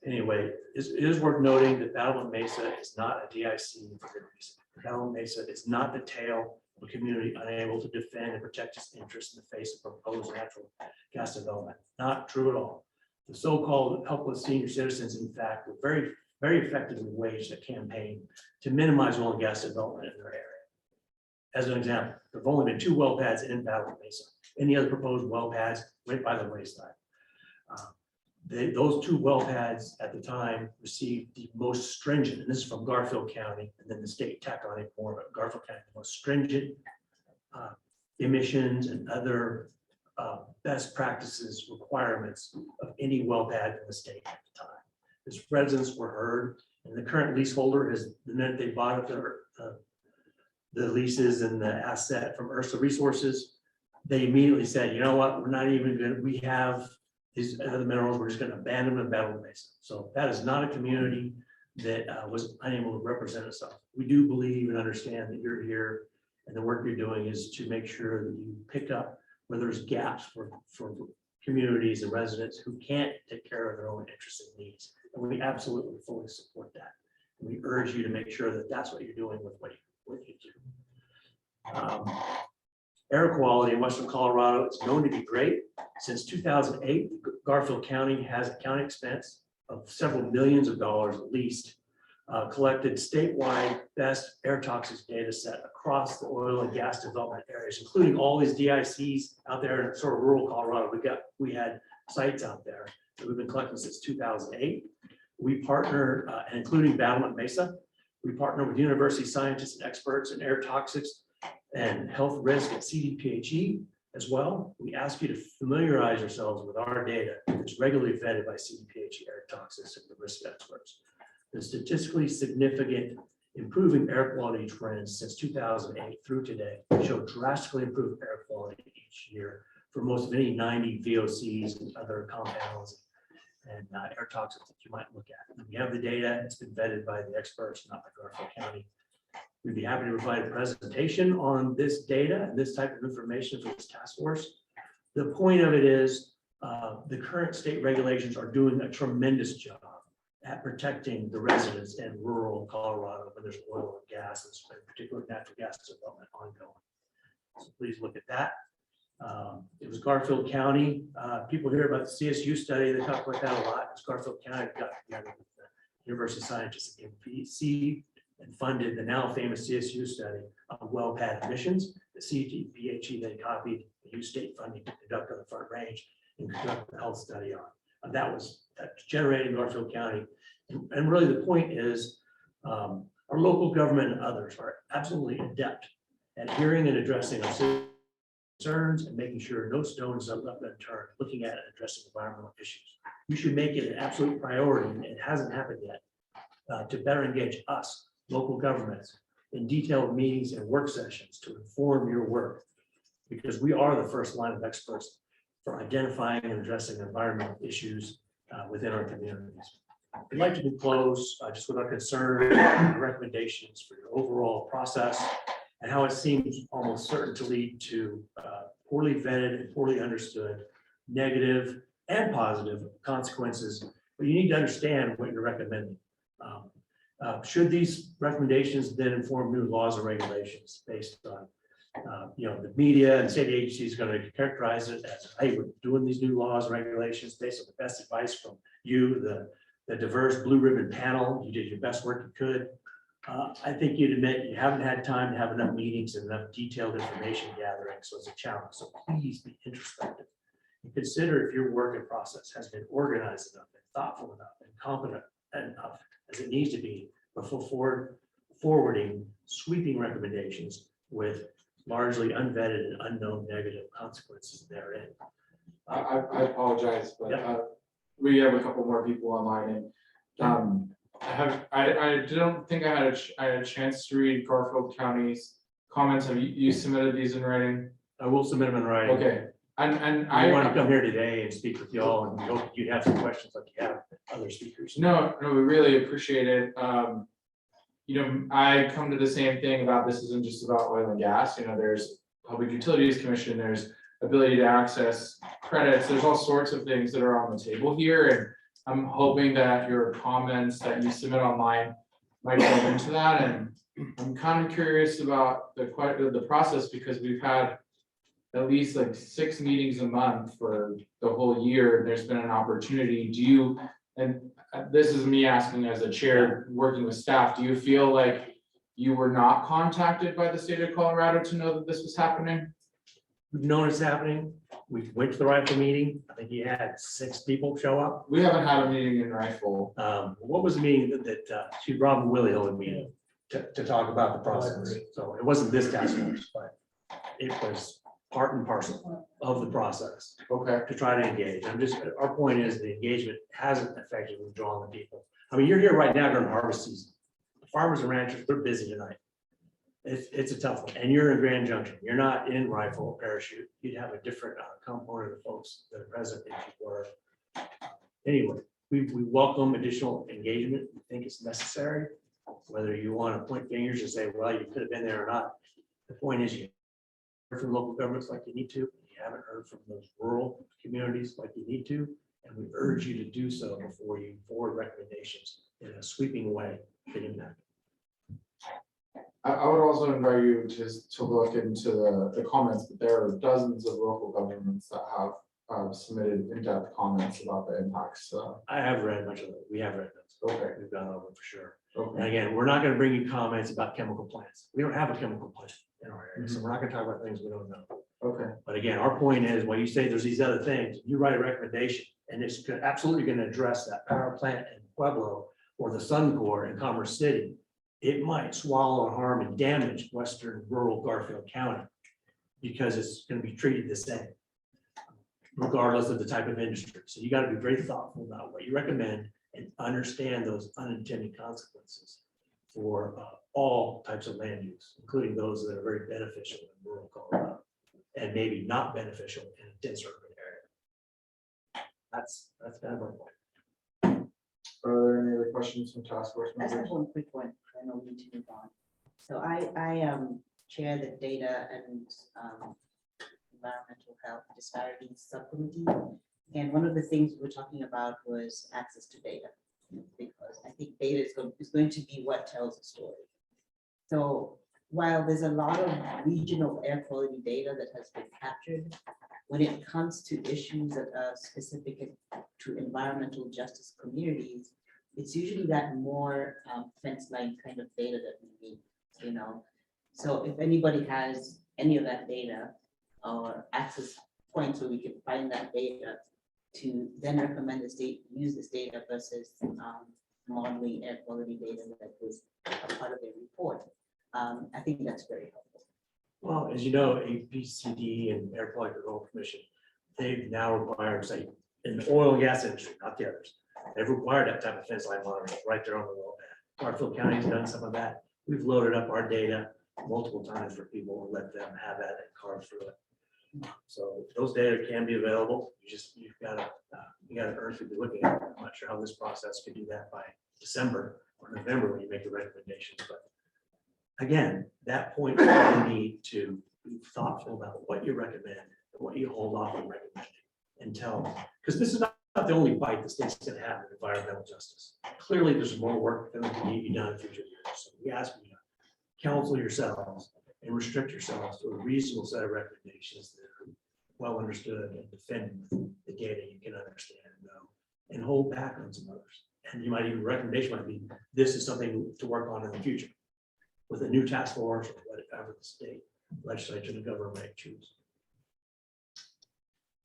Speaker 11: Anyway, it is worth noting that Balboa Mesa is not a DIC for good reason. Balboa Mesa is not the tail of a community unable to defend and protect its interests in the face of proposed natural gas development. Not true at all. The so-called helpless senior citizens, in fact, were very, very effectively waged a campaign to minimize oil and gas development in their area. As an example, there have only been 2 well pads in Balboa Mesa. Any other proposed well pads went by the wayside. Those 2 well pads at the time received the most stringent, and this is from Garfield County, and then the state tacked on it more, but Garfield County, the most stringent emissions and other best practices requirements of any well pad in the state at the time. Its residents were heard, and the current leaseholder has, the minute they bought up the leases and the asset from Ursa Resources, they immediately said, you know what, we're not even going to, we have these other minerals, we're just going to abandon them in Balboa Mesa. So that is not a community that was unable to represent itself. We do believe and understand that you're here and the work you're doing is to make sure that you pick up where there's gaps for communities and residents who can't take care of their own interests and needs. And we absolutely fully support that. And we urge you to make sure that that's what you're doing with what you do. Air quality in Western Colorado is known to be great. Since 2008, Garfield County has a county expense of several millions of dollars at least, collected statewide best air toxics data set across the oil and gas development areas, including all these DICs out there in sort of rural Colorado. We had sites out there that we've been collecting since 2008. We partner, including Battlement Mesa, we partner with university scientists and experts in air toxics and health risk at CDPHE as well. We ask you to familiarize yourselves with our data. It's regularly vetted by CDPHE air toxics and the risk experts. The statistically significant improving air quality trends since 2008 through today show drastically improved air quality each year for most of any 90 VOCs and other compounds and air toxins that you might look at. And we have the data, it's been vetted by the experts, not by Garfield County. We'd be happy to provide a presentation on this data and this type of information for this task force. The point of it is the current state regulations are doing a tremendous job at protecting the residents in rural Colorado when there's oil and gas, and in particular natural gas development ongoing. So please look at that. It was Garfield County. People hear about the CSU study. They talk about that a lot. It's Garfield County got together with the University scientists at MPC and funded the now famous CSU study on well pad emissions. The CDPHE then copied the used state funding to conduct on the Front Range and conduct the health study on. That's generated in Garfield County. And really the point is our local government and others are absolutely adept at hearing and addressing our concerns and making sure no stone is left unturned, looking at and addressing environmental issues. We should make it an absolute priority, and it hasn't happened yet, to better engage us, local governments, in detailed meetings and work sessions to inform your work, because we are the first line of experts for identifying and addressing environmental issues within our communities. We'd like to close just with our concerns and recommendations for your overall process and how it seems almost certain to lead to poorly vetted and poorly understood negative and positive consequences. But you need to understand what you're recommending. Should these recommendations then inform new laws and regulations based on the media and state agencies are going to characterize it as, hey, we're doing these new laws and regulations based on the best advice from you, the diverse blue ribbon panel. You did your best work you could. I think you'd admit you haven't had time to have enough meetings and enough detailed information gathering, so it's a challenge. So please be introspective and consider if your work and process has been organized enough and thoughtful enough and competent enough as it needs to be before forwarding sweeping recommendations with largely unvetted and unknown negative consequences therein.
Speaker 3: I apologize, but we have a couple more people online, and I don't think I had a chance to read Garfield County's comments. Have you submitted these in writing?
Speaker 11: I will submit them in writing.
Speaker 3: Okay, and
Speaker 11: I want to come here today and speak with y'all, and we hope you'd have some questions like you have other speakers.
Speaker 3: No, we really appreciate it. I come to the same thing about this isn't just about oil and gas. There's Public Utilities Commission, there's ability to access credits, there's all sorts of things that are on the table here, and I'm hoping that your comments that you submit online might delve into that. And I'm kind of curious about the process, because we've had at least like 6 meetings a month for the whole year. There's been an opportunity. And this is me asking as a chair working with staff, do you feel like you were not contacted by the state of Colorado to know that this was happening?
Speaker 11: We've known it's happening. We went to the rifle meeting. I think you had 6 people show up.
Speaker 3: We haven't had a meeting in rifle.
Speaker 11: What was the meeting that she, Robin Willie held a meeting to talk about the process? So it wasn't this task force, but it was part and parcel of the process.
Speaker 3: Okay.
Speaker 11: To try to engage. Our point is the engagement hasn't effectively drawn the people. I mean, you're here right now during harvest season. Farmers and ranchers, they're busy tonight. It's a tough one. And you're in Grand Junction. You're not in rifle or parachute. You'd have a different component of folks that are present if you were. Anyway, we welcome additional engagement. We think it's necessary. Whether you want to point fingers and say, well, you could have been there or not. The point is you heard from local governments like you need to. You haven't heard from those rural communities like you need to. And we urge you to do so before you forward recommendations in a sweeping way that impact.
Speaker 3: I would also invite you to look into the comments, but there are dozens of local governments that have submitted in-depth comments about the impacts, so.
Speaker 11: I have read much of it. We have read those.
Speaker 3: Okay.
Speaker 11: We've gone over it for sure. And
Speaker 3: Okay.
Speaker 11: again, we're not gonna bring you comments about chemical plants. We don't have a chemical plant in our area, so we're not gonna talk about things we don't know.
Speaker 3: Okay.
Speaker 11: But again, our point is, when you say there's these other things, you write a recommendation, and it's absolutely gonna address that power plant in Pueblo or the Suncor in Commerce City. It might swallow, harm, and damage western rural Garfield County because it's gonna be treated the same, regardless of the type of industry. So you gotta be very thoughtful about what you recommend and understand those unintended consequences for all types of land use, including those that are very beneficial in rural Colorado and maybe not beneficial in a dense urban area. That's kind of our point.
Speaker 3: Are there any other questions from task force
Speaker 5: I just have
Speaker 3: members?
Speaker 5: one quick one. I know we need to move on. So I chair the data and environmental health disparities subcommittee. And one of the things we were talking about was access to data, because I think data is going to be what tells the story. So while there's a lot of regional air quality data that has been captured, when it comes to issues that are specific to environmental justice communities, it's usually that more fence line kind of data that we need, you know. So if anybody has any of that data or access points where we can find that data to then recommend the state use this data versus modeling air quality data that was a part of their report, I think that's very helpful.
Speaker 11: Well, as you know, APCD and Air Quality Control Commission, they've now required, say, in the oil and gas industry, not the others. They've required that type of fence line monitoring right there on the well pad. Garfield County's done some of that. We've loaded up our data multiple times for people and let them have that and carve through it. So those data can be available. You've got to earn to be looking at it. I'm not sure how this process could do that by December or November when you make the recommendations, but again, that point, you need to be thoughtful about what you recommend and what you hold off on recommending until, because this is not the only bite the state's going to have in environmental justice. Clearly, there's more work that need to be done in future years. So we ask you to counsel yourselves and restrict yourselves to a reasonable set of recommendations that are well understood and defend the data you can understand and know, and hold back on some others. And you might even recommendation might be, this is something to work on in the future with a new task force or whatever the state legislature and the government might choose.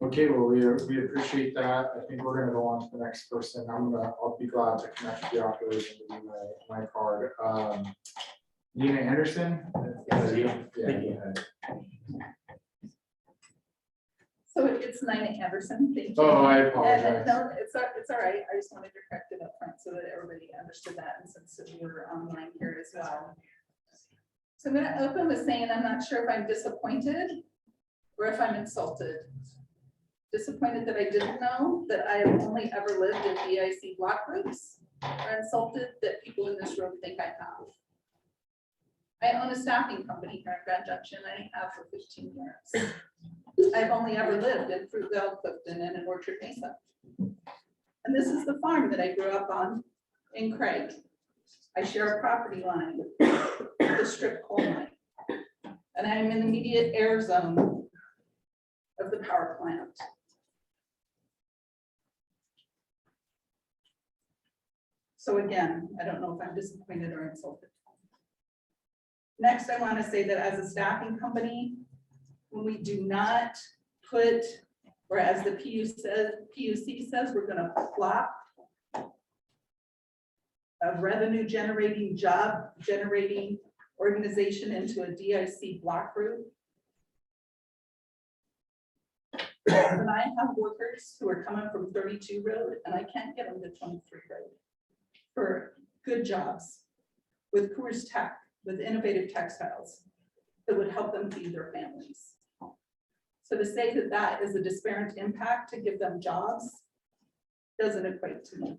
Speaker 3: Okay, well, we appreciate that. I think we're gonna go on to the next person. I'll be glad to connect with the operation to do my card. Nina Anderson? Yeah, go ahead.
Speaker 13: So it's Nina Anderson, thank you.
Speaker 3: Oh, I
Speaker 13: And
Speaker 3: apologize.
Speaker 13: no, it's all right. I just wanted to correct it up front so that everybody understood that, and since we're online here as well. So I'm gonna open with saying I'm not sure if I'm disappointed or if I'm insulted. Disappointed that I didn't know that I have only ever lived in DIC block groups, or insulted that people in this room think I have. I own a staffing company here in Grand Junction. I have for 15 years. I've only ever lived in Fruitvale, Clifton, and in Orchard Mesa. And this is the farm that I grew up on in Craig. I share a property line with the strip coal mine. And I'm in the immediate air zone of the power plant. So again, I don't know if I'm disappointed or insulted. Next, I want to say that as a staffing company, when we do not put, or as the PUC says, we're gonna plop a revenue generating, job generating organization into a DIC block group. When I have workers who are coming from 32 road and I can't get them to 23 road for good jobs with Coors Tech, with innovative textiles that would help them feed their families. So to say that that is a disparate impact to give them jobs doesn't equate to me.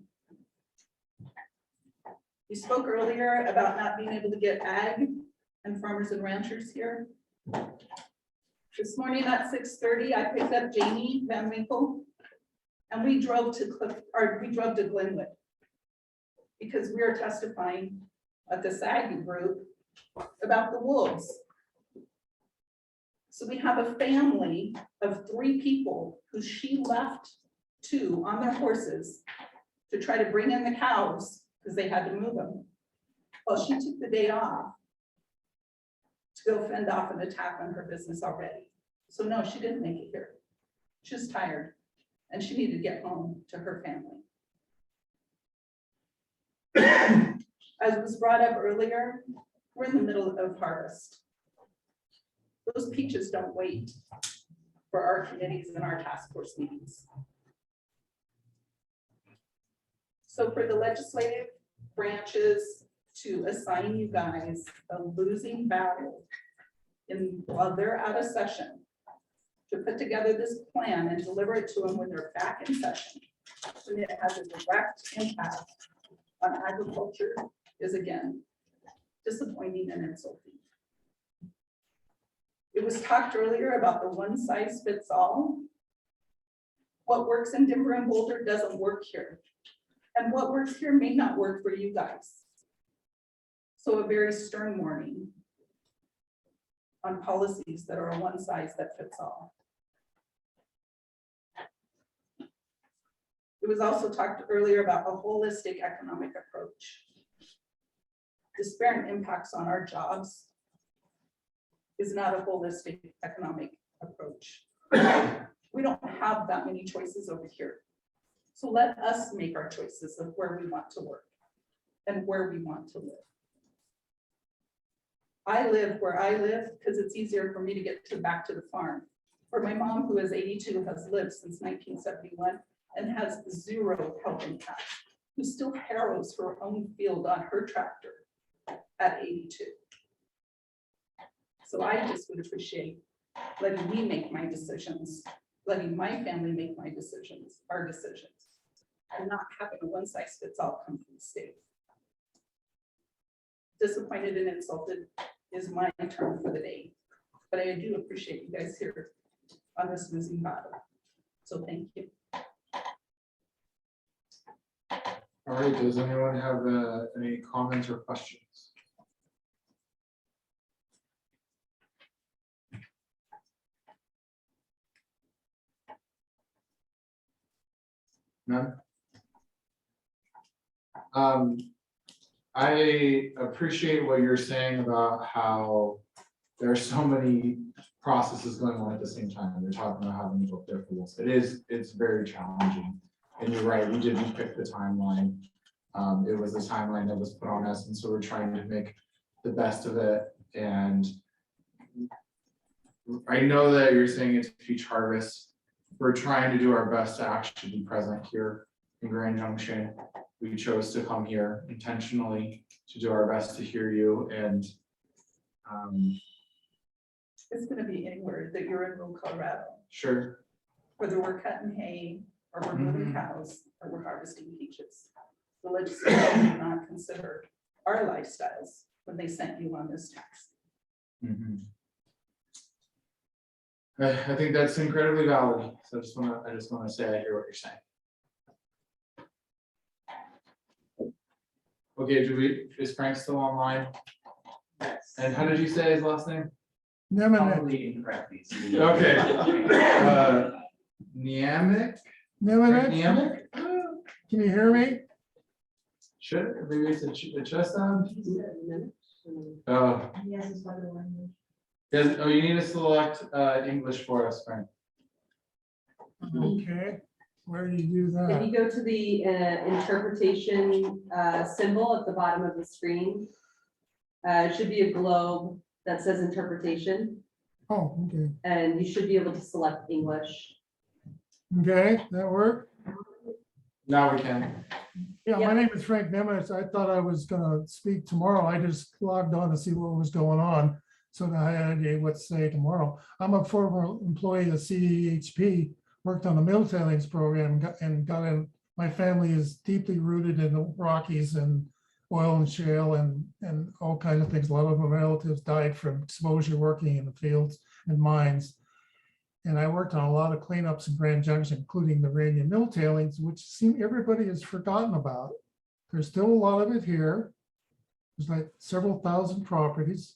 Speaker 13: You spoke earlier about not being able to get ag and farmers and ranchers here. This morning at 6:30, I picked up Jamie Van Winkle and we drove to Glenwood because we are testifying at the SAG group about the wolves. So we have a family of 3 people who she left 2 on their horses to try to bring in the cows because they had to move them. Well, she took the day off to go fend off an attack on her business already. So no, she didn't make it here. She was tired and she needed to get home to her family. As was brought up earlier, we're in the middle of harvest. Those peaches don't wait for our committees and our task force meetings. So for the legislative branches to assign you guys a losing battle while they're out of session, to put together this plan and deliver it to them when they're back in session, and it has a direct impact on agriculture, is again disappointing and insulting. It was talked earlier about the one size fits all. What works in Denver and Boulder doesn't work here. And what works here may not work for you guys. So a very stern warning on policies that are a one size that fits all. It was also talked earlier about a holistic economic approach. Disparate impacts on our jobs is not a holistic economic approach. We don't have that many choices over here. So let us make our choices of where we want to work and where we want to live. I live where I live because it's easier for me to get back to the farm. For my mom, who is 82, has lived since 1971 and has 0 health impact, who still harrows her own field on her tractor at 82. So I just would appreciate letting me make my decisions, letting my family make my decisions, our decisions, and not having a one size fits all come from the state. Disappointed and insulted is my term for the day, but I do appreciate you guys here on this losing battle. So thank you.
Speaker 3: All right, does anyone have any comments or questions? None? I appreciate what you're saying about how there are so many processes going on at the same time. You're talking about having to book their pools. It's very challenging. And you're right, we didn't pick the timeline. It was a timeline that was put on us, and so we're trying to make the best of it. And I know that you're saying it's peach harvest. We're trying to do our best to actually be present here in Grand Junction. We chose to come here intentionally to do our best to hear you, and
Speaker 13: It's going to be anywhere that you're in rural Colorado,
Speaker 3: sure.
Speaker 13: whether we're cutting hay or we're moving cows or we're harvesting peaches. The legislature did not consider our lifestyles when they sent you on this task.
Speaker 3: I think that's incredibly valid. So I just want to say I hear what you're saying. Okay, is Frank still online?
Speaker 12: Yes.
Speaker 3: And how did you say his last name?
Speaker 12: Probably incorrectly.
Speaker 3: Okay. Niamic? Niamic?
Speaker 18: Can you hear me?
Speaker 3: Should, maybe it's a chest sound? Oh,
Speaker 5: Yes, it's by the language.
Speaker 3: yes, oh, you need to select English for us, Frank.
Speaker 18: Okay, where do you do
Speaker 1: If
Speaker 18: that?
Speaker 1: you go to the interpretation symbol at the bottom of the screen, it should be a globe that says interpretation,
Speaker 18: Oh, okay,
Speaker 1: and you should be able to select English.
Speaker 18: okay, that work?
Speaker 3: Now we can.
Speaker 18: Yeah,
Speaker 1: Yep.
Speaker 18: my name is Frank Nemitz. I thought I was gonna speak tomorrow. I just logged on to see what was going on. So that I had an idea what to say tomorrow. I'm a former employee of CEHP, worked on the mill tailings program and got in. My family is deeply rooted in the Rockies and oil and shale and all kinds of things. A lot of my relatives died from exposure working in the fields and mines. And I worked on a lot of cleanups in Grand Junction, including the Rainier mill tailings, which seem everybody has forgotten about. There's still a lot of it here. There's like several thousand properties.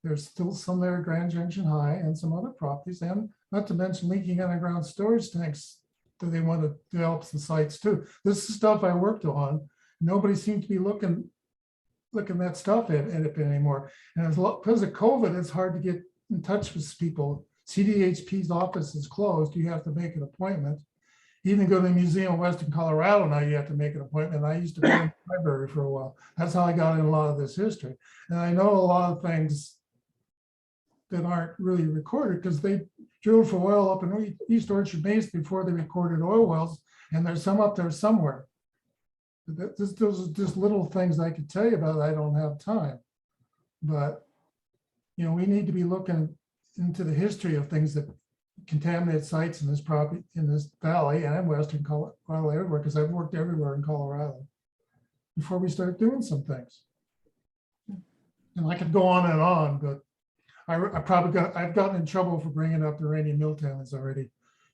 Speaker 14: There's still some there at Grand Junction High and some other properties, and not to mention leaking underground storage tanks that they want to develop some sites too. This is stuff I worked on. Nobody seemed to be looking that stuff at it anymore. And because of COVID, it's hard to get in touch with people. CDHP's office is closed. You have to make an appointment. Even go to the Museum of Western Colorado now, you have to make an appointment. I used to go to the library for a while. That's how I got in a lot of this history. And I know a lot of things that aren't really recorded because they drilled for oil up in East Orchard Basin before they recorded oil wells. And there's some up there somewhere. Those are just little things I could tell you about. I don't have time. But, you know, we need to be looking into the history of things that contaminate sites in this property, in this valley and in Western Colorado everywhere, because I've worked everywhere in Colorado before we start doing some things. And I could go on, but I've gotten in trouble for bringing up the Rainy Mill tailings already.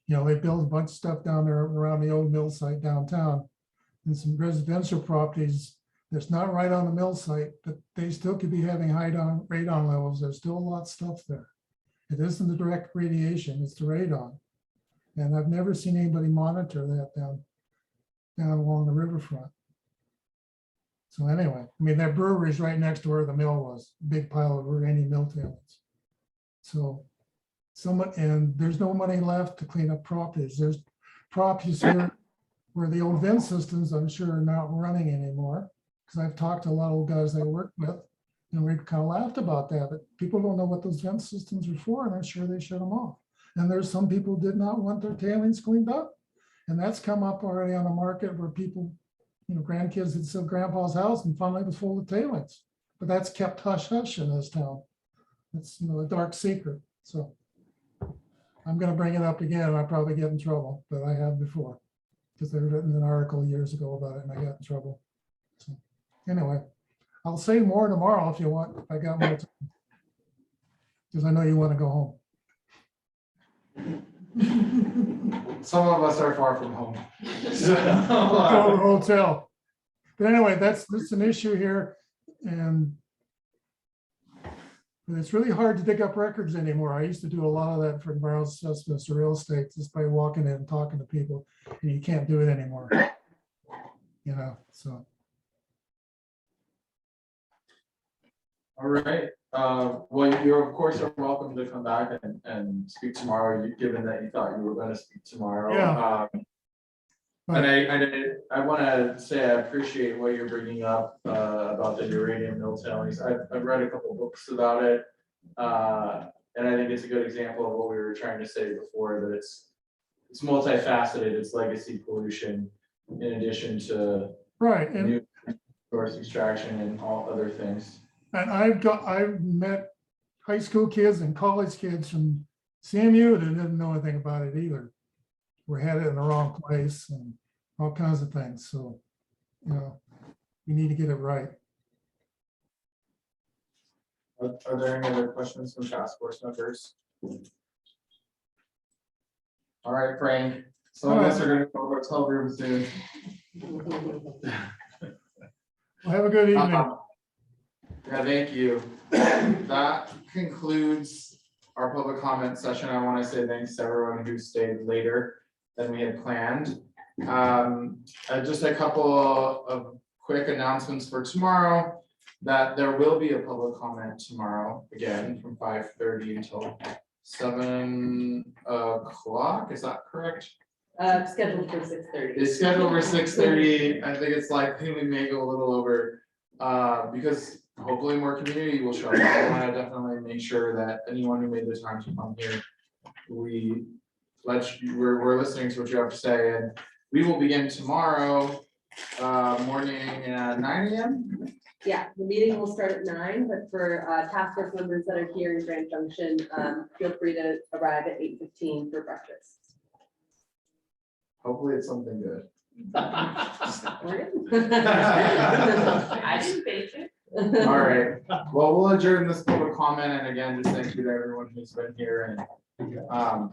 Speaker 14: You know, they built a bunch of stuff down there around the old mill site downtown and some residential properties that's not right on the mill site, but they still could be having high radon levels. There's still a lot of stuff there. It isn't the direct radiation, it's the radon. And I've never seen anybody monitor that down along the riverfront. So anyway, I mean, that brewery is right next to where the mill was, big pile of Rainy Mill tailings. So and there's no money left to clean up properties. There's properties here where the old vent systems, I'm sure, are not running anymore. Because I've talked to a lot of guys I work with, and we kind of laughed about that, but people don't know what those vent systems are for, and I'm sure they shut them off. And there's some people who did not want their tailings cleaned up. And that's come up already on the market where people, you know, grandkids had said grandpa's house and finally it was full of tailings. But that's kept hush hush in this town. It's, you know, a dark secret. So I'm going to bring it up again. I'll probably get in trouble, but I have before because they've written an article years ago about it and I got in trouble. So anyway, I'll say more tomorrow if you want. If I got more time, because I know you want to go home.
Speaker 3: Some of us are far from home.
Speaker 14: Go to the hotel. But anyway, that's an issue here, and it's really hard to dig up records anymore. I used to do a lot of that for environmental assessments of real estate, just by walking in and talking to people, and you can't do it anymore. You know, so.
Speaker 3: All right. Well, you're of course are welcome to come back and speak tomorrow, given that you thought you were going to speak tomorrow.
Speaker 14: Yeah.
Speaker 3: And I want to say I appreciate what you're bringing up about the uranium mill tailings. I've read a couple books about it, and I think it's a good example of what we were trying to say before, that it's multifaceted. It's legacy pollution in addition to new source extraction and all other things.
Speaker 14: And I've met high school kids and college kids from CMU that didn't know anything about it either. We're headed in the wrong place and all kinds of things. So, you know, we need to get it right.
Speaker 3: Are there any other questions from task force members? All right, Frank. Some of us are going to go to hotel room soon.
Speaker 14: Well, have a good evening.
Speaker 3: Yeah, thank you. That concludes our public comment session. I want to say thanks to everyone who stayed later than we had planned. Just a couple of quick announcements for tomorrow, that there will be a public comment tomorrow, again, from 5:30 until 7 o'clock. Is that correct?
Speaker 1: Scheduled for 6:30.
Speaker 3: It's scheduled for 6:30. I think it's likely we may go a little over, because hopefully more community will show up. I want to definitely make sure that anyone who made the time to come here, we're listening to what you have to say, and we will begin tomorrow morning at 9 a.m.
Speaker 1: Yeah, the meeting will start at 9, but for task force members that are here in Grand Junction, feel free to arrive at 8:15 for breakfast.
Speaker 3: Hopefully it's something good.
Speaker 6: I didn't bake it.
Speaker 3: All right, well, we'll adjourn this public comment, and again, just thank you to everyone who's been here, and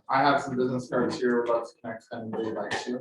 Speaker 3: I have some business cards here. Let's connect and get back to you.